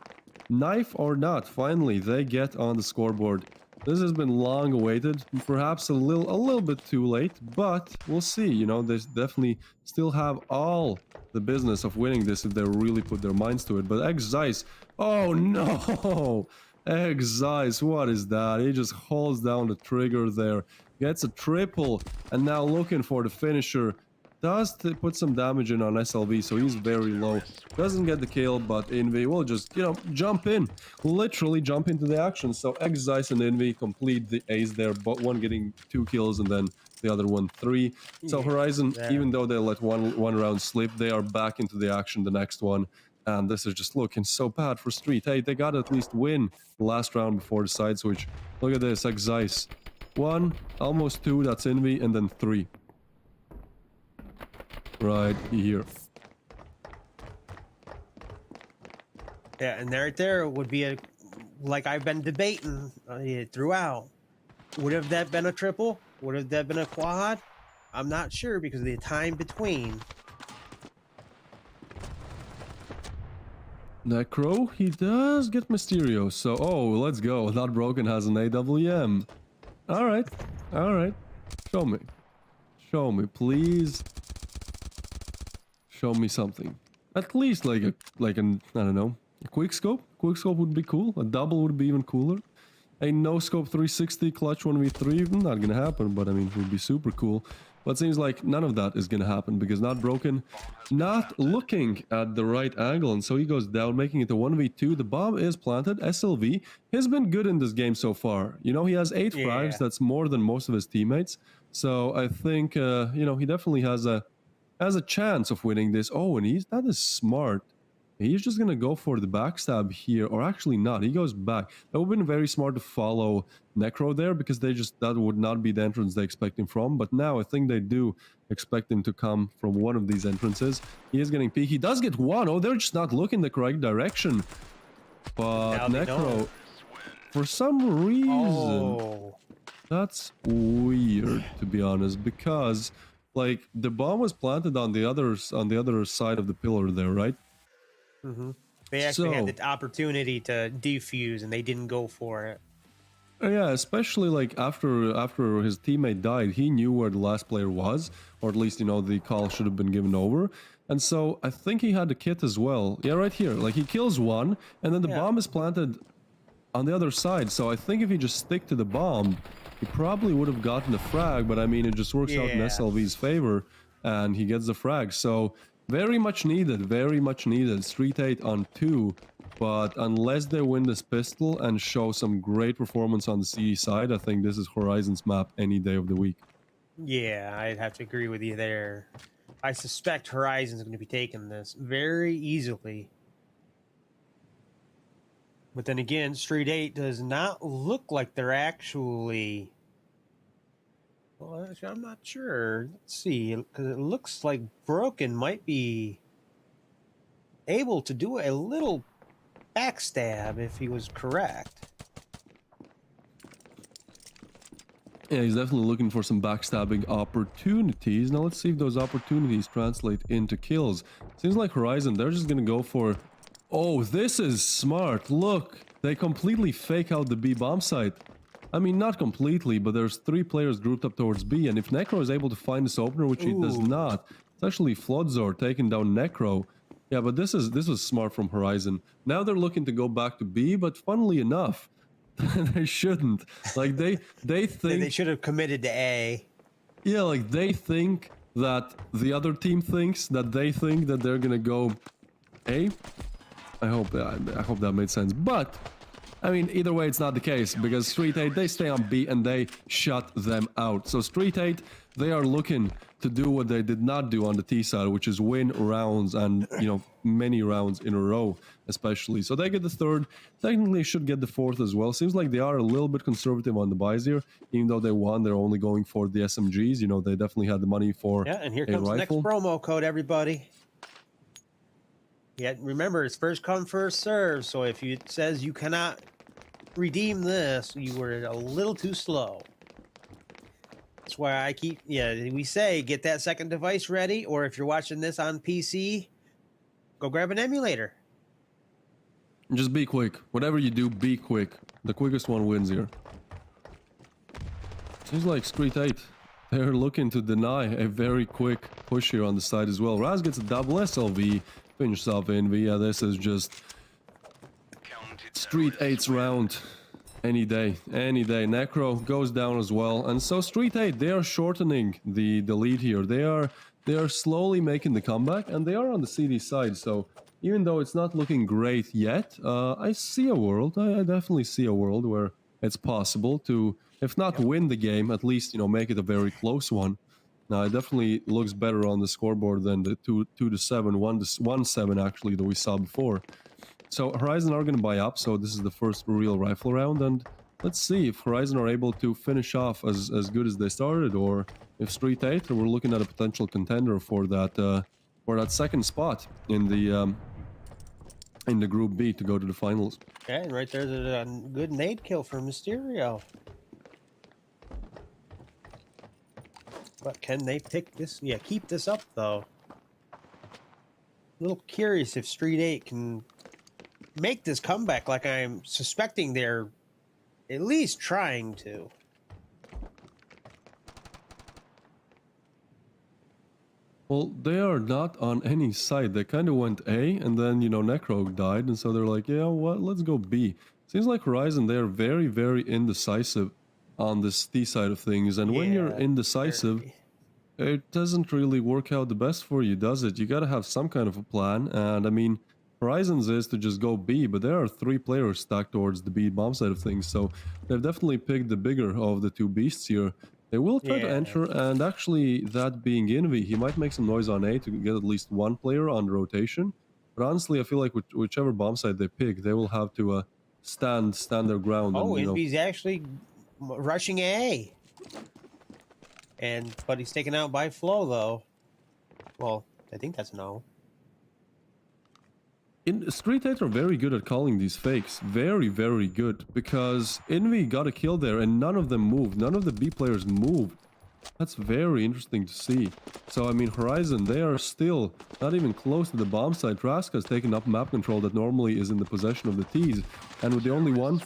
knife or not, finally, they get on the scoreboard. This has been long awaited, perhaps a little bit too late, but we'll see, you know, they definitely still have all the business of winning this if they really put their minds to it. But X-Zeiss, oh no! X-Zeiss, what is that? He just holds down the trigger there, gets a triple, and now looking for the finisher. Does put some damage in on SLV, so he's very low. Doesn't get the kill, but Envy will just, you know, jump in. Literally jump into the action. So X-Zeiss and Envy complete the ace there, but one getting 2 kills and then the other one 3. So HorizoN, even though they let one round slip, they are back into the action the next one. And this is just looking so bad for Street 8. They gotta at least win the last round before the side switch. Look at this, X-Zeiss. 1, almost 2, that's Envy, and then 3. Right here. Yeah, and right there would be a, like I've been debating throughout. Would have that been a triple? Would have that been a quad? I'm not sure because of the time between. Necro, he does get Mysterio, so oh, let's go. Not Broken has an AWM. Alright, alright. Show me. Show me, please. Show me something. At least like an, I don't know, a quick scope. Quick scope would be cool. A double would be even cooler. A no scope 360 clutch 1v3, not gonna happen, but I mean, it would be super cool. But it seems like none of that is gonna happen because Not Broken, not looking at the right angle, and so he goes down, making it a 1v2. The bomb is planted. SLV has been good in this game so far. You know, he has 8 frags. That's more than most of his teammates. So I think, you know, he definitely has a chance of winning this. Oh, and that is smart. He's just gonna go for the backstab here, or actually not. He goes back. That would have been very smart to follow Necro there, because that would not be the entrance they expect him from. But now I think they do expect him to come from one of these entrances. He is getting peek. He does get one. Oh, they're just not looking the correct direction. But Necro, for some reason, that's weird, to be honest, because like the bomb was planted on the other side of the pillar there, right? Mm-hmm. They actually had the opportunity to defuse, and they didn't go for it. Yeah, especially like after his teammate died, he knew where the last player was, or at least, you know, the call should have been given over. And so I think he had the kit as well. Yeah, right here. Like he kills one, and then the bomb is planted on the other side. So I think if he just stick to the bomb, he probably would have gotten the frag. But I mean, it just works out in SLV's favor, and he gets the frag. So very much needed, very much needed. Street 8 on 2. But unless they win this pistol and show some great performance on the CE side, I think this is HorizoN's map any day of the week. Yeah, I'd have to agree with you there. I suspect HorizoN's going to be taking this very easily. But then again, Street 8 does not look like they're actually... Well, actually, I'm not sure. Let's see, because it looks like Broken might be able to do a little backstab if he was correct. Yeah, he's definitely looking for some backstabbing opportunities. Now let's see if those opportunities translate into kills. Seems like HorizoN, they're just gonna go for... Oh, this is smart. Look, they completely fake out the B bomb site. I mean, not completely, but there's 3 players grouped up towards B, and if Necro is able to find this opener, which he does not, it's actually Flodzor taking down Necro. Yeah, but this was smart from HorizoN. Now they're looking to go back to B, but funnily enough, they shouldn't. Like they think They should have committed to A. yeah, like they think that the other team thinks that they think that they're gonna go A. I hope that made sense. But I mean, either way, it's not the case because STREETEIGHT, they stay on B and they shut them out. So STREETEIGHT, they are looking to do what they did not do on the T side, which is win rounds and, you know, many rounds in a row, especially. So they get the 3rd, technically should get the 4th as well. Seems like they are a little bit conservative on the buys here. Even though they won, they're only going for the SMGs. You know, they definitely had the money for Yeah, and here a comes the next rifle. promo code, everybody. Yeah, remember, it's first come, first serve. So if it says you cannot redeem this, you were a little too slow. That's why I keep, we say get that second device ready, or if you're watching this on PC, go grab an emulator. Just be quick. Whatever you do, be quick. The quickest one wins here. Seems like STREETEIGHT, they're looking to deny a very quick push here on the side as well. Raz gets a double SLV, finishes off Envy. Yeah, this is just STREETEIGHT's round. Any day, any day. Necro goes down as well, and so STREETEIGHT, they are shortening the lead here. They are slowly making the comeback, and they are on the CD side. So even though it's not looking great yet, I see a world. I definitely see a world where it's possible to, if not win the game, at least, you know, make it a very close one. Now it definitely looks better on the scoreboard than the 2-7, 1-7 actually that we saw before. So HorizoN are going to buy up, so this is the first real rifle round, and let's see if HorizoN are able to finish off as good as they started, or if STREETEIGHT, we're looking at a potential contender for that second spot in the Group B to go to the finals. Yeah, and right there's a good nade kill for Mysterio. But can they pick this? Yeah, keep this up though. A little curious if STREETEIGHT can make this comeback like I'm suspecting they're at least trying to. Well, they are not on any side. They kind of went A, and then, you know, Necro died, and so they're like, yeah, what? Let's go B. Seems like HorizoN, they are very, very indecisive on this T side of things, and when you're indecisive, it doesn't really work out the best for you, does it? You gotta have some kind of a plan, and I mean, HorizoN's is to just go B, but there are 3 players stacked towards the B bomb side of things, so they've definitely picked the bigger of the 2 beasts here. They will try to enter, and actually, that being Envy, he might make some noise on A to get at least 1 player on the rotation. But honestly, I feel like whichever bomb side they pick, they will have to stand their ground. Oh, and, Envy's actually rushing A. But he's taken out by Flo, though. Well, I think that's no. STREETEIGHT are very good at calling these fakes. Very, very good. Because Envy got a kill there and none of them moved. None of the B players moved. That's very interesting to see. So, I mean, HorizoN, they are still not even close to the bomb site. Raska's taken up map control that normally is in the possession of the T's. And with the only one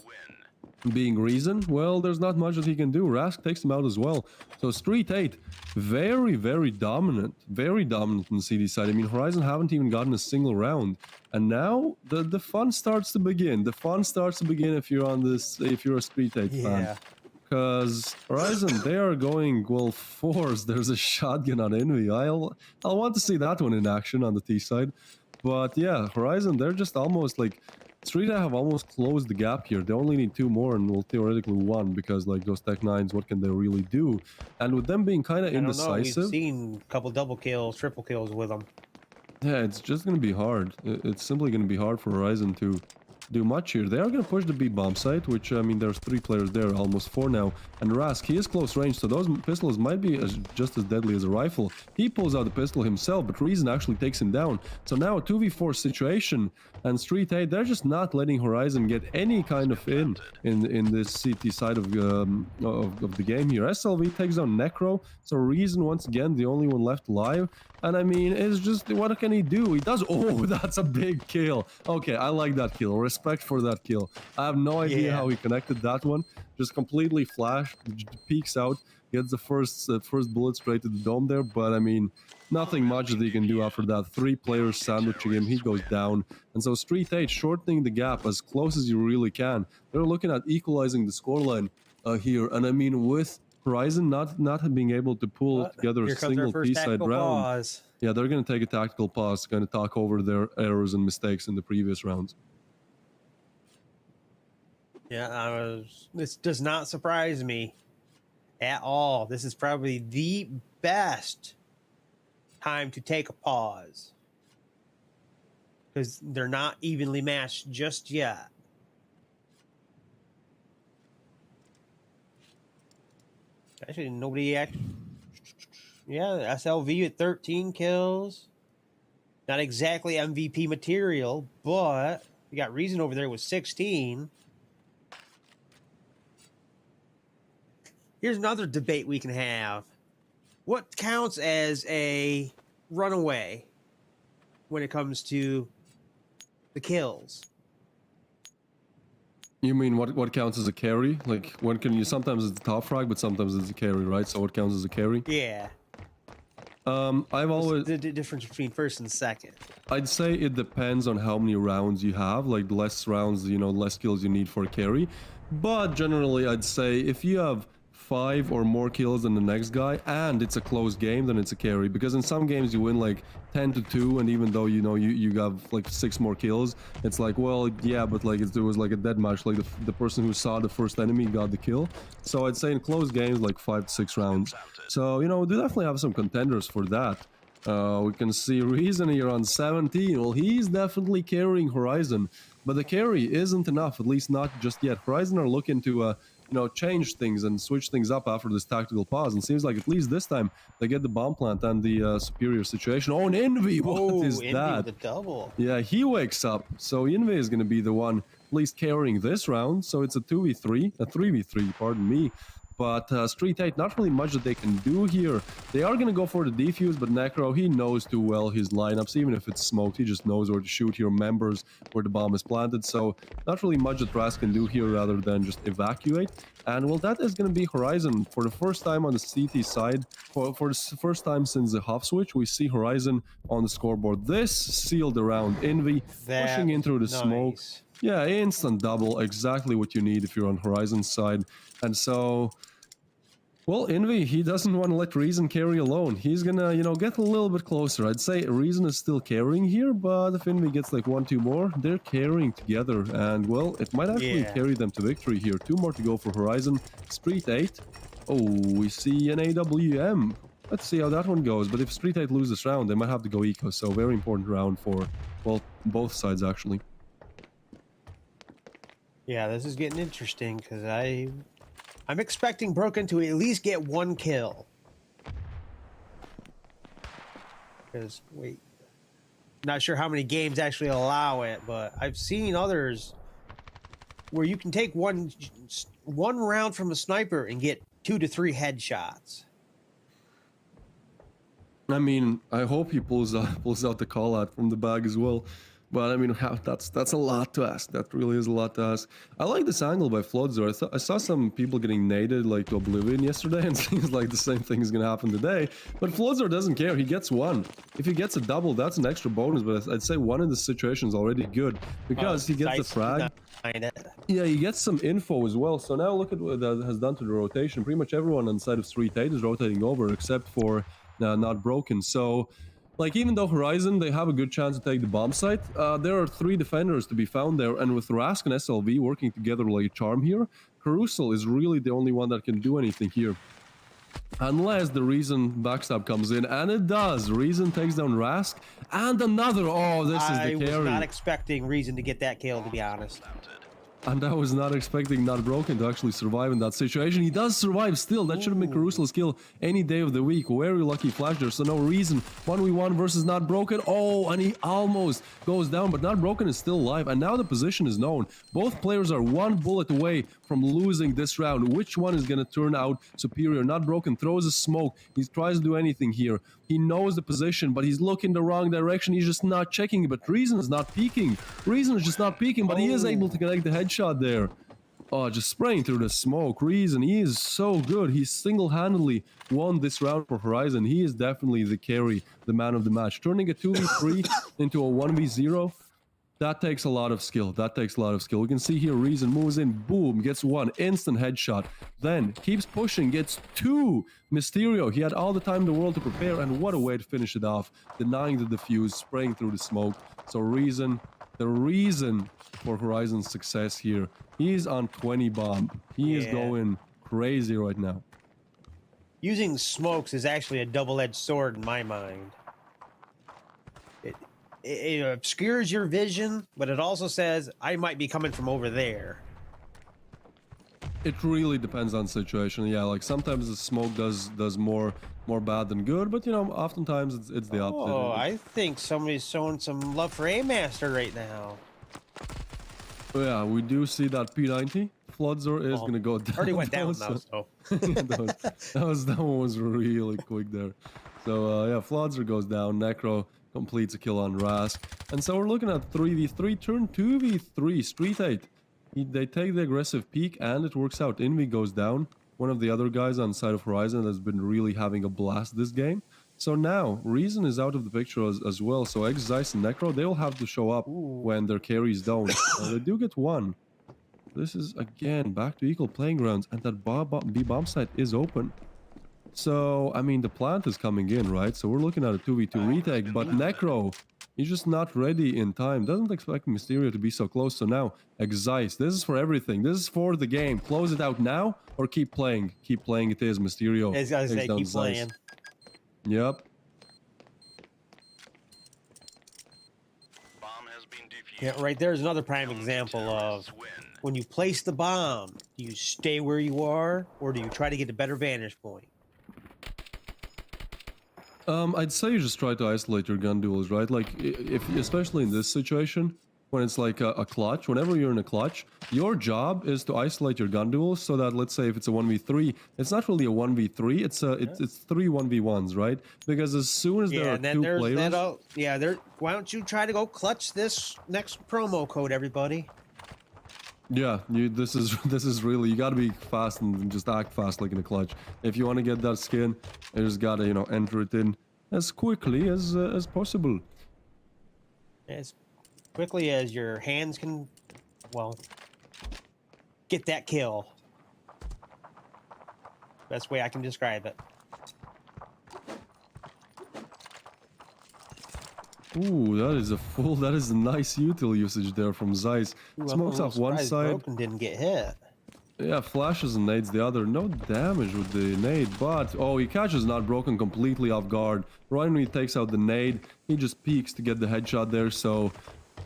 being RevialGG, well, there's not much that he can do. Rask takes him out as well. So STREETEIGHT, very, very dominant on the CD side. I mean, HorizoN haven't even gotten a single round. And now the fun starts to begin. The fun starts to begin if you're on this, if you're a STREETEIGHT fan. Because HorizoN, they are going, well, force. There's a shotgun on Envy. I'll want to see that one in action on the T side. But yeah, HorizoN, they're just almost like, STREETEIGHT have almost closed the gap here. They only need 2 more and will theoretically 1 because like those Tech 9s, what can they really do? And with them being kind of indecisive, we've seen a couple double kills, triple kills with them. Yeah, it's just going to be hard. It's simply going to be hard for HorizoN to do much here. They are going to push the B bomb site, which, I mean, there's 3 players there, almost 4 now. And Rask, he is close range, so those pistols might be just as deadly as a rifle. He pulls out the pistol himself, but RevialGG actually takes him down. So now a 2v4 situation, and STREETEIGHT, they're just not letting HorizoN get any kind of in this CT side of the game here. SLV takes down Necro, so RevialGG once again the only one left alive. And I mean, it's just, what can he do? He does, oh, that's a big kill. Okay, I like that kill. Respect for that kill. I have no idea how he connected that one. Just completely flashed, peeks out, gets the first bullet straight to the dome there. But I mean, nothing much that he can do after that. 3 players sandwiching him, he goes down. And so STREETEIGHT shortening the gap as close as you really can. They're looking at equalizing the scoreline here. And I mean, with HorizoN not being able to pull together a single T-side round. Pause. Yeah, they're going to take a tactical pause, going to talk over their errors and mistakes in the previous rounds. Yeah, this does not surprise me at all. This is probably the best time to take a pause because they're not evenly matched just yet. Actually, nobody actually. Yeah, SLV at 13 kills. Not exactly MVP material, but you got RevialGG over there with 16. Here's another debate we can have. What counts as a runaway when it comes to the kills? You mean what counts as a carry? Like, when can you, sometimes it's the top frag, but sometimes it's a carry, right? So what counts as a carry? Yeah. I've always... The difference between first and second. I'd say it depends on how many rounds you have. Like, less rounds, you know, less kills you need for a carry. But generally, I'd say if you have 5 or more kills than the next guy and it's a close game, then it's a carry. Because in some games you win like 10-2, and even though, you know, you have like 6 more kills, it's like, well, yeah, but like it was like a dead match. Like the person who saw the first enemy got the kill. So I'd say in close games, like 5 to 6 rounds. So, you know, we do definitely have some contenders for that. We can see RevialGG here on 17. Well, he's definitely carrying HorizoN, but the carry isn't enough, at least not just yet. HorizoN are looking to you know, change things and switch things up after this tactical pause, and seems like at least this time they get the bomb plant and the superior situation. Oh, and Envy, what is that? The double. Yeah, he wakes up. So Envy is going to be the one at least carrying this round. So it's a 3v3, pardon me. But STREETEIGHT, not really much that they can do here. They are going to go for the defuse, but Necro, he knows too well his lineups. Even if it's smoked, he just knows where to shoot here, remembers where the bomb is planted. So not really much that Rask can do here rather than just evacuate. And well, that is going to be HorizoN. For the first time on the CT side, for the first time since the Huff switch, we see HorizoN on the scoreboard. This sealed the round. Envy pushing in through the smoke. Yeah, instant double, exactly what you need if you're on HorizoN's side. And so, well, Envy, he doesn't want to let RevialGG carry alone. He's gonna, you know, get a little bit closer. I'd say RevialGG is still carrying here, but if Envy gets like 1-2 more, they're carrying together. And, well, it might actually carry them to victory here. 2 more to go for HorizoN. STREETEIGHT. Oh, we see an AWM. Let's see how that one goes. But if STREETEIGHT loses this round, they might have to go eco. So, very important round for, well, both sides, actually. Yeah, this is getting interesting because I'm expecting Broken to at least get 1 kill. Because, wait, not sure how many games actually allow it, but I've seen others where you can take one round from a sniper and get 2 to 3 headshots. I mean, I hope he pulls out the call out from the bag as well. But I mean, that's a lot to ask. That really is a lot to ask. I like this angle by Floodzer. I saw some people getting naded like to oblivion yesterday, and it seems like the same thing is gonna happen today. But Floodzer doesn't care. He gets 1. If he gets a double, that's an extra bonus. But I'd say 1 in this situation is already good because he gets the frag. Yeah, he gets some info as well. So now look at what that has done to the rotation. Pretty much everyone on the side of STREETEIGHT is rotating over except for not Broken. So, like, even though HorizoN, they have a good chance to take the bomb site, there are 3 defenders to be found there, and with Rask and SLV working together like a charm here, Carousel is really the only one that can do anything here. Unless the RevialGG backstab comes in, and it does. RevialGG takes down Rask, and another. Oh, this is the carry. I was not expecting RevialGG to get that kill, to be honest. And I was not expecting Not Broken to actually survive in that situation. He does survive still. That should have been Caruso's kill any day of the week. Very lucky flash there, so no reason. 1v1 versus Not Broken. Oh, and he almost goes down, but Not Broken is still alive. And now the position is known. Both players are one bullet away from losing this round. Which one is going to turn out superior? Not Broken throws a smoke. He tries to do anything here. He knows the position, but he's looking the wrong direction. He's just not checking it. But RevialGG is not peeking. RevialGG is just not peeking, but he is able to connect the headshot there. Oh, just spraying through the smoke. RevialGG, he is so good. He single-handedly won this round for HorizoN. He is definitely the carry, the man of the match. Turning a 2v3 into a 1v0, that takes a lot of skill. That takes a lot of skill. We can see here RevialGG moves in, boom, gets one, instant headshot. Then keeps pushing, gets two. Mysterio, he had all the time in the world to prepare, and what a way to finish it off. Denying the defuse, spraying through the smoke. So RevialGG, the reason for HorizoN's success here, he's on 20 bomb. He is going crazy right now. Using smokes is actually a double-edged sword in my mind. It obscures your vision, but it also says, I might be coming from over there. It really depends on situation. Yeah, like sometimes the smoke does more bad than good, but you know, oftentimes it's the opposite. Oh, I think somebody's showing some love for A-Master right now. Yeah, we do see that P90. Floodzor is going to go down. Already went down now, so. that one was really quick there. So, yeah, Floodzor goes down. Necro completes a kill on Rask. And so we're looking at 3v3, turn 2v3, STREETEIGHT. They take the aggressive peek, and it works out. Invi goes down. One of the other guys on the side of HorizoN has been really having a blast this game. So now, RevialGG is out of the picture as well. So Zeiss and Necro, they will have to show up when their carries don't. They do get one. This is, again, back to equal playing grounds. And that B-bomb site is open. So, I mean, the plant is coming in, right? So we're looking at a 2v2 retake. But Necro, he's just not ready in time. Doesn't expect Mysterio to be so close. So now, Zeiss, this is for everything. This is for the game. Close it out now or keep playing. Keep playing it is. Mysterio takes down keep Zeiss. Playing. Yep. Yeah, right there's another prime example of when you place the bomb, do you stay where you are or do you try to get a better vantage point? I'd say you just try to isolate your gun duels, right? Like, if especially in this situation, when it's like a clutch, whenever you're in a clutch, your job is to isolate your gun duels so that, let's say if it's a 1v3, it's not really a 1v3, it's three 1v1s, right? Because as soon as there are two players... why don't you try to go clutch this next promo code, everybody? Yeah, this is really, you gotta be fast and just act fast like in a clutch. If you want to get that skin, you just gotta, you know, enter it in as quickly as possible. As quickly as your hands can, well, get that kill. Best way I can describe it. Ooh, that is a nice util usage there from Zeiss. Smokes off one side. Broken didn't get hit. Yeah, flashes and nades the other. No damage with the nade, but oh, he catches Not Broken completely off guard. Right when he takes out the nade, he just peeks to get the headshot there. So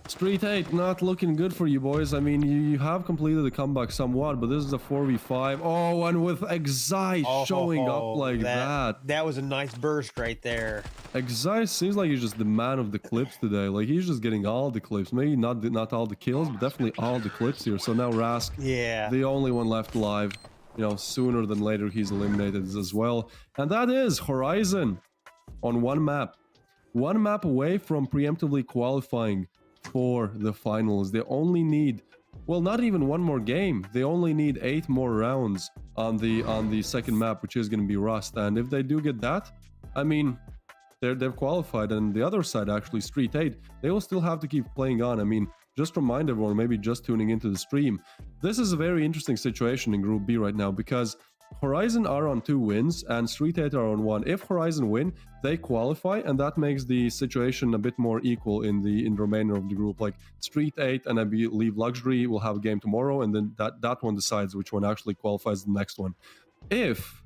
STREETEIGHT not looking good for you boys. I mean, you have completed the comeback somewhat, but this is a 4v5. Oh, and with Zeiss showing up like that. That was a nice burst right there. Zeiss seems like he's just the man of the clips today. Like, he's just getting all the clips. Maybe not all the kills, but definitely all the clips here. So now Rask, the only one left alive. You know, sooner than later he's eliminated as well. And that is HorizoN on one map. One map away from preemptively qualifying for the finals. They only need, well, not even one more game. They only need 8 more rounds on the second map, which is going to be Rust. And if they do get that, I mean, they've qualified. And the other side, actually, STREETEIGHT, they will still have to keep playing on. I mean, just remind everyone, maybe just tuning into the stream, this is a very interesting situation in Group B right now because HorizoN are on 2 wins and STREETEIGHT are on 1. If HorizoN win, they qualify, and that makes the situation a bit more equal in the remainder of the group. Like STREETEIGHT and I believe Luxury will have a game tomorrow, and then that one decides which one actually qualifies the next one. If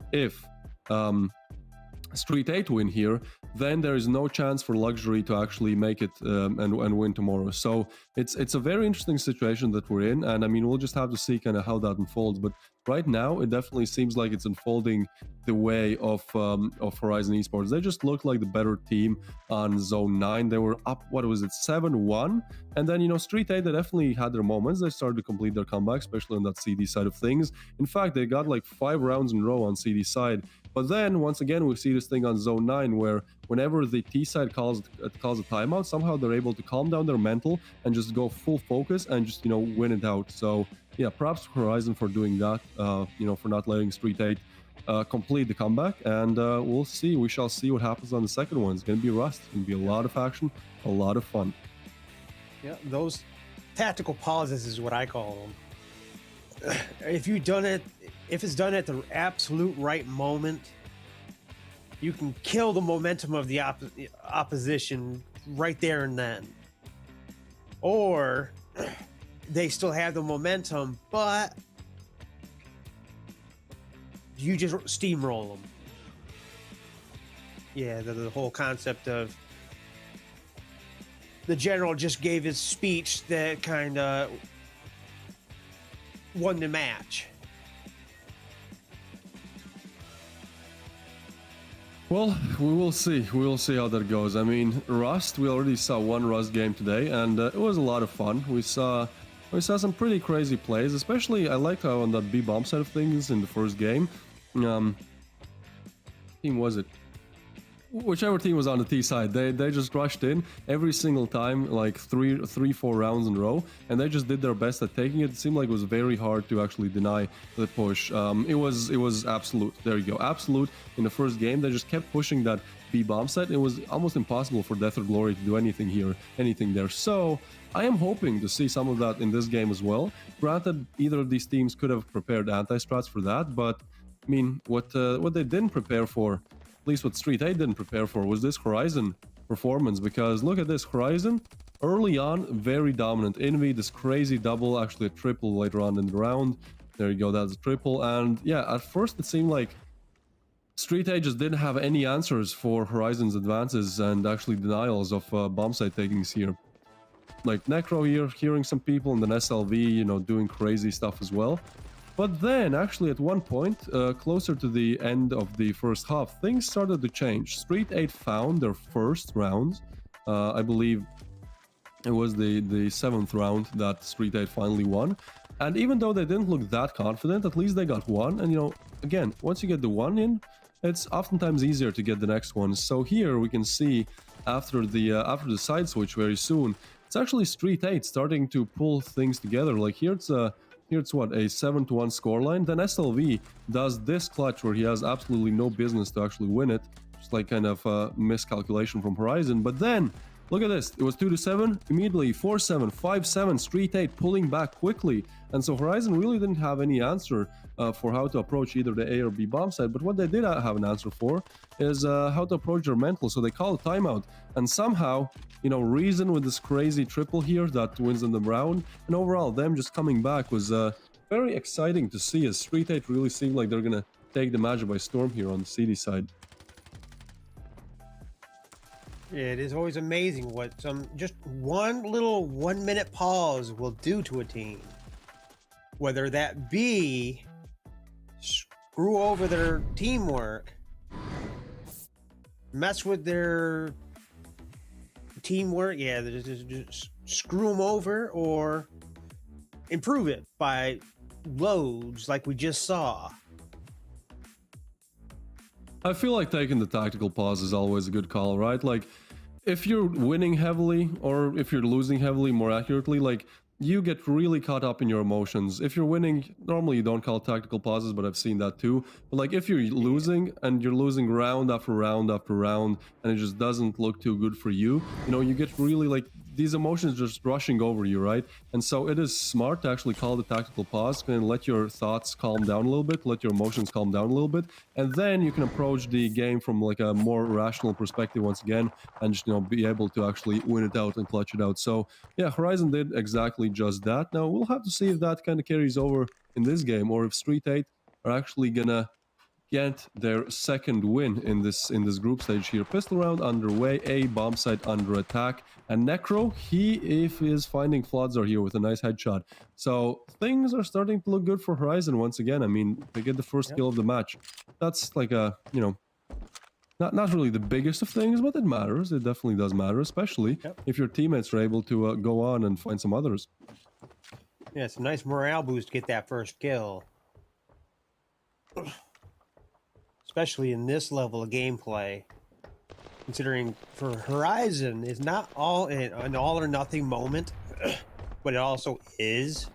Street 8 win here, then there is no chance for Luxury to actually make it and win tomorrow. So it's a very interesting situation that we're in, and I mean, we'll just have to see kind of how that unfolds. But right now, it definitely seems like it's unfolding the way of HorizoN Esports. They just looked like the better team on Zone 9. They were up, what was it, 7-1? And then, you know, Street 8, they definitely had their moments. They started to complete their comeback, especially on that CD side of things. In fact, they got like 5 rounds in a row on CD side. But then, once again, we see this thing on Zone 9, where whenever the T side calls a timeout, somehow they're able to calm down their mental and just go full focus and just, you know, win it out. So, yeah, props to HorizoN for doing that, you know, for not letting Street 8 complete the comeback. And we'll see. We shall see what happens on the second one. It's going to be Rust. It's going to be a lot of action, a lot of fun. Yeah, those tactical pauses is what I call them. If it's done at the absolute right moment, you can kill the momentum of the opposition right there and then. Or they still have the momentum, but you just steamroll them. Yeah, the whole concept of the general just gave his speech that kind of won the match. Well, we will see. We will see how that goes. I mean, Rust, we already saw one Rust game today, and it was a lot of fun. We saw some pretty crazy plays, especially I liked how on that B-bomb side of things in the first game. Team was it? Whichever team was on the T side, they just rushed in every single time, like 4 rounds in a row, and they just did their best at taking it. It seemed like it was very hard to actually deny the push. It was absolute. There you go, absolute. In the first game, they just kept pushing that B bomb set. It was almost impossible for DeathOrGlory to do anything there. So I am hoping to see some of that in this game as well. Granted, either of these teams could have prepared anti-strats for that, but I mean, what they didn't prepare for, at least what Street 8 didn't prepare for, was this HorizoN performance. Because look at this, HorizoN early on very dominant. Envy, this crazy double, actually a triple later on in the round. There you go, that's a triple. And yeah, at first it seemed like Street 8 just didn't have any answers for HorizoN's advances and actually denials of bomb site takings here. Like Necro here, hearing some people, and then SLV, you know, doing crazy stuff as well. But then, actually, at one point, closer to the end of the first half, things started to change. Street 8 found their first round. I believe it was the 7th round that Street 8 finally won. And even though they didn't look that confident, at least they got one. And, you know, again, once you get the one in, it's oftentimes easier to get the next one. So here we can see after the side switch very soon, it's actually Street 8 starting to pull things together. Like here it's what, a 7-1 scoreline. Then SLV does this clutch where he has absolutely no business to actually win it. Just like kind of a miscalculation from HorizoN. But then, look at this. It was 2-7, immediately 4-7, 5-7, Street 8 pulling back quickly. And so HorizoN really didn't have any answer for how to approach either the A or B bomb side. But what they did have an answer for is how to approach their mental. So they call a timeout. And somehow, you know, RevialGG with this crazy triple here that wins them the round. And overall, them just coming back was very exciting to see, as Street 8 really seemed like they're going to take the match by storm here on the CD side. Yeah, it is always amazing what just one little 1-minute pause will do to a team. Whether that be screw over their teamwork, mess with their teamwork, yeah, just screw them over, or improve it by loads like we just saw. I feel like taking the tactical pause is always a good call, right? Like, if you're winning heavily, or if you're losing heavily, more accurately, like, you get really caught up in your emotions. If you're winning, normally you don't call tactical pauses, but I've seen that too. But like, if you're losing, and you're losing round after round after round, and it just doesn't look too good for you, you know, you get really like, these emotions just rushing over you, right? And so it is smart to actually call the tactical pause and let your thoughts calm down a little bit, let your emotions calm down a little bit, and then you can approach the game from like a more rational perspective once again, and just, you know, be able to actually win it out and clutch it out. So yeah, HorizoN did exactly just that. Now we'll have to see if that kind of carries over in this game, or if Street 8 are actually gonna get their second win in this group stage here. Pistol round underway, A bomb site under attack, and Necro, if he is finding Floods are here with a nice headshot. So things are starting to look good for HorizoN once again. I mean, they get the first kill of the match. That's like a, you know, not really the biggest of things, but it matters. It definitely does matter, especially if your teammates are able to go on and find some others. Yeah, it's a nice morale boost to get that first kill. Especially in this level of gameplay. Considering for HorizoN, it's not all an all or nothing moment, but it also is.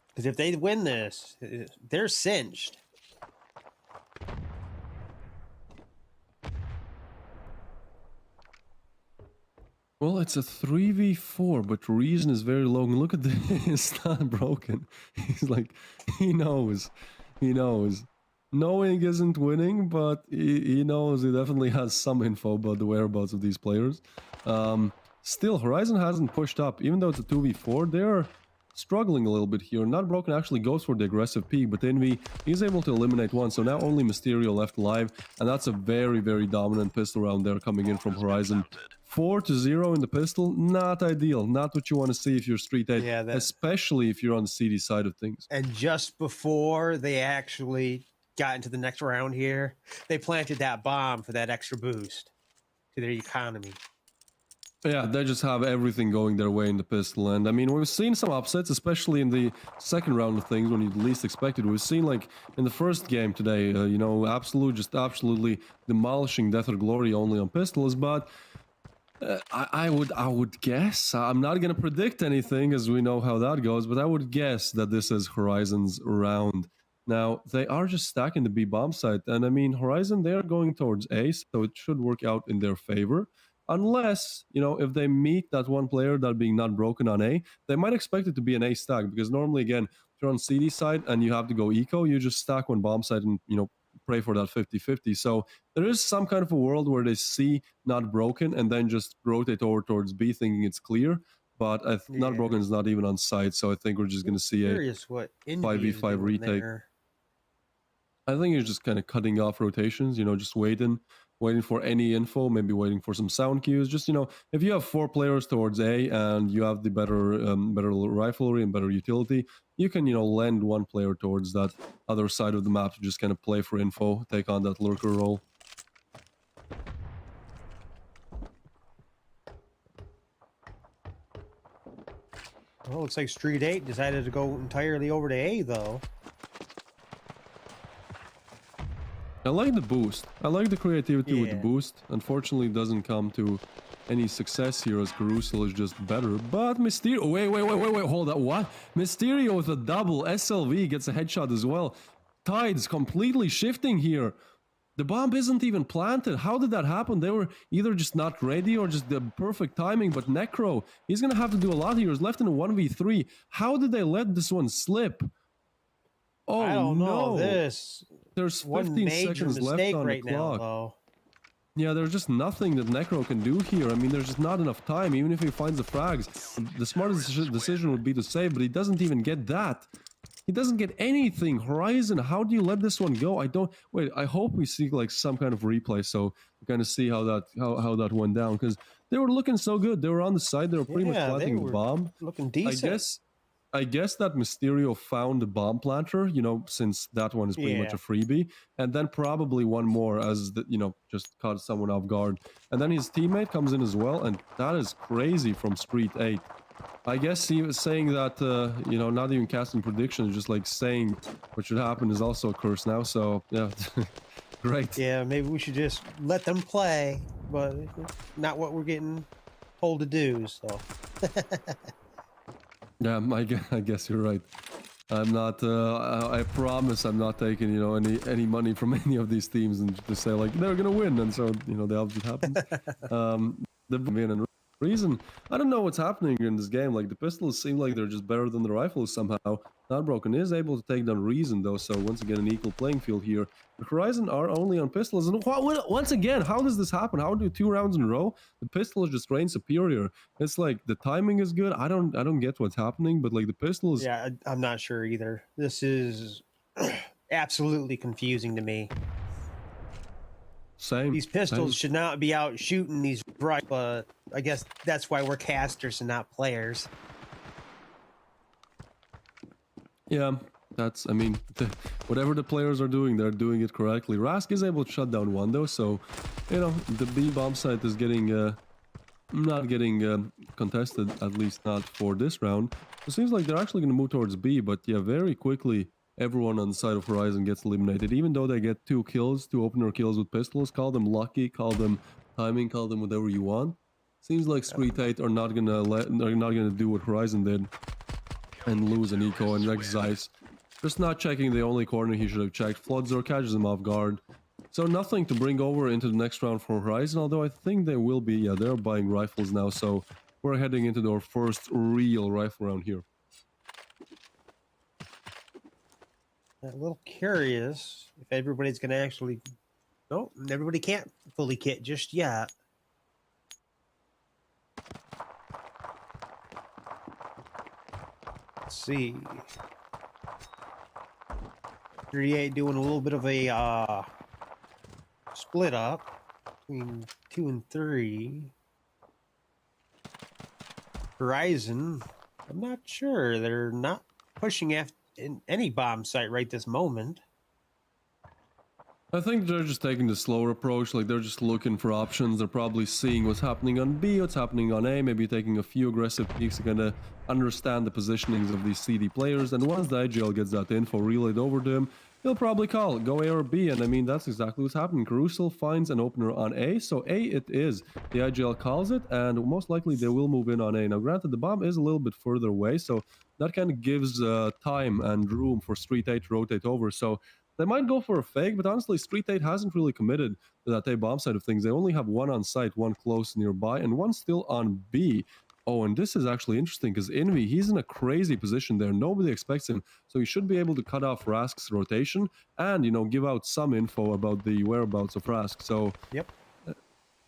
Because if they win this, they're cinched. Well, it's a 3v4, but RevialGG is very low. And look at this, it's not broken. He's like, he knows. He knows. Knowing isn't winning, but he knows. He definitely has some info about the whereabouts of these players. Still, HorizoN hasn't pushed up. Even though it's a 2v4, they're struggling a little bit here. Not Broken actually goes for the aggressive peek, but Envy is able to eliminate one. So now only Mysterio left alive, and that's a very, very dominant pistol round there coming in from HorizoN. 4-0 in the pistol, not ideal. Not what you want to see if you're STREETEIGHT, especially if you're on the CD side of things. And just before they actually got into the next round here, they planted that bomb for that extra boost to their economy. Yeah, they just have everything going their way in the pistol. And I mean, we've seen some upsets, especially in the second round of things when you least expected. We've seen, like, in the first game today, you know, absolutely demolishing DeathOrGlory only on pistols. But I would guess, I'm not going to predict anything as we know how that goes, but I would guess that this is HorizoN's round. Now, they are just stacking the B bomb site. And I mean, HorizoN, they are going towards A, so it should work out in their favor. Unless, you know, if they meet that one player that being not broken on A, they might expect it to be an A stack, because normally, again, if you're on CD side and you have to go eco, you just stack one bomb site and, you know, pray for that 50-50. So there is some kind of a world where they see not broken and then just rotate over towards B thinking it's clear. But not broken is not even on site, so I think we're just going to see a 5v5 retake. I think he's just kind of cutting off rotations, you know, just waiting for any info, maybe waiting for some sound cues. Just, you know, if you have 4 players towards A and you have the better riflery and better utility, you can, you know, lend one player towards that other side of the map to just kind of play for info, take on that lurker role. Well, looks like STREETEIGHT decided to go entirely over to A, though. I like the boost. I like the creativity with the boost. Unfortunately, it doesn't come to any success here as Carousel is just better. But Mysterio... Wait, hold up. What? Mysterio with a double. SLV gets a headshot as well. Tides completely shifting here. The bomb isn't even planted. How did that happen? They were either just not ready or just the perfect timing. But Necro, he's going to have to do a lot here. He's left in a 1v3. How did they let this one slip? Oh, I don't know. There's 15 seconds left on the clock. Now, yeah, there's just nothing that Necro can do here. I mean, there's just not enough time. Even if he finds the frags, the smartest decision would be to save, but he doesn't even get that. He doesn't get anything. HorizoN, how do you let this one go? I hope we see like some kind of replay so we kind of see how that went down, because they were looking so good. They were on the side. They were pretty much planting the bomb. Looking decent. I guess that Mysterio found the bomb planter, you know, since that one is pretty much a freebie, and then probably one more as the, you know, just caught someone off guard, and then his teammate comes in as well, and that is crazy from STREETEIGHT. I guess he was saying that, you know, not even casting predictions, just like saying what should happen is also a curse now. So yeah, great. Yeah, maybe we should just let them play, but not what we're getting told to do. So. Yeah, I guess you're right. I'm not. I promise I'm not taking, you know, any money from any of these teams and just say like they're gonna win, and so, you know, the opposite happens. The win and reason, I don't know what's happening in this game. Like the pistols seem like they're just better than the rifles somehow. Not Broken is able to take down RevialGG though, so once again an equal playing field here. The HorizoN are only on pistols, and once again, how does this happen? How do 2 rounds in a row the pistols just reign superior? It's like the timing is good. I don't get what's happening, but like the pistols. Yeah, I'm not sure either. This is absolutely confusing to me. Same. These pistols Same. should not be out shooting these right, but I guess that's why we're casters and not players. Yeah, that's, I mean, whatever the players are doing, they're doing it correctly. Rask is able to shut down one though, so, you know, the B bomb site is getting, not getting contested, at least not for this round. It seems like they're actually going to move towards B, but yeah, very quickly, everyone on the side of HorizoN gets eliminated, even though they get 2 kills, 2 opener kills with pistols. Call them lucky, call them timing, call them whatever you want. Seems like STREETEIGHT are not gonna do what HorizoN did and lose an eco, and Rex Zeiss just not checking the only corner he should have checked. Floodzor catches him off guard. So nothing to bring over into the next round for HorizoN, although I think they will be, yeah, they're buying rifles now, so we're heading into our first real rifle round here. A little curious if everybody's going to actually... No, everybody can't fully kit just yet. Let's see. 38 doing a little bit of a split up between 2 and 3. HorizoN, I'm not sure. They're not pushing in any bomb site right this moment. I think they're just taking the slower approach, like they're just looking for options. They're probably seeing what's happening on B, what's happening on A, maybe taking a few aggressive peeks to kind of understand the positionings of these CD players, and once the IGL gets that info relayed over to him, he'll probably call, go A or B, and I mean, that's exactly what's happening. Caruso finds an opener on A, so A it is. The IGL calls it, and most likely they will move in on A. Now, granted, the bomb is a little bit further away, so that kind of gives time and room for STREETEIGHT to rotate over, so they might go for a fake, but honestly, STREETEIGHT hasn't really committed to that A bomb side of things. They only have one on site, one close nearby, and one still on B. Oh, and this is actually interesting because Envy, he's in a crazy position there. Nobody expects him, so he should be able to cut off Rask's rotation and, you know, give out some info about the whereabouts of Rask. So, yep.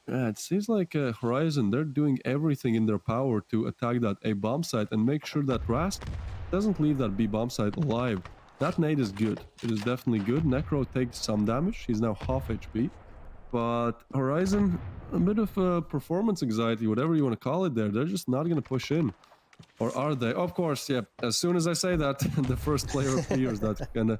It seems like HorizoN, they're doing everything in their power to attack that A bomb site and make sure that Rask doesn't leave that B bomb site alive. That nade is good. It is definitely good. Necro takes some damage. He's now half HP. But HorizoN, a bit of performance anxiety, whatever you want to call it there. They're just not going to push in. Or are they? Of course, yeah. As soon as I say that, the first player appears that's kind of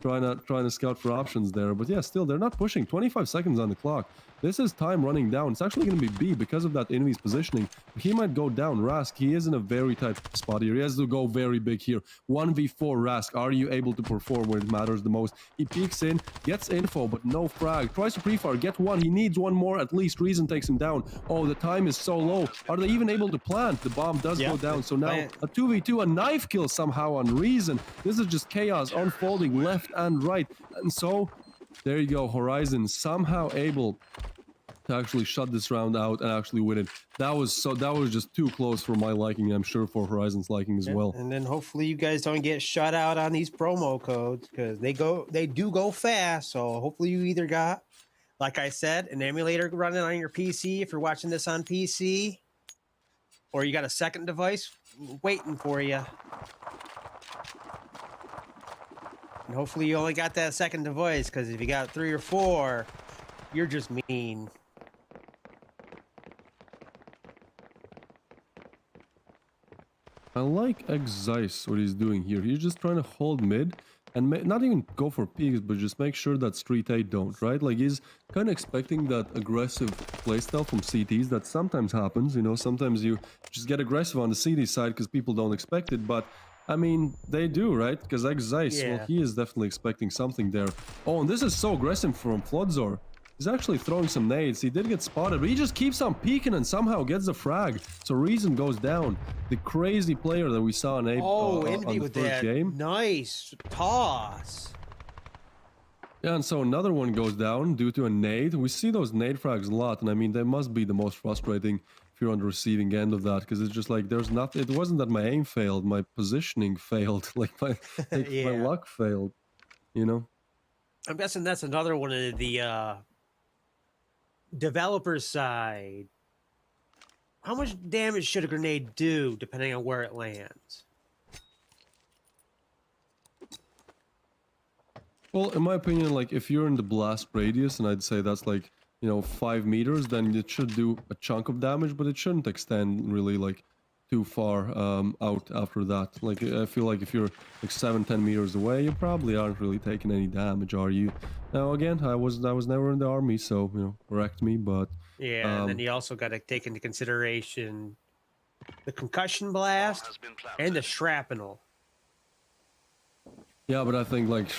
trying to scout for options there. But yeah, still, they're not pushing. 25 seconds on the clock. This is time running down. It's actually going to be B because of that Envy's positioning. He might go down. Rask, he is in a very tight spot here. He has to go very big here. 1v4 Rask. Are you able to perform where it matters the most? He peeks in, gets info, but no frag. Tries to pre-fire, get one. He needs one more at least. RevialGG takes him down. Oh, the time is so low. Are they even able to plant? The bomb does go down. So now a 2v2, a knife kill somehow on RevialGG. This is just chaos unfolding left and right. And so, there you go. HorizoN somehow able to actually shut this round out and actually win it. That was just too close for my liking. I'm sure for HorizoN's liking as well. And then hopefully you guys don't get shut out on these promo codes because they do go fast. So hopefully you either got, like I said, an emulator running on your PC if you're watching this on PC, or you got a second device waiting for you. And hopefully you only got that second device, because if you got 3 or 4, you're just mean. I like Zeiss, what he's doing here. He's just trying to hold mid and not even go for peaks, but just make sure that STREETEIGHT don't, right? Like, he's kind of expecting that aggressive playstyle from CTs that sometimes happens, you know, sometimes you just get aggressive on the CT side because people don't expect it, but I mean, they do, right? Because Zeiss, well, he is definitely expecting something there. Oh, and this is so aggressive from Floodzor. He's actually throwing some nades. He did get spotted, but he just keeps on peeking and somehow gets the frag. So RevialGG goes down. The crazy player that we saw in Envy on with the first that game. nice toss. Yeah, and so another one goes down due to a nade. We see those nade frags a lot, and I mean, they must be the most frustrating if you're on the receiving end of that, because it's just like, there's nothing. It wasn't that my aim failed, my positioning failed, like my luck failed, you know? I'm guessing that's another one of the developer side. How much damage should a grenade do depending on where it lands? Well, in my opinion, like if you're in the blast radius, and I'd say that's like, 5 meters, then it should do a chunk of damage, but it shouldn't extend really like too far out after that. Like I feel like if you're like 7-10 meters away, you probably aren't really taking any damage, are you? Now again, I was never in the army, so correct me, but Yeah, and then you also got to take into consideration the concussion blast and the shrapnel. yeah, but I think like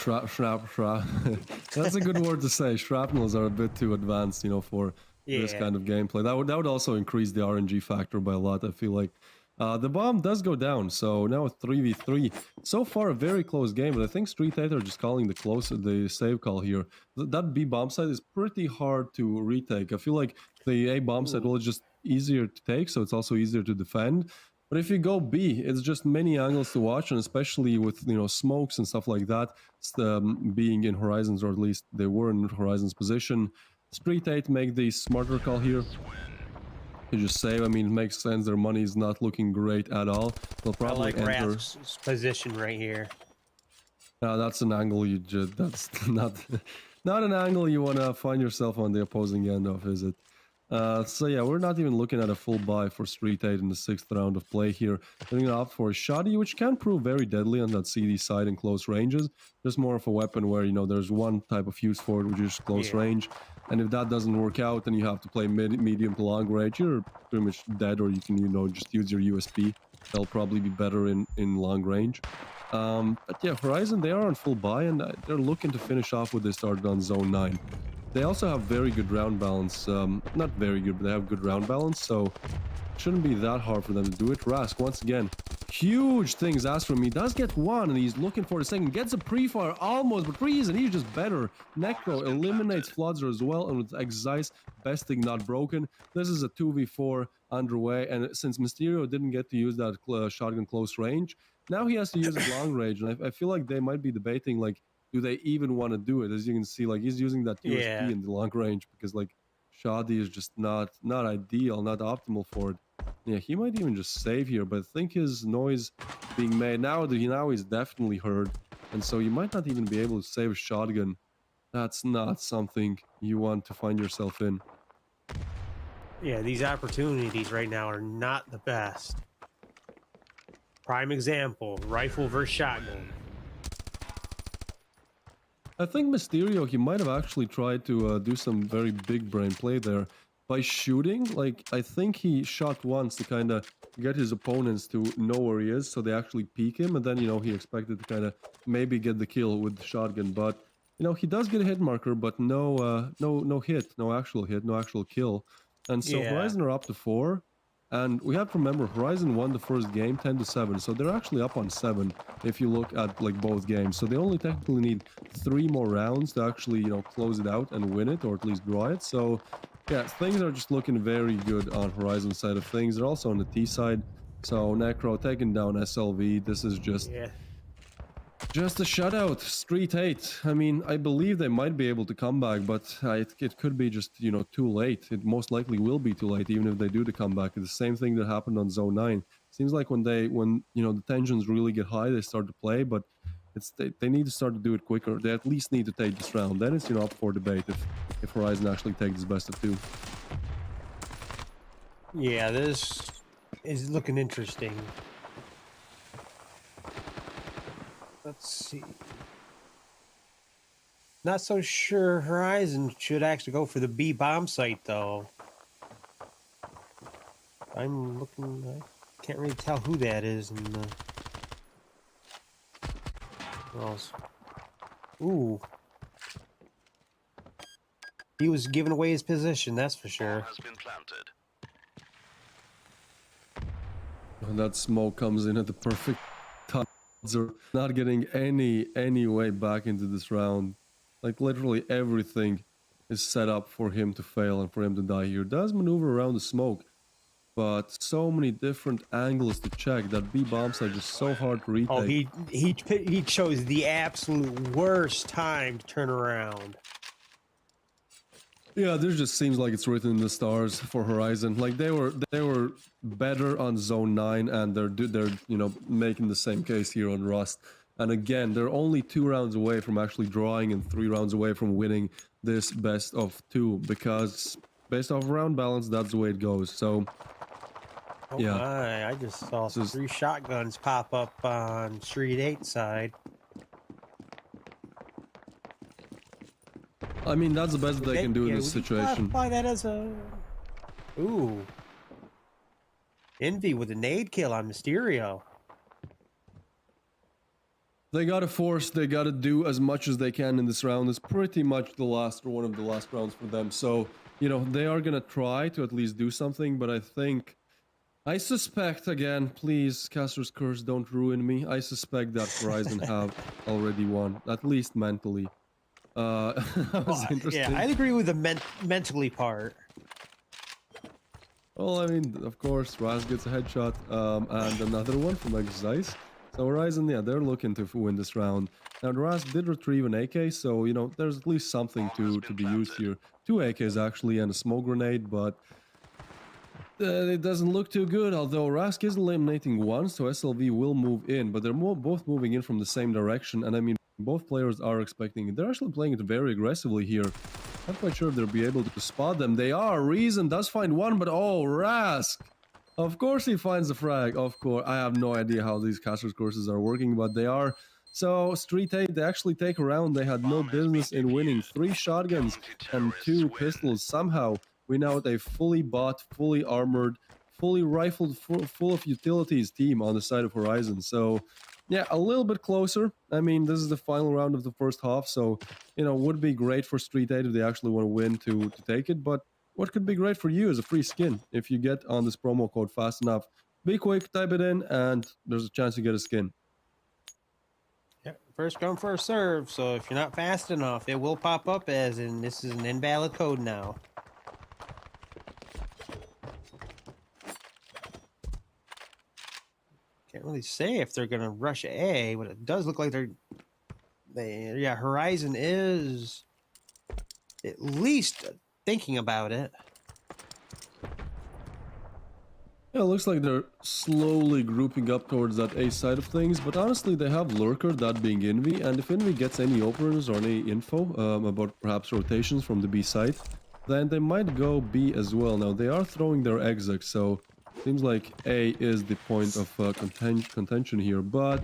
that's a good word to say. Shrapnels are a bit too advanced, for this Yeah. kind of gameplay. That would also increase the RNG factor by a lot. I feel like the bomb does go down, so now it's 3v3. So far, a very close game, but I think STREETEIGHT are just calling the save call here. That B bomb site is pretty hard to retake. I feel like the A bomb site, well, it's just easier to take, so it's also easier to defend. But if you go B, it's just many angles to watch, and especially with smokes and stuff like that, being in HorizoN's, or at least they were in HorizoN's position. STREETEIGHT make the smarter call here. You just save. I mean, it makes sense. Their money is not looking great at all. They'll probably I like enter. Rask's position right here. That's an angle you just. That's not an angle you want to find yourself on the opposing end of, is it? So yeah, we're not even looking at a full buy for STREETEIGHT in the 6th round of play here. They're going to opt for a shoddy, which can prove very deadly on that CD side in close ranges. Just more of a weapon where, there's one type of use for it, which is close range. And if that doesn't work out, then you have to play medium to long range. You're pretty much dead, or you can, just use your USB. They'll probably be better in long range. But yeah, HorizoN, they are on full buy, and they're looking to finish off with this started on Zone 9. They also have very good round balance. Not very good, but they have good round balance, so it shouldn't be that hard for them to do it. Rask, once again, huge things asked from me. Does get one, and he's looking for the second. Gets a pre-fire almost, but freeze, and he's just better. Necro eliminates Floodzer as well, and with Exice besting not broken. This is a 2v4 underway, and since Mysterio didn't get to use that shotgun close range, now he has to use it long range, and I feel like they might be debating, like, do they even want to do it? As you can see, like, he's using that USB in the long range because, like, shoddy is just not ideal, not optimal for it. Yeah, he might even just save here, but I think his noise being made now he's definitely heard, and so you might not even be able to save a shotgun. That's not something you want to find yourself in. Yeah, these opportunities right now are not the best. Prime example, rifle versus shotgun. I think Mysterio, he might have actually tried to do some very big brain play there by shooting. Like, I think he shot once to kind of get his opponents to know where he is, so they actually peek him, and then, he expected to kind of maybe get the kill with the shotgun, but, he does get a hit marker, but no hit, no actual kill. And so HorizoN are up to 4. And we have to remember, HorizoN won the first game 10-7, so they're actually up on 7 if you look at like both games. So they only technically need 3 more rounds to actually, close it out and win it, or at least draw it. So yeah, things are just looking very good on HorizoN's side of things. They're also on the T side. So Necro taking down SLV. This is just a shutout. STREETEIGHT. I mean, I believe they might be able to come back, but it could be just, too late. It most likely will be too late, even if they do the comeback. It's the same thing that happened on Zone 9. Seems like when the tensions really get high, they start to play, but they need to start to do it quicker. They at least need to take this round. Then it's, up for debate if HorizoN actually take this best of 2. Yeah, this is looking interesting. Let's see. Not so sure HorizoN should actually go for the B bomb site, though. I'm looking. I can't really tell who that is. Ooh. He was giving away his position, that's for sure. Has been planted. And that smoke comes in at the perfect time. Are not getting any way back into this round. Like, literally everything is set up for him to fail and for him to die here. Does maneuver around the smoke, but so many different angles to check. That B bomb site is so hard to retake. Oh, he chose the absolute worst time to turn around. Yeah, this just seems like it's written in the stars for HorizoN. Like, they were better on Zone 9, and they're making the same case here on Rust. And again, they're only 2 rounds away from actually drawing and 3 rounds away from winning this best of 2, because based off round balance, that's the way it goes. So, Oh yeah. my, I just saw This is- 3 shotguns pop up on Street 8 side. I mean, that's the best they can do in this situation. Why that as a... Ooh. Envy with a nade kill on Mysterio. They gotta force, they gotta do as much as they can in this round. It's pretty much the last, or one of the last rounds for them. So, you know, they are gonna try to at least do something, but I suspect, again, please, Caster's Curse, don't ruin me. I suspect that HorizoN have already won, at least mentally. That was interesting. Yeah, I agree with the mentally part. Well, I mean, of course, Raz gets a headshot, and another one from Exercise. So HorizoN, yeah, they're looking to win this round. Now, Raz did retrieve an AK, so, you know, there's at least something to be used here. 2 AKs, actually, and a smoke grenade, but it doesn't look too good, although Rask is eliminating one, so SLV will move in, but they're both moving in from the same direction, and I mean, both players are expecting it. They're actually playing it very aggressively here. Not quite sure if they'll be able to spot them. They are. RevialGG does find one, but oh, Rask! Of course he finds the frag, of course. I have no idea how these Caster's courses are working, but they are. So, STREETEIGHT, they actually take a round. They had no business in winning. 3 shotguns and 2 pistols. Somehow, we now have a fully bought, fully armored, fully rifled, full of utilities team on the side of HorizoN. So, yeah, a little bit closer. I mean, this is the final round of the first half, so, you know, would be great for STREETEIGHT if they actually want to win to take it, but what could be great for you is a free skin if you get on this promo code fast enough. Be quick, type it in, and there's a chance you get a skin. Yeah, first come, first serve, so if you're not fast enough, it will pop up as in this is an invalid code now. Can't really say if they're gonna rush A, but it does look like yeah, HorizoN is at least thinking about it. Yeah, it looks like they're slowly grouping up towards that A side of things, but honestly they have Lurker, that being Envy, and if Envy gets any openers or any info about perhaps rotations from the B side, then they might go B as well. Now they are throwing their exec, so seems like A is the point of contention here, but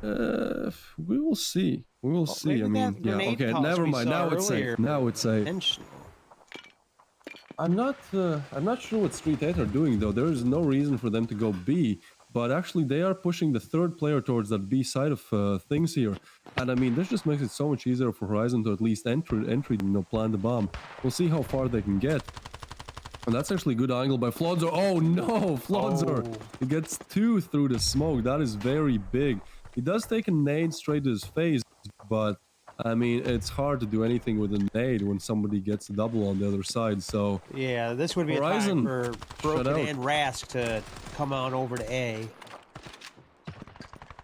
we will see. We will see. I mean, yeah, okay, never mind. Now it's safe. Now it's safe. I'm not sure what STREETEIGHT are doing though. There is no reason for them to go B, but actually they are pushing the 3rd player towards that B side of things here. And I mean, this just makes it so much easier for HorizoN to at least entry, you know, plant the bomb. We'll see how far they can get. And that's actually a good angle by Flodzer. Oh no, Flodzer! Oh. He gets 2 through the smoke. That is very big. He does take a nade straight to his face, but I mean, it's hard to do anything with a nade when somebody gets a double on the other side, so... Yeah, this would be HorizoN, a time for Broken and Rask to come on over to A.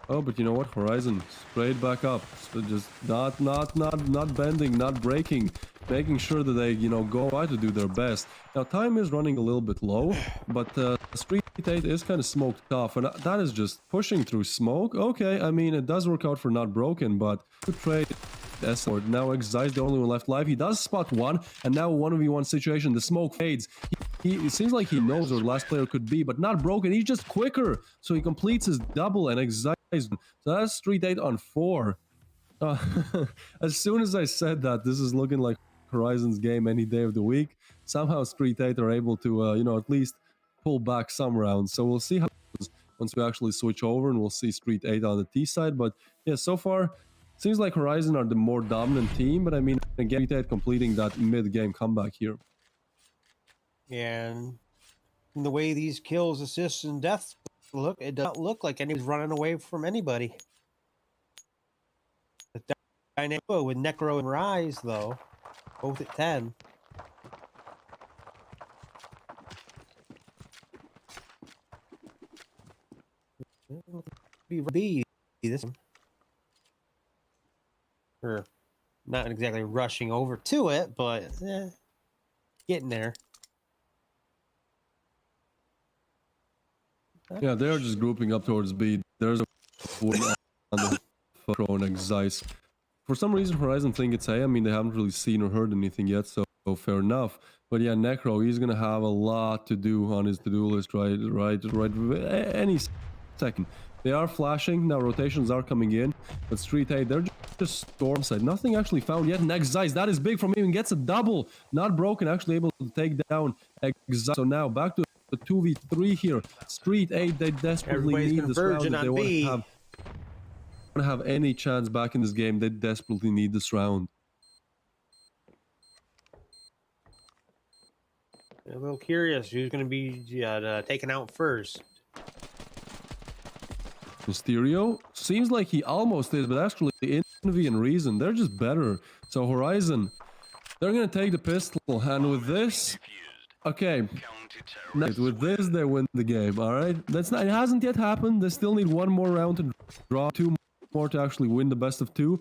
Oh, but you know what? HorizoN straight back up. So just not bending, not breaking. Making sure that they, you know, go out to do their best. Now, time is running a little bit low, but STREETEIGHT is kind of smoked off, and that is just pushing through smoke. Okay, I mean, it does work out for not broken, but good trade. Or now Exai's the only one left alive. He does spot one, and now 1v1 situation. The smoke fades. It seems like he knows where the last player could be, but not broken. He's just quicker, so he completes his double, and Exai. So that's STREETEIGHT on 4. As soon as I said that, this is looking like HorizoN's game any day of the week. Somehow STREETEIGHT are able to, you know, at least pull back some rounds. So we'll see how it goes once we actually switch over, and we'll see STREETEIGHT on the T side. But yeah, so far, seems like HorizoN are the more dominant team. But I mean, again, STREETEIGHT completing that mid-game comeback here. Yeah, and the way these kills, assists, and deaths look, it doesn't look like anyone's running away from anybody. The dynamic with Necro and Rise, though, both at 10. Be this one. Or not exactly rushing over to it, but getting there. Yeah, they're just grouping up towards B. There's a one on the Pro and Exice. For some reason, HorizoN think it's A. I mean, they haven't really seen or heard anything yet, so fair enough. But yeah, Necro, he's gonna have a lot to do on his to-do list, right any second. They are flashing, now rotations are coming in, but STREETEIGHT, they're just storm side. Nothing actually found yet. And Exice, that is big from him, gets a double. Not broken, actually able to take down Exice. So now back to the 2v3 here. STREETEIGHT, they desperately need this round if they want to have any chance back in this game. They desperately need this round. I'm a little curious who's going to be taken out first. Mysterio seems like he almost is, but actually Envy and RevialGG, they're just better. So HorizoN, they're gonna take the pistol, and with this, okay, with this they win the game. All right, that's not. It hasn't yet happened. They still need one more round to draw, two more to actually win the best of two.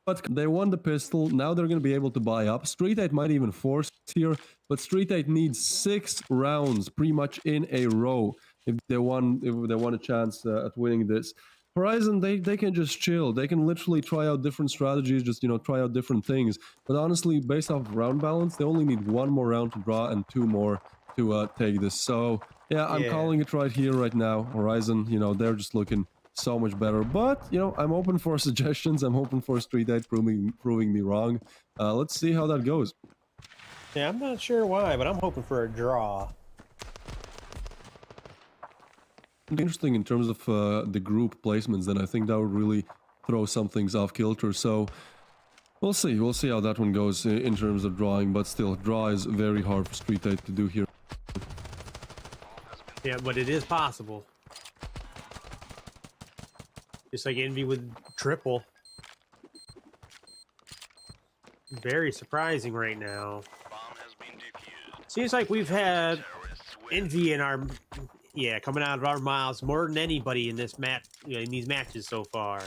But they won the pistol. Now they're gonna be able to buy up. STREETEIGHT might even force here, but STREETEIGHT needs 6 rounds pretty much in a row if they want a chance at winning this. HorizoN, they can just chill. They can literally try out different strategies, just try out different things. But honestly, based off round balance, they only need 1 more round to draw and 2 more to take this. So yeah, I'm calling it right here, right now. HorizoN, they're just looking so much better. But I'm open for suggestions. I'm open for STREETEIGHT proving me wrong. Let's see how that goes. Yeah, I'm not sure why, but I'm hoping for a draw. Interesting in terms of the group placements, then I think that would really throw some things off kilter. So we'll see how that one goes in terms of drawing, but still, draw is very hard for STREETEIGHT to do here. Yeah, but it is possible. Just like Envy with triple. Very surprising right now. Seems like we've had Envy in our coming out of our mouths more than anybody in this match, in these matches so far.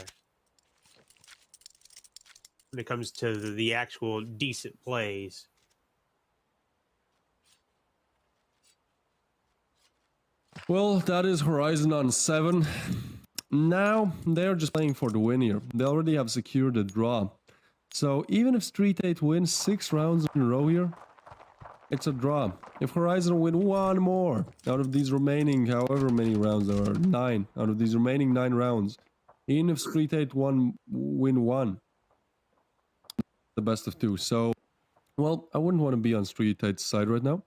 When it comes to the actual decent plays. Well, that is HorizoN on 7. Now they're just playing for the win here. They already have secured a draw. So even if STREETEIGHT wins 6 rounds in a row here, it's a draw. If HorizoN win 1 more out of these remaining, however many rounds there are, 9 out of these remaining 9 rounds, even if STREETEIGHT win 1, the best of 2. So, well, I wouldn't want to be on STREETEIGHT's side right now.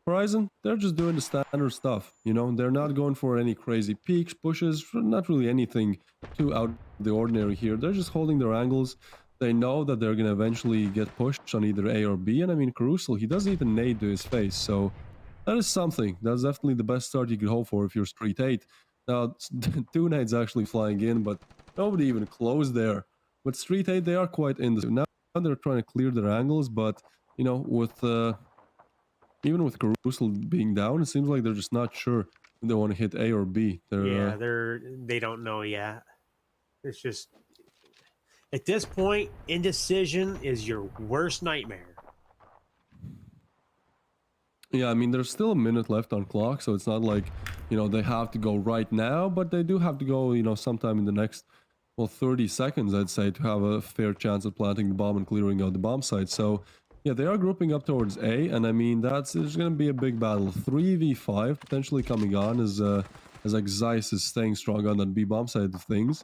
HorizoN, they're just doing the standard stuff. They're not going for any crazy peaks, pushes, not really anything too out of the ordinary here. They're just holding their angles. They know that they're going to eventually get pushed on either A or B. And I mean, Caruso, he doesn't even nade to his face. So that is something. That's definitely the best start you could hope for if you're STREETEIGHT. Now, 2 nades actually flying in, but nobody even close there. But STREETEIGHT, they are quite in this. Now they're trying to clear their angles, but, with even with Caruso being down, it seems like they're just not sure if they want to hit A or B. They don't know yet. It's just... At this point, indecision is your worst nightmare. Yeah, I mean, there's still a minute left on clock, so it's not like, they have to go right now, but they do have to go, sometime in the next, 30 seconds, I'd say, to have a fair chance at planting the bomb and clearing out the bomb site. So, yeah, they are grouping up towards A, and I mean, there's going to be a big battle. 3v5 potentially coming on as Exice is staying strong on that B bomb side of things.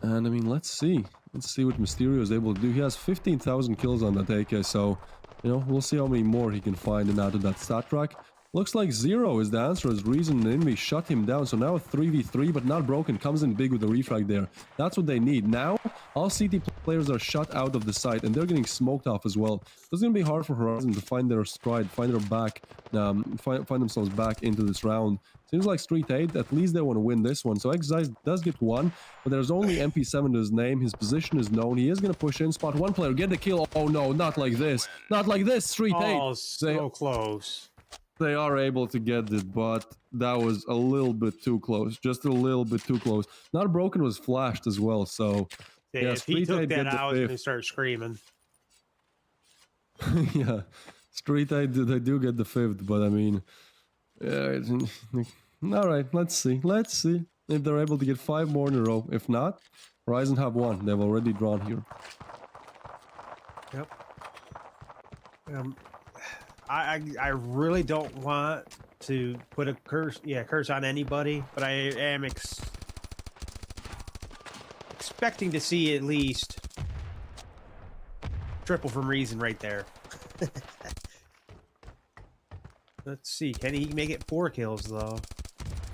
And I mean, let's see what Mysterio is able to do. He has 15,000 kills on that AK, so, we'll see how many more he can find and add to that stat track. Looks like 0 is the answer, as RevialGG and Envy shut him down. So now a 3v3, but not broken, comes in big with the refrag there. That's what they need. Now, all CT players are shut out of the site, and they're getting smoked off as well. So it's going to be hard for HorizoN to find their stride, find their back, find themselves back into this round. Seems like STREETEIGHT, at least they want to win this one. So Exice does get 1, but there's only MP7 to his name. His position is known. He is going to push in, spot 1 player, get the kill. Oh no, not like this. Not like this, STREETEIGHT. Oh, so close. They are able to get it, but that was a little bit too close. Just a little bit too close. Not broken was flashed as well, so... Yeah, if he took that out, they start screaming. Yeah, STREETEIGHT, they do get the 5th, but I mean... all right, let's see. if they're able to get 5 more in a row. If not, HorizoN have won. They've already drawn here. Yep. I really don't want to put a curse on anybody, but I am expecting to see at least triple from RevialGG right there. Let's see, can he make it 4 kills though?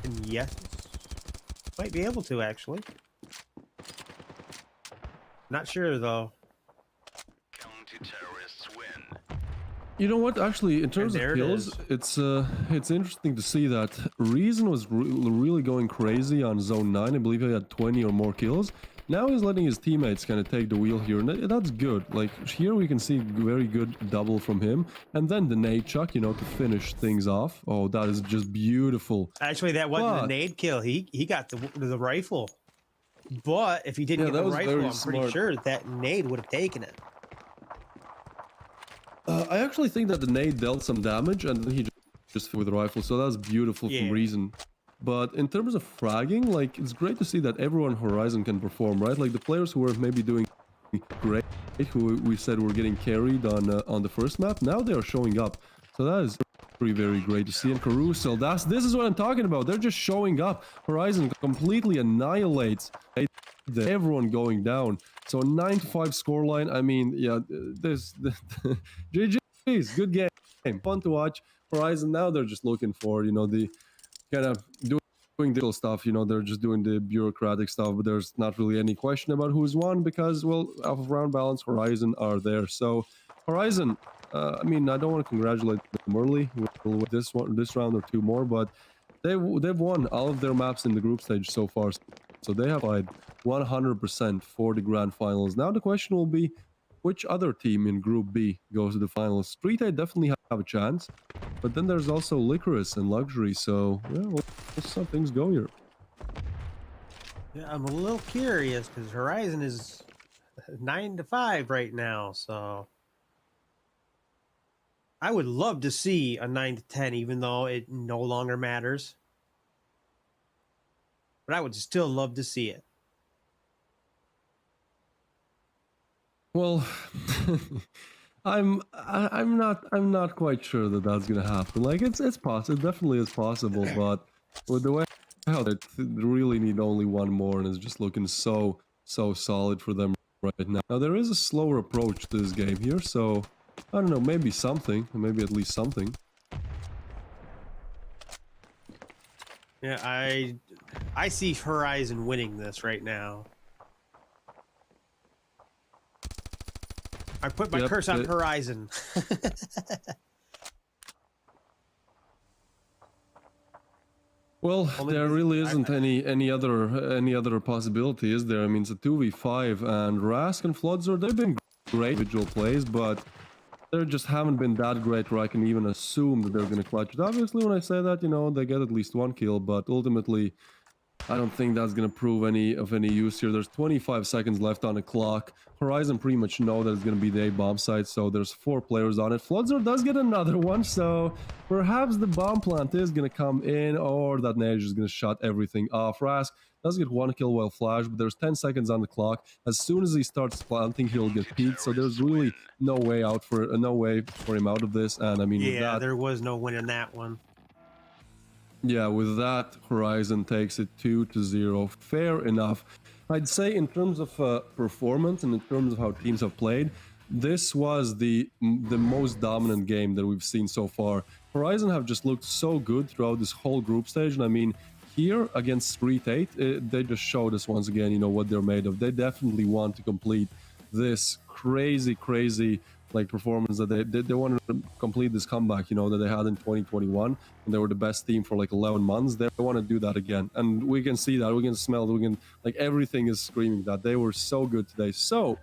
And yes, might be able to actually. Not sure though. Counter-terrorists win. You know what? Actually, in terms of there it kills, it's interesting to see that RevialGG was really going crazy on Zone 9. I believe he had 20 or more kills. Now he's letting his teammates kind of take the wheel here, and that's good. Like, here we can see very good double from him. And then the nade chuck, you know, to finish things off. Oh, that is just beautiful. Actually, that wasn't a nade kill. He got the rifle. But if he didn't get the rifle, I'm pretty sure that nade would have taken it. I actually think that the nade dealt some damage, and then he just with the rifle. So that's beautiful from RevialGG. But in terms of fragging, like, it's great to see that everyone HorizoN can perform, right? Like the players who were maybe doing great, who we said were getting carried on the first map, now they are showing up. So that is very great to see. And Carousel, this is what I'm talking about. They're just showing up. HorizoN completely annihilates everyone going down. So a 9-5 scoreline. I mean, yeah, there's GG's, good game, fun to watch. HorizoN, now they're just looking for, you know, the kind of doing digital stuff, you know, they're just doing the bureaucratic stuff, but there's not really any question about who's won because, well, off of round balance, HorizoN are there. So HorizoN, I mean, I don't want to congratulate them early with this round or 2 more, but they've won all of their maps in the group stage so far. So they have applied 100% for the grand finals. Now the question will be, which other team in Group B goes to the finals? STREETEIGHT definitely have a chance, but then there's also Lycoris and Luxury, so yeah, we'll see how things go here. Yeah, I'm a little curious because HorizoN is 9-5 right now, so I would love to see a 9-10, even though it no longer matters. But I would still love to see it. Well, I'm not quite sure that that's gonna happen. Like it's possible, it definitely is possible, but with the way how they really need only 1 more, and it's just looking so solid for them right now. Now there is a slower approach to this game here, so I don't know, maybe at least something. Yeah, I see HorizoN winning this right now. I put my curse on HorizoN. Well, there really isn't any other possibility, is there? I mean, it's a 2v5, and Rask and Floodzer, they've been great individual plays, but they just haven't been that great where I can even assume that they're going to clutch it. Obviously, when I say that, you know, they get at least 1 kill, but ultimately, I don't think that's going to prove any use here. There's 25 seconds left on the clock. HorizoN pretty much know that it's going to be the A-bomb site, so there's 4 players on it. Floodzer does get another one, so perhaps the bomb plant is going to come in, or that nade is going to shut everything off. Rask does get 1 kill while flash, but there's 10 seconds on the clock. As soon as he starts planting, he'll get peaked, so there's really no way for him out of this. And I mean, yeah, there was no win in that one. Yeah, with that, HorizoN takes it 2-0. Fair enough. I'd say in terms of performance and in terms of how teams have played, this was the most dominant game that we've seen so far. HorizoN have just looked so good throughout this whole group stage, and I mean, here against STREETEIGHT, they just showed us once again, you know, what they're made of. They definitely want to complete this crazy like performance that they wanted to complete this comeback, you know, that they had in 2021, and they were the best team for like 11 months. They want to do that again, and we can see that, we can smell it, we can, like, everything is screaming that they were so good today. So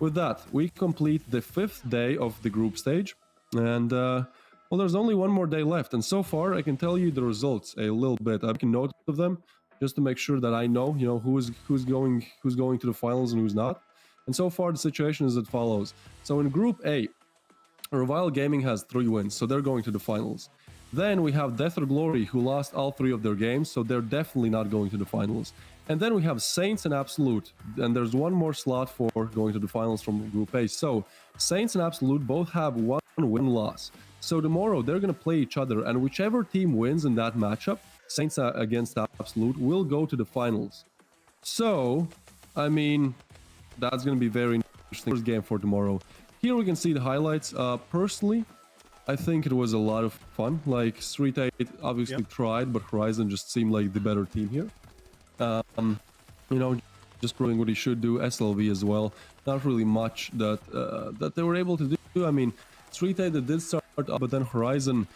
with that, we complete the 5th day of the group stage, and well, there's only 1 more day left, and so far I can tell you the results a little bit. I can note of them just to make sure that I know, you know, who's going to the finals and who's not. And so far the situation is as follows. So in Group A, RevialGG has 3 wins, so they're going to the finals. Then we have DeathOrGlory, who lost all 3 of their games, so they're definitely not going to the finals. And then we have Saints and Absolute, and there's one more slot for going to the finals from Group A. So Saints and Absolute both have 1 win-loss. So tomorrow they're going to play each other, and whichever team wins in that matchup, Saints against Absolute, will go to the finals. So, I mean, that's going to be very interesting. First game for tomorrow. Here we can see the highlights. Personally, I think it was a lot of fun. Like, STREETEIGHT obviously tried, but HorizoN just seemed like the better team here. You know, just proving what he should do. SLV as well. Not really much that they were able to do. I mean, STREETEIGHT, they did start up, but then HorizoN,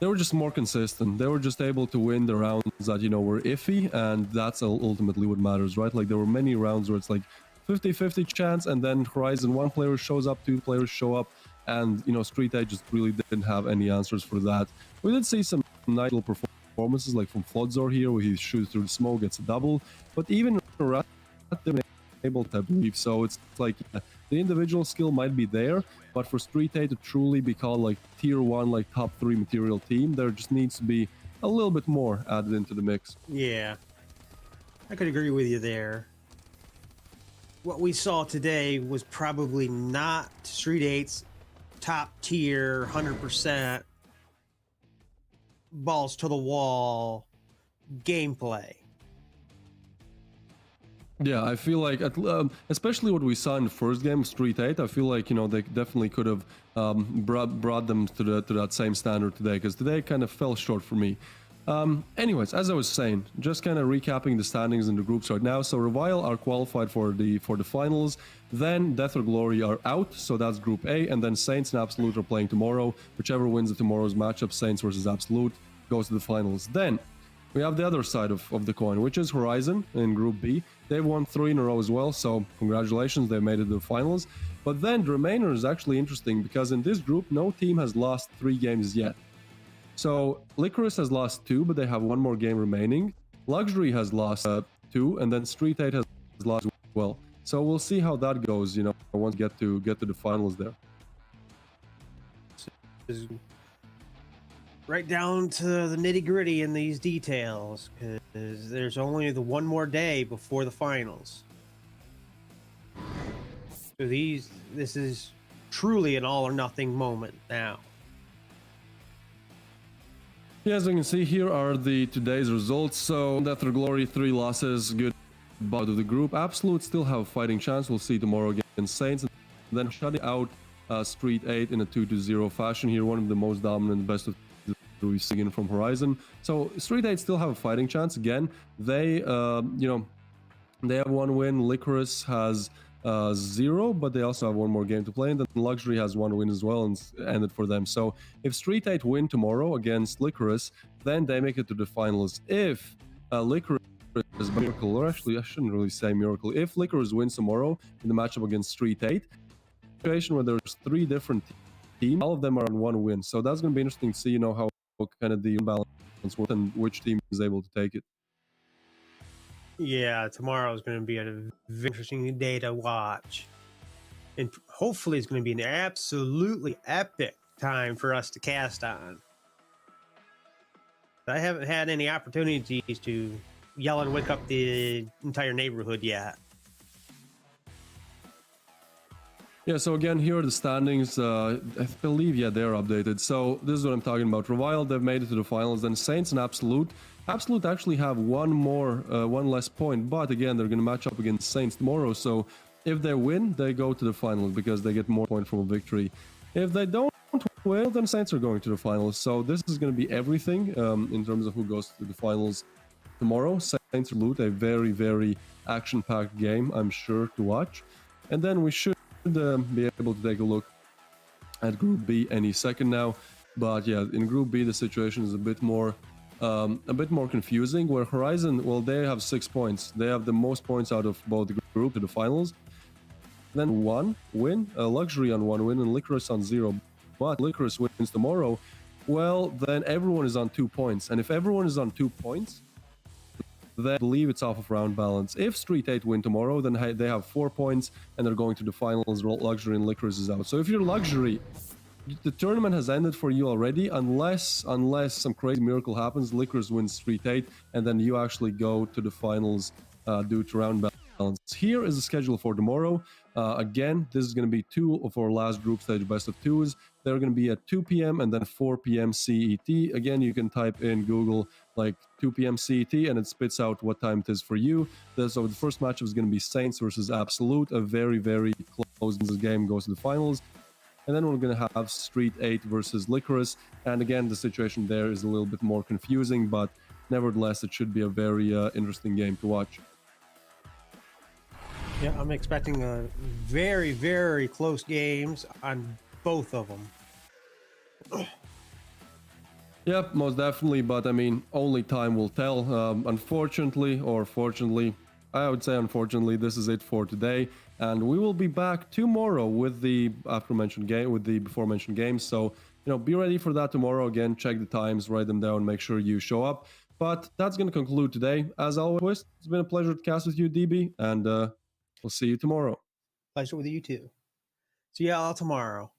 they were just more consistent. They were just able to win the rounds that, you know, were iffy, and that's ultimately what matters, right? Like, there were many rounds where it's like 50-50 chance, and then HorizoN, 1 player shows up, 2 players show up, and, you know, STREETEIGHT just really didn't have any answers for that. We did see some nice little performances, like from Flodzor here, where he shoots through the smoke, gets a double, but even around they were able to, I believe. So it's like, the individual skill might be there, but for STREETEIGHT to truly be called like tier 1, like top 3 material team, there just needs to be a little bit more added into the mix. Yeah, I could agree with you there. What we saw today was probably not STREETEIGHT's top tier, 100% balls to the wall gameplay. Yeah, I feel like, especially what we saw in the first game, STREETEIGHT, I feel like, you know, they definitely could have brought them to that same standard today, because today kind of fell short for me. Anyways, as I was saying, just kind of recapping the standings in the groups right now. So Revile are qualified for the finals. Then DeathOrGlory are out, so that's Group A, and then Saints and Absolute are playing tomorrow. Whichever wins tomorrow's matchup, Saints versus Absolute, goes to the finals. Then we have the other side of the coin, which is HorizoN in Group B. They've won 3 in a row as well, so congratulations, they made it to the finals. But then the remainder is actually interesting, because in this group, no team has lost 3 games yet. So Lycoris has lost 2, but they have 1 more game remaining. Luxury has lost 2, and then STREETEIGHT has lost as well. So we'll see how that goes, you know, once we get to the finals there. Right down to the nitty-gritty in these details, because there's only the 1 more day before the finals. So this is truly an all-or-nothing moment now. Yeah, as you can see, here are today's results. So DeathOrGlory 3 losses, good bottom of the group. Absolute still have a fighting chance. We'll see tomorrow against Saints. And then shutting out STREETEIGHT in a 2-0 fashion here. One of the most dominant, best of we've seen from HorizoN. So STREETEIGHT still have a fighting chance. Again, they you know, they have 1 win. Lycoris has 0, but they also have 1 more game to play, and then Luxury has 1 win as well, and it's ended for them. So if STREETEIGHT win tomorrow against Lycoris, then they make it to the finals. If Lycoris is miracle, or actually I shouldn't really say miracle, if Lycoris wins tomorrow in the matchup against STREETEIGHT, situation where there's 3 different teams, all of them are on 1 win. So that's going to be interesting to see, you know, how kind of the imbalance works and which team is able to take it. Yeah, tomorrow is going to be a very interesting day to watch. And hopefully it's going to be an absolutely epic time for us to cast on. I haven't had any opportunities to yell and wake up the entire neighborhood yet. Yeah, so again, here are the standings. I believe, yeah, they're updated. So this is what I'm talking about. Revile, they've made it to the finals. Then Saints and Absolute. Absolute actually have 1 less point, but again, they're going to match up against Saints tomorrow. So if they win, they go to the finals because they get more points from a victory. If they don't win, then Saints are going to the finals. So this is going to be everything in terms of who goes to the finals tomorrow. Saints Absolute, a very, very action-packed game, I'm sure, to watch. And then we should be able to take a look at Group B any second now. But yeah, in Group B, the situation is a bit more confusing, where HorizoN, well, they have 6 points. They have the most points out of both the group to the finals. Then 1 win, Luxury on 1 win, and Lycoris on 0. But Lycoris wins tomorrow, well, then everyone is on 2 points. And if everyone is on 2 points, then I believe it's off of round balance. If STREETEIGHT win tomorrow, then they have 4 points, and they're going to the finals. Luxury and Lycoris is out. So if you're Luxury, the tournament has ended for you already, unless some crazy miracle happens. Lycoris wins Street 8, and then you actually go to the finals due to round balance. Here is the schedule for tomorrow. Again, this is going to be 2 of our last group stage best of 2s. They're going to be at 2 p.m. and then 4 p.m. CET. Again, you can type in Google like 2 p.m. CET and it spits out what time it is for you. So the first matchup is going to be Saints versus Absolute. A very, very close game goes to the finals. And then we're going to have Street 8 versus Lycoris. And again, the situation there is a little bit more confusing, but nevertheless, it should be a very interesting game to watch. Yeah, I'm expecting a very, very close games on both of them. Yep, most definitely. But I mean, only time will tell. Unfortunately, or fortunately, I would say unfortunately, this is it for today. And we will be back tomorrow with the aforementioned game, with the before mentioned games. So, be ready for that tomorrow. Again, check the times, write them down, make sure you show up. But that's going to conclude today. As always, it's been a pleasure to cast with you, DB, and we'll see you tomorrow. Pleasure with you too. See y'all tomorrow.